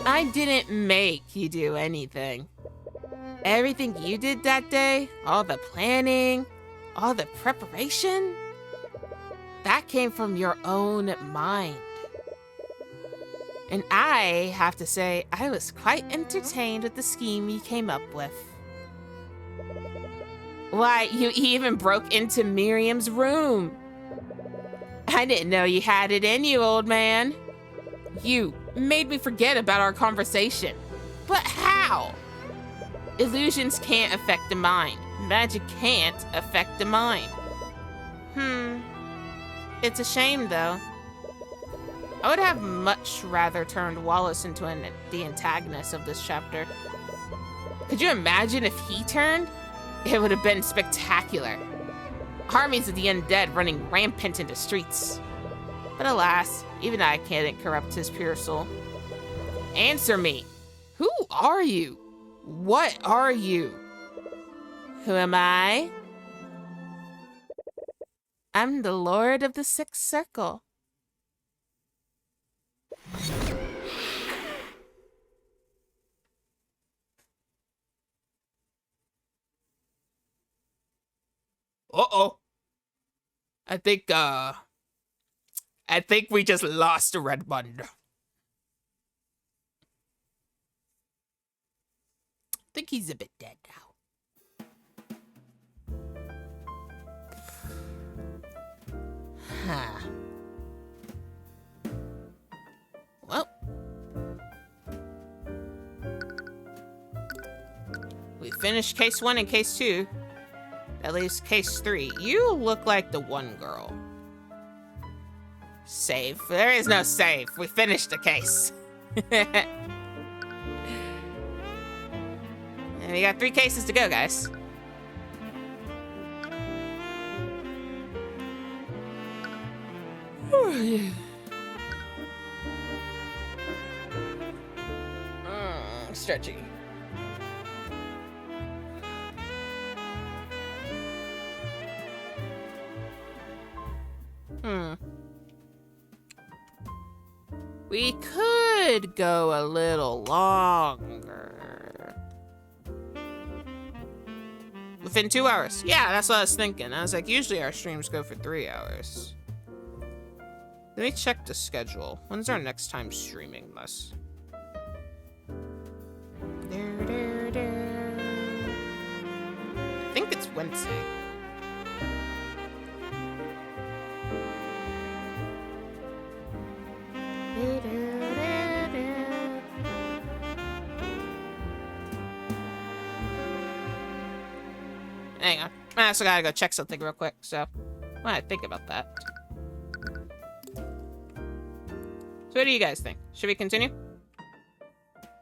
I didn't make you do anything. Everything you did that day, all the planning, all the preparation, that came from your own mind. And I have to say, I was quite entertained with the scheme you came up with. Why, you even broke into Miriam's room. I didn't know you had it in you, old man. You made me forget about our conversation. But how? Illusions can't affect the mind. Magic can't affect the mind. It's a shame, though. I would have much rather turned Wallace into the antagonist of this chapter. Could you imagine if he turned? It would have been spectacular. Armies of the undead running rampant in the streets. But alas, even I can't corrupt his pure soul. Answer me. Who are you? What are you? Who am I? I'm the Lord of the Sixth Circle. Uh-oh. I think we just lost Redmond. I think he's a bit dead now. Well. We finished case 1 and case 2. At least case 3. You look like the one girl. Save. There is no save. We finished the case. And we got 3 cases to go, guys. Stretching. We could go a little longer. Within 2 hours. Yeah, that's what I was thinking. I was like, usually our streams go for 3 hours. Let me check the schedule. When's our next time streaming this? I think it's Wednesday. Hang on. I also gotta go check something real quick, so why I think about that. So what do you guys think? Should we continue?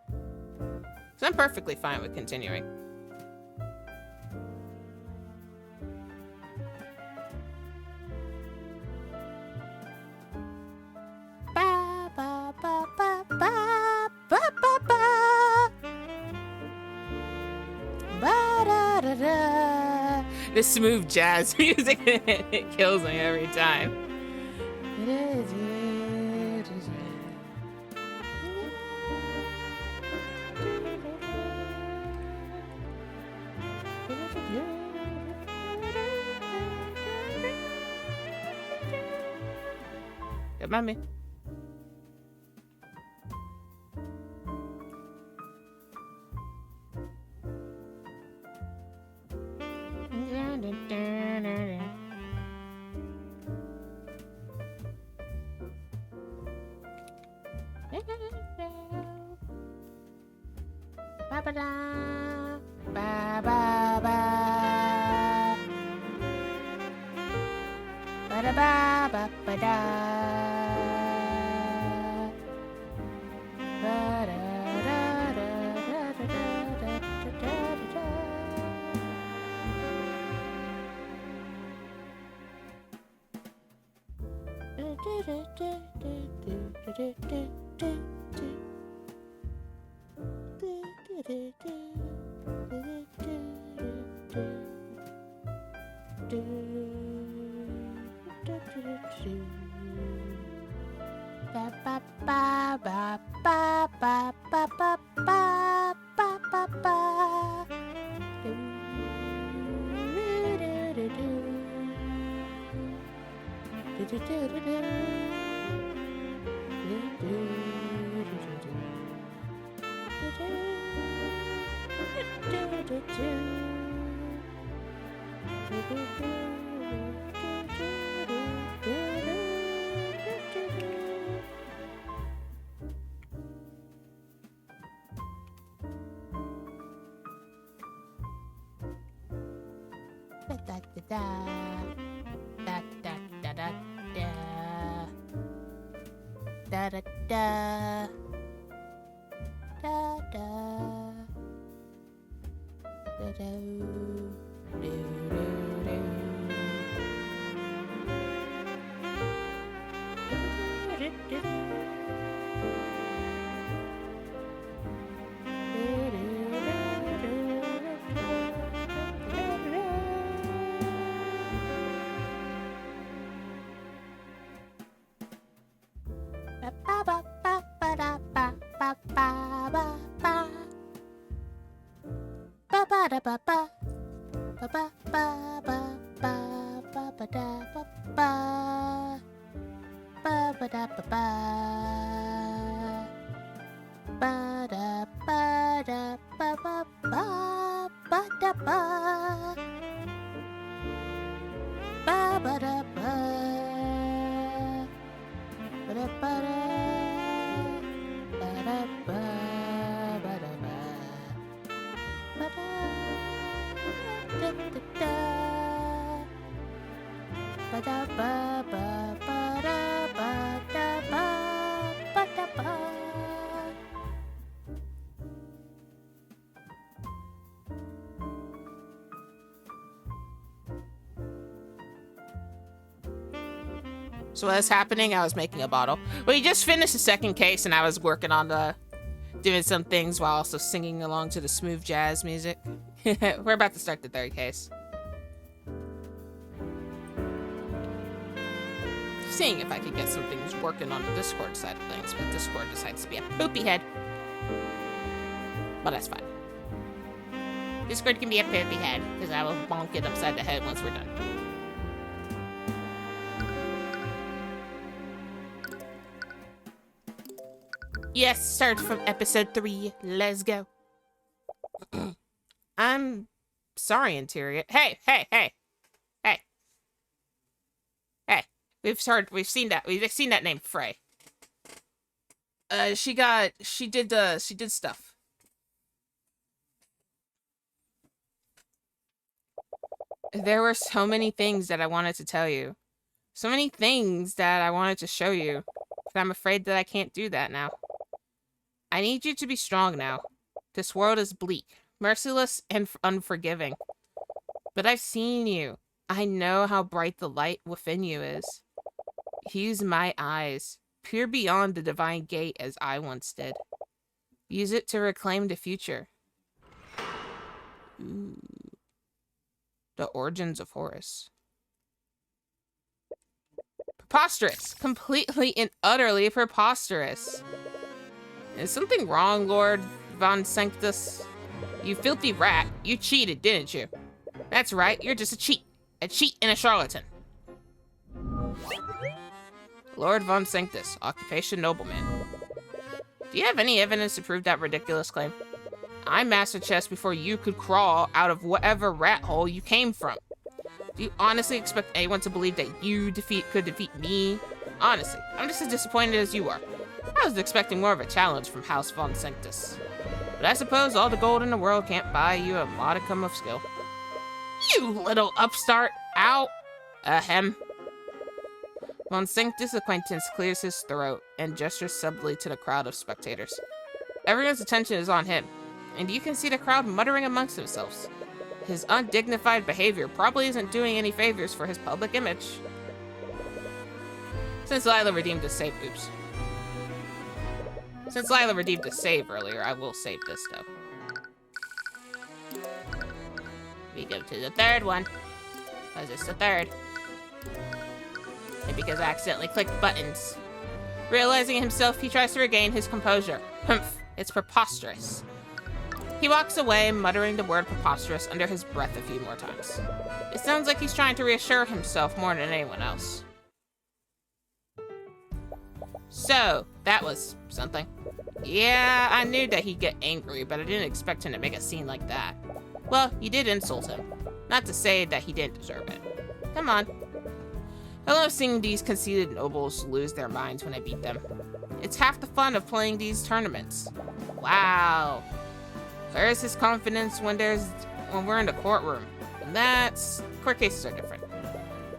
Because I'm perfectly fine with continuing. Ba, ba, ba, ba, ba, ba, ba, ba. Ba, da, da, da. This smooth jazz music, it kills me every time. Don't mind me. Ba-ba-da, ba-ba-ba. Ba-da-ba-ba-ba-da. So what's happening? I was making a bottle. We just finished the second case, and I was working on doing some things while also singing along to the smooth jazz music. We're about to start the third case. Seeing if I could get some things working on the Discord side of things, but Discord decides to be a poopy head. But that's fine. Discord can be a poopy head, because I will bonk it upside the head once we're done. Yes, start from episode 3. Let's go. I'm sorry, Interior. Hey. We've seen that name, Frey. She did stuff. There were so many things that I wanted to tell you. So many things that I wanted to show you. But I'm afraid that I can't do that now. I need you to be strong now. This world is bleak, merciless, and unforgiving. But I've seen you. I know how bright the light within you is. Use my eyes, peer beyond the divine gate as I once did. Use it to reclaim the future. Ooh. The origins of Horus. Preposterous. Completely and utterly preposterous. Is something wrong, Lord Von Sanctus? You filthy rat. You cheated, didn't you? That's right, you're just a cheat. A cheat and a charlatan. Lord Von Sanctus, occupation nobleman. Do you have any evidence to prove that ridiculous claim? I mastered chess before you could crawl out of whatever rat hole you came from. Do you honestly expect anyone to believe that you could defeat me? Honestly, I'm just as disappointed as you are. I was expecting more of a challenge from House Von Sanctus. But I suppose all the gold in the world can't buy you a modicum of skill. You little upstart! Ow! Ahem. Von Sanctus' acquaintance clears his throat and gestures subtly to the crowd of spectators. Everyone's attention is on him, and you can see the crowd muttering amongst themselves. His undignified behavior probably isn't doing any favors for his public image. Since Lila redeemed his save, Since Lila redeemed his save earlier, I will save this though. We go to the third one, because it's the third. And because I accidentally clicked buttons. Realizing himself, he tries to regain his composure. Humph, it's preposterous. He walks away, muttering the word preposterous under his breath a few more times. It sounds like he's trying to reassure himself more than anyone else. So, that was something. Yeah, I knew that he'd get angry, but I didn't expect him to make a scene like that. Well, you did insult him. Not to say that he didn't deserve it. Come on. I love seeing these conceited nobles lose their minds when I beat them. It's half the fun of playing these tournaments. Wow. Where's his confidence when we're in the courtroom? Court cases are different.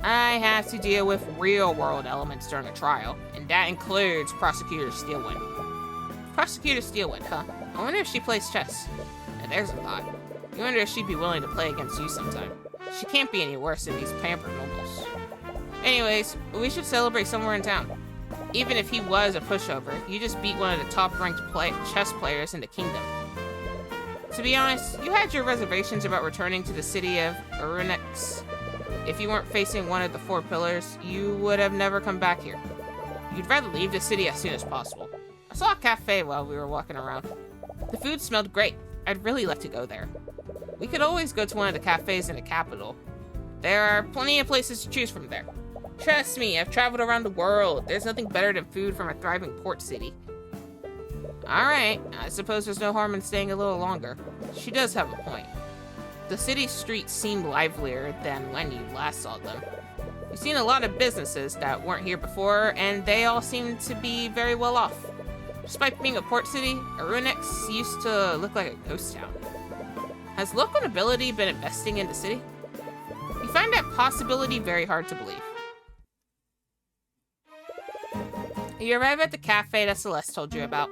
I have to deal with real-world elements during a trial, and that includes Prosecutor Steelwind. Prosecutor Steelwind, huh? I wonder if she plays chess. Now there's a thought. You wonder if she'd be willing to play against you sometime. She can't be any worse than these pampered nobles. Anyways, we should celebrate somewhere in town. Even if he was a pushover, you just beat one of the top-ranked chess players in the kingdom. To be honest, you had your reservations about returning to the city of Arunex. If you weren't facing one of the 4 pillars, you would have never come back here. You'd rather leave the city as soon as possible. I saw a cafe while we were walking around. The food smelled great. I'd really like to go there. We could always go to one of the cafes in the capital. There are plenty of places to choose from there. Trust me, I've traveled around the world. There's nothing better than food from a thriving port city. Alright, I suppose there's no harm in staying a little longer. She does have a point. The city streets seem livelier than when you last saw them. You've seen a lot of businesses that weren't here before, and they all seem to be very well off. Despite being a port city, Arunex used to look like a ghost town. Has local nobility been investing in the city? You find that possibility very hard to believe. You arrive at the cafe that Celeste told you about.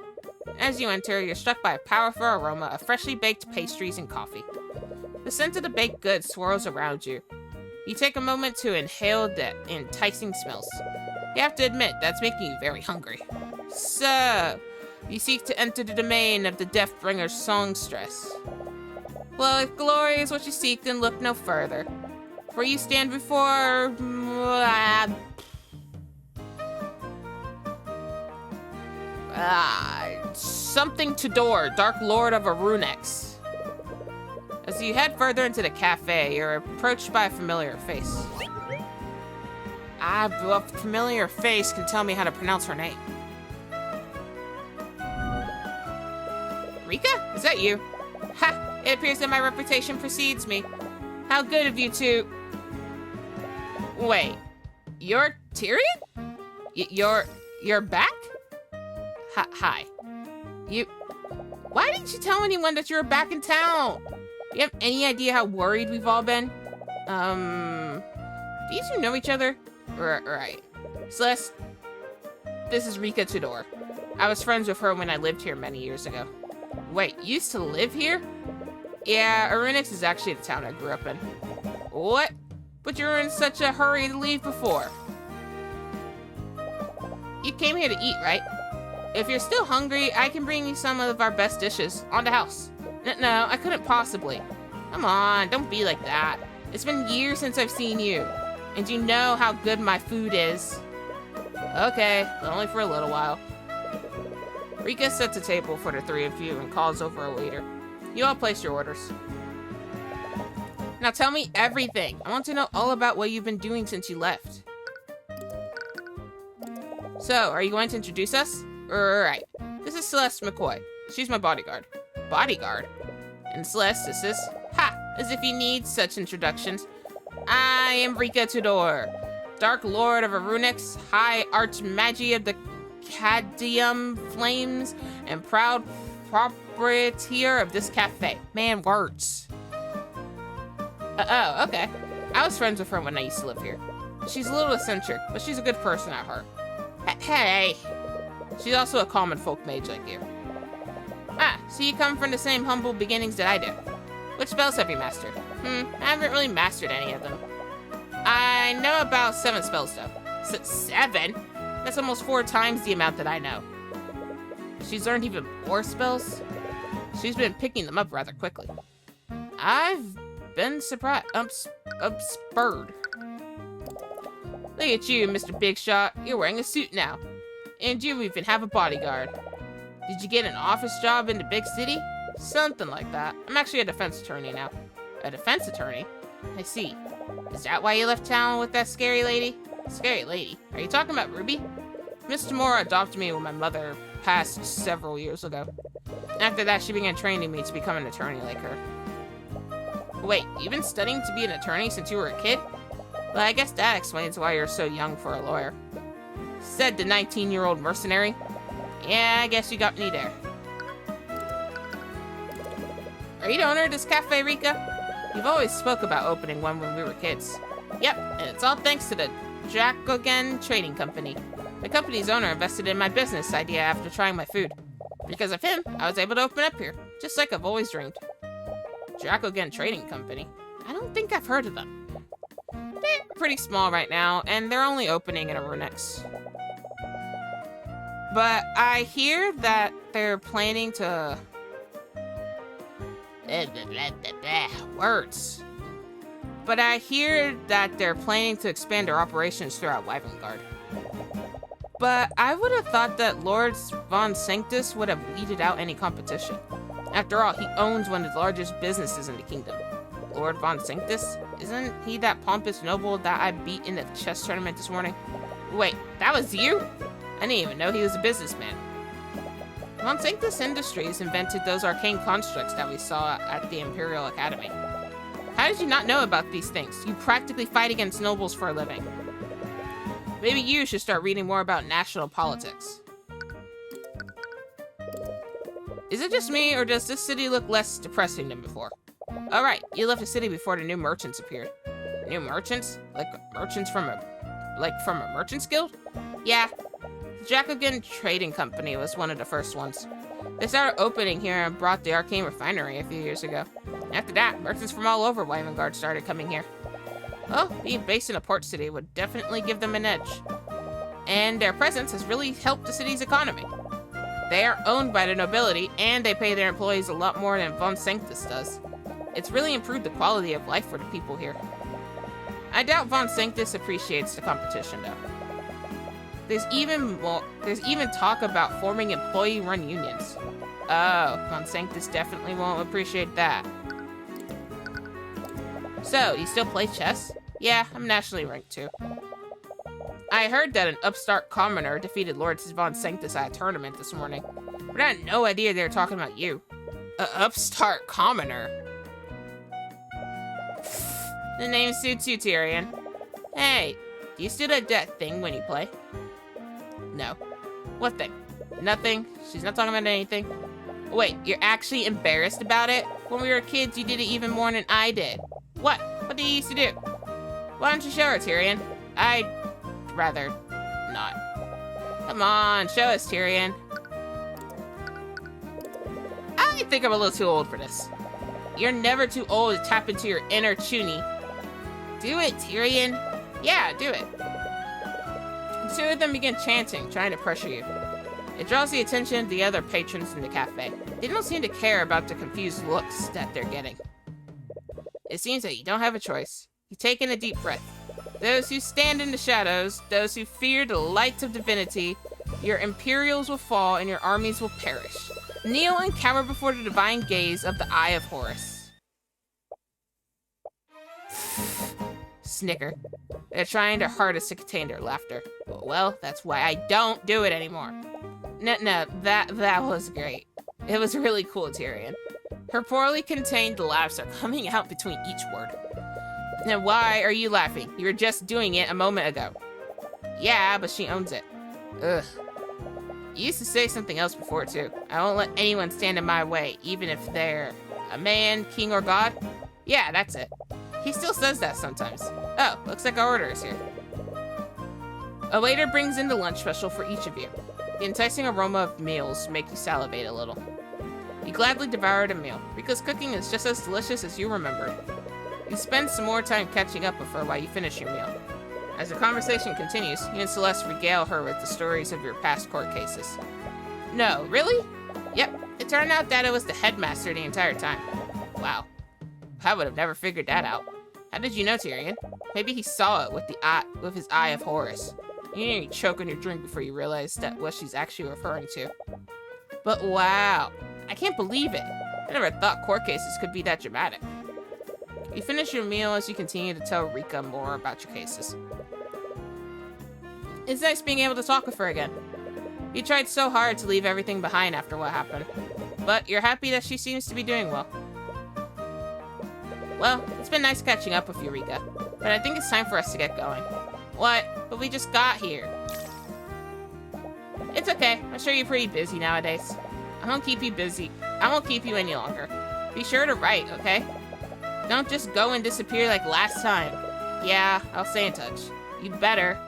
As you enter, you're struck by a powerful aroma of freshly baked pastries and coffee. The scent of the baked goods swirls around you. You take a moment to inhale the enticing smells. You have to admit, that's making you very hungry. So, you seek to enter the domain of the Deathbringer's songstress. Well, if glory is what you seek, then look no further. For you stand before... something to door, Dark Lord of Arunex. As you head further into the cafe, you're approached by a familiar face. A familiar face can tell me how to pronounce her name. Rika? Is that you? Ha! It appears that my reputation precedes me. How good of you to... Wait. You're Tyrion? You're back? Hi. Why didn't you tell anyone that you were back in town? Do you have any idea how worried we've all been? Do you two know each other? Right. Celeste, this is Rika Tudor. I was friends with her when I lived here many years ago. Wait, you used to live here? Yeah, Arunex is actually the town I grew up in. What? But you were in such a hurry to leave before. You came here to eat, right? If you're still hungry, I can bring you some of our best dishes on the house. No, I couldn't possibly. Come on, don't be like that. It's been years since I've seen you, and you know how good my food is. Okay, but only for a little while. Rika sets a table for the 3 of you and calls over a waiter. You all place your orders. Now tell me everything. I want to know all about what you've been doing since you left. So, are you going to introduce us? Right. This is Celeste McCoy. She's my bodyguard. Bodyguard? And Celeste, this is... Ha! As if you need such introductions. I am Rika Tudor, Dark Lord of Arunix, High Archmagi of the Cadmium Flames, and proud proprietor of this cafe. Man, words. Oh, okay. I was friends with her when I used to live here. She's a little eccentric, but she's a good person at heart. Hey! She's also a common folk mage like you. Ah, so you come from the same humble beginnings that I do. Which spells have you mastered? I haven't really mastered any of them. I know about 7 spells though. 7? That's almost 4 times the amount that I know. She's learned even more spells? She's been picking them up rather quickly. I've been surprised. Spurred. Look at you, Mr. Big Shot. You're wearing a suit now. And you even have a bodyguard. Did you get an office job in the big city? Something like that. I'm actually a defense attorney now. A defense attorney? I see. Is that why you left town with that scary lady? Scary lady? Are you talking about Ruby? Miss Tamora adopted me when my mother passed several years ago. After that, she began training me to become an attorney like her. Wait, you've been studying to be an attorney since you were a kid? Well, I guess that explains why you're so young for a lawyer. Said the 19-year-old mercenary. Yeah, I guess you got me there. Are you the owner of this cafe, Rika? You've always spoke about opening one when we were kids. Yep, and it's all thanks to the Dracogen Trading Company. The company's owner invested in my business idea after trying my food. Because of him, I was able to open up here, just like I've always dreamed. Dracogen Trading Company? I don't think I've heard of them. They're pretty small right now, and they're only opening in Arunix. But I hear that they're planning to... Words. But I hear that they're planning to expand their operations throughout Wyvern. But I would have thought that Lord Von Sanctus would have weeded out any competition. After all, he owns one of the largest businesses in the kingdom. Lord Von Sanctus? Isn't he that pompous noble that I beat in the chess tournament this morning? Wait, that was you? I didn't even know he was a businessman. Von Sanctus Industries invented those arcane constructs that we saw at the Imperial Academy. How did you not know about these things? You practically fight against nobles for a living. Maybe you should start reading more about national politics. Is it just me, or does this city look less depressing than before? Alright, you left the city before the new merchants appeared. New merchants? Like merchants from a merchant's guild? Yeah. The Dracogen Trading Company was one of the first ones. They started opening here and brought the Arcane Refinery a few years ago. After that, merchants from all over Wyvern started coming here. Well, being based in a port city would definitely give them an edge. And their presence has really helped the city's economy. They are owned by the nobility, and they pay their employees a lot more than Von Sanctus does. It's really improved the quality of life for the people here. I doubt Von Sanctus appreciates the competition, though. There's even talk about forming employee-run unions. Oh, Von Sanctus definitely won't appreciate that. So, you still play chess? Yeah, I'm nationally ranked too. I heard that an upstart commoner defeated Lord Von Sanctus at a tournament this morning, but I had no idea they were talking about you. An upstart commoner? The name suits you, Tyrion. Hey, do you still do that thing when you play? No. What thing? Nothing? She's not talking about anything? Wait, you're actually embarrassed about it? When we were kids, you did it even more than I did. What? What did you used to do? Why don't you show her, Tyrion? I'd rather not. Come on, show us, Tyrion. I think I'm a little too old for this. You're never too old to tap into your inner Chuny. Do it, Tyrion. Yeah, do it. The two of them begin chanting, trying to pressure you. It draws the attention of the other patrons in the cafe. They don't seem to care about the confused looks that they're getting. It seems that you don't have a choice. You take in a deep breath. Those who stand in the shadows, those who fear the light of divinity, your imperials will fall and your armies will perish. Kneel and cower before the divine gaze of the Eye of Horus. snicker. They're trying their hardest to contain their laughter. Well, that's why I don't do it anymore. No, that was great. It was really cool, Tyrion. Her poorly contained laughs are coming out between each word. Now, why are you laughing? You were just doing it a moment ago. Yeah, but she owns it. Ugh. You used to say something else before, too. I won't let anyone stand in my way, even if they're a man, king, or god. Yeah, that's it. He still says that sometimes. Oh, looks like our order is here. A waiter brings in the lunch special for each of you. The enticing aroma of meals make you salivate a little. You gladly devoured a meal, because cooking is just as delicious as you remembered. You spend some more time catching up with her while you finish your meal. As the conversation continues, you and Celeste regale her with the stories of your past court cases. No, really? Yep, it turned out that it was the headmaster the entire time. Wow. I would have never figured that out. How did you know, Tyrion? Maybe he saw it with his eye of Horus. You nearly choke on your drink before you realized that what she's actually referring to. But wow, I can't believe it. I never thought court cases could be that dramatic. You finish your meal as you continue to tell Rika more about your cases. It's nice being able to talk with her again. You tried so hard to leave everything behind after what happened, but you're happy that she seems to be doing well. Well, it's been nice catching up with you, Rika, but I think it's time for us to get going. What? But we just got here. It's okay. I'm sure you're pretty busy nowadays. I won't keep you busy. I won't keep you any longer. Be sure to write, okay? Don't just go and disappear like last time. Yeah, I'll stay in touch. You'd better.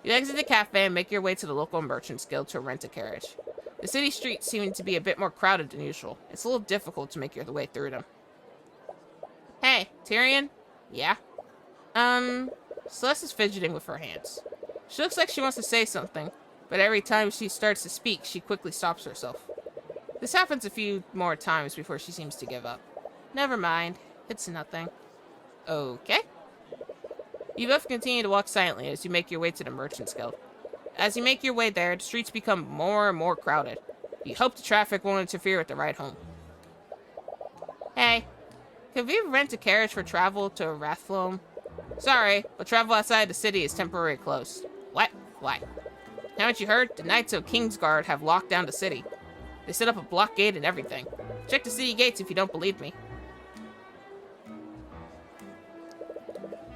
You exit the cafe and make your way to the local merchants guild to rent a carriage. The city streets seem to be a bit more crowded than usual. It's a little difficult to make your way through them. Hey, Tyrion? Yeah? Celeste is fidgeting with her hands. She looks like she wants to say something, but every time she starts to speak, she quickly stops herself. This happens a few more times before she seems to give up. Never mind. It's nothing. Okay. You both continue to walk silently as you make your way to the Merchants Guild. As you make your way there, the streets become more and more crowded. You hope the traffic won't interfere with the ride home. Hey, can we rent a carriage for travel to Rathlome? Sorry, but travel outside the city is temporarily closed. What? Why? Haven't you heard? The Knights of Kingsguard have locked down the city. They set up a blockade and everything. Check the city gates if you don't believe me.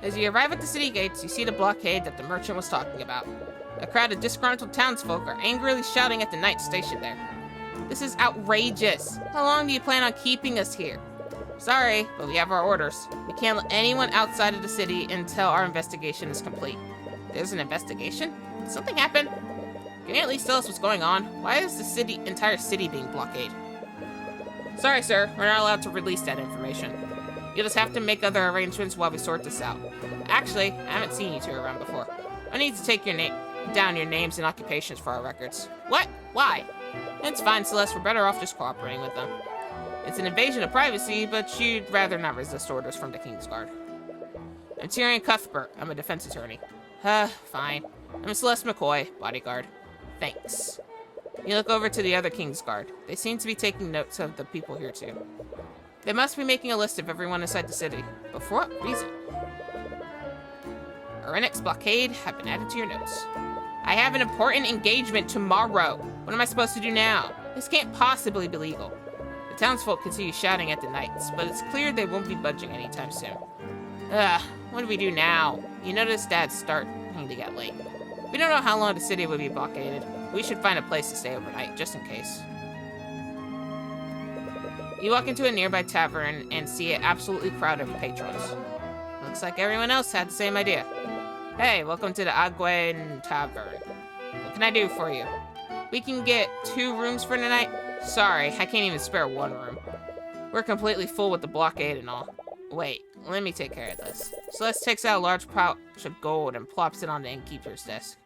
As you arrive at the city gates, you see the blockade that the merchant was talking about. A crowd of disgruntled townsfolk are angrily shouting at the knights stationed there. This is outrageous. How long do you plan on keeping us here? Sorry, but we have our orders. We can't let anyone outside of the city until our investigation is complete. There's an investigation? Did something happen? Can you at least tell us what's going on? Why is the entire city being blockaded? Sorry, sir. We're not allowed to release that information. You'll just have to make other arrangements while we sort this out. Actually, I haven't seen you two around before. I need to take down your names and occupations for our records. What? Why? It's fine, Celeste. We're better off just cooperating with them. It's an invasion of privacy, but you'd rather not resist orders from the Kingsguard. I'm Tyrion Cuthbert. I'm a defense attorney. Fine. I'm Celeste McCoy, bodyguard. Thanks. You look over to the other Kingsguard. They seem to be taking notes of the people here too. They must be making a list of everyone inside the city. But for what reason? Arenix blockade have been added to your notes. I have an important engagement tomorrow. What am I supposed to do now? This can't possibly be legal. The townsfolk continue shouting at the knights, but it's clear they won't be budging anytime soon. What do we do now? You notice that it's starting to get late. We don't know how long the city will be blockaded. We should find a place to stay overnight, just in case. You walk into a nearby tavern and see it absolutely crowded with patrons. Looks like everyone else had the same idea. Hey, welcome to the Aguen Tavern. What can I do for you? We can get 2 rooms for tonight? Sorry, I can't even spare 1 room. We're completely full with the blockade and all. Wait, let me take care of this. Celeste takes out a large pouch of gold and plops it on the innkeeper's desk.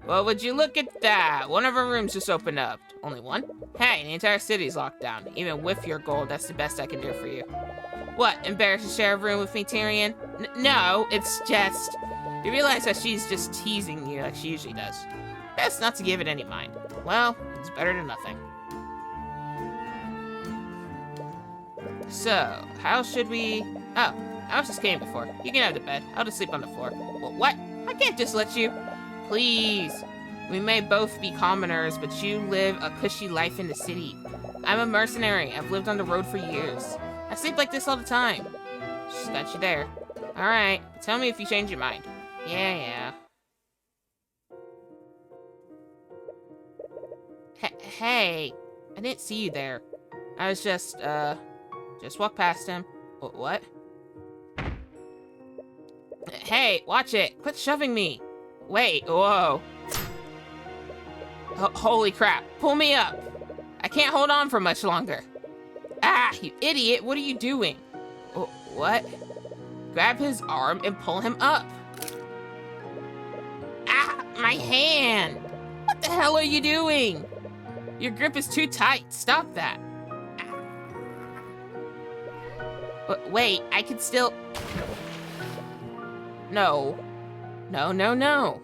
Well, would you look at that? One of our rooms just opened up. Only one? Hey, the entire city's locked down. Even with your gold, that's the best I can do for you. What, embarrassed to share a room with me, Tyrion? No, it's just... You realize that she's just teasing you like she usually does. Best not to give it any mind. Well, it's better than nothing. So, how should we... Oh, I was just came before. You can have the bed. I'll just sleep on the floor. Well, what? I can't just let you. Please. We may both be commoners, but you live a cushy life in the city. I'm a mercenary. I've lived on the road for years. I sleep like this all the time. Just got you there. Alright, tell me if you change your mind. Yeah. Hey, I didn't see you there. I was just walked past him. What? Hey, watch it. Quit shoving me. Wait, whoa. Holy crap, pull me up. I can't hold on for much longer. Ah, you idiot, what are you doing? What? Grab his arm and pull him up. Ah, my hand. What the hell are you doing? Your grip is too tight, stop that. Wait, I can still... No. No.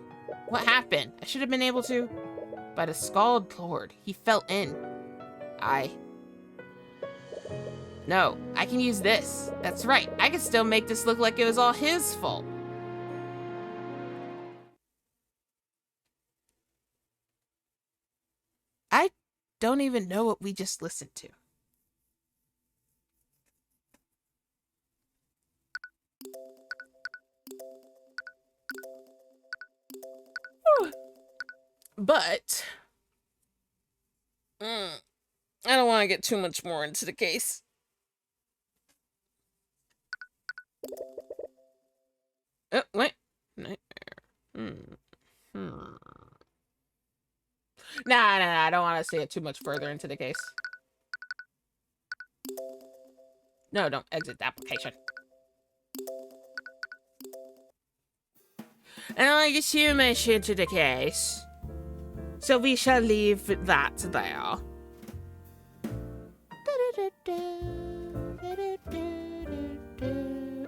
What happened? I should have been able to... By the scald lord, he fell in. No, I can use this. That's right, I can still make this look like it was all his fault. I don't even know what we just listened to. But I don't want to get too much more into the case. Oh, wait. Nightmare. Nah, I don't want to say it too much further into the case. No, don't exit the application. And I guess you much into the case. So we shall leave that there.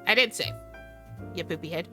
I did save. You poopy head.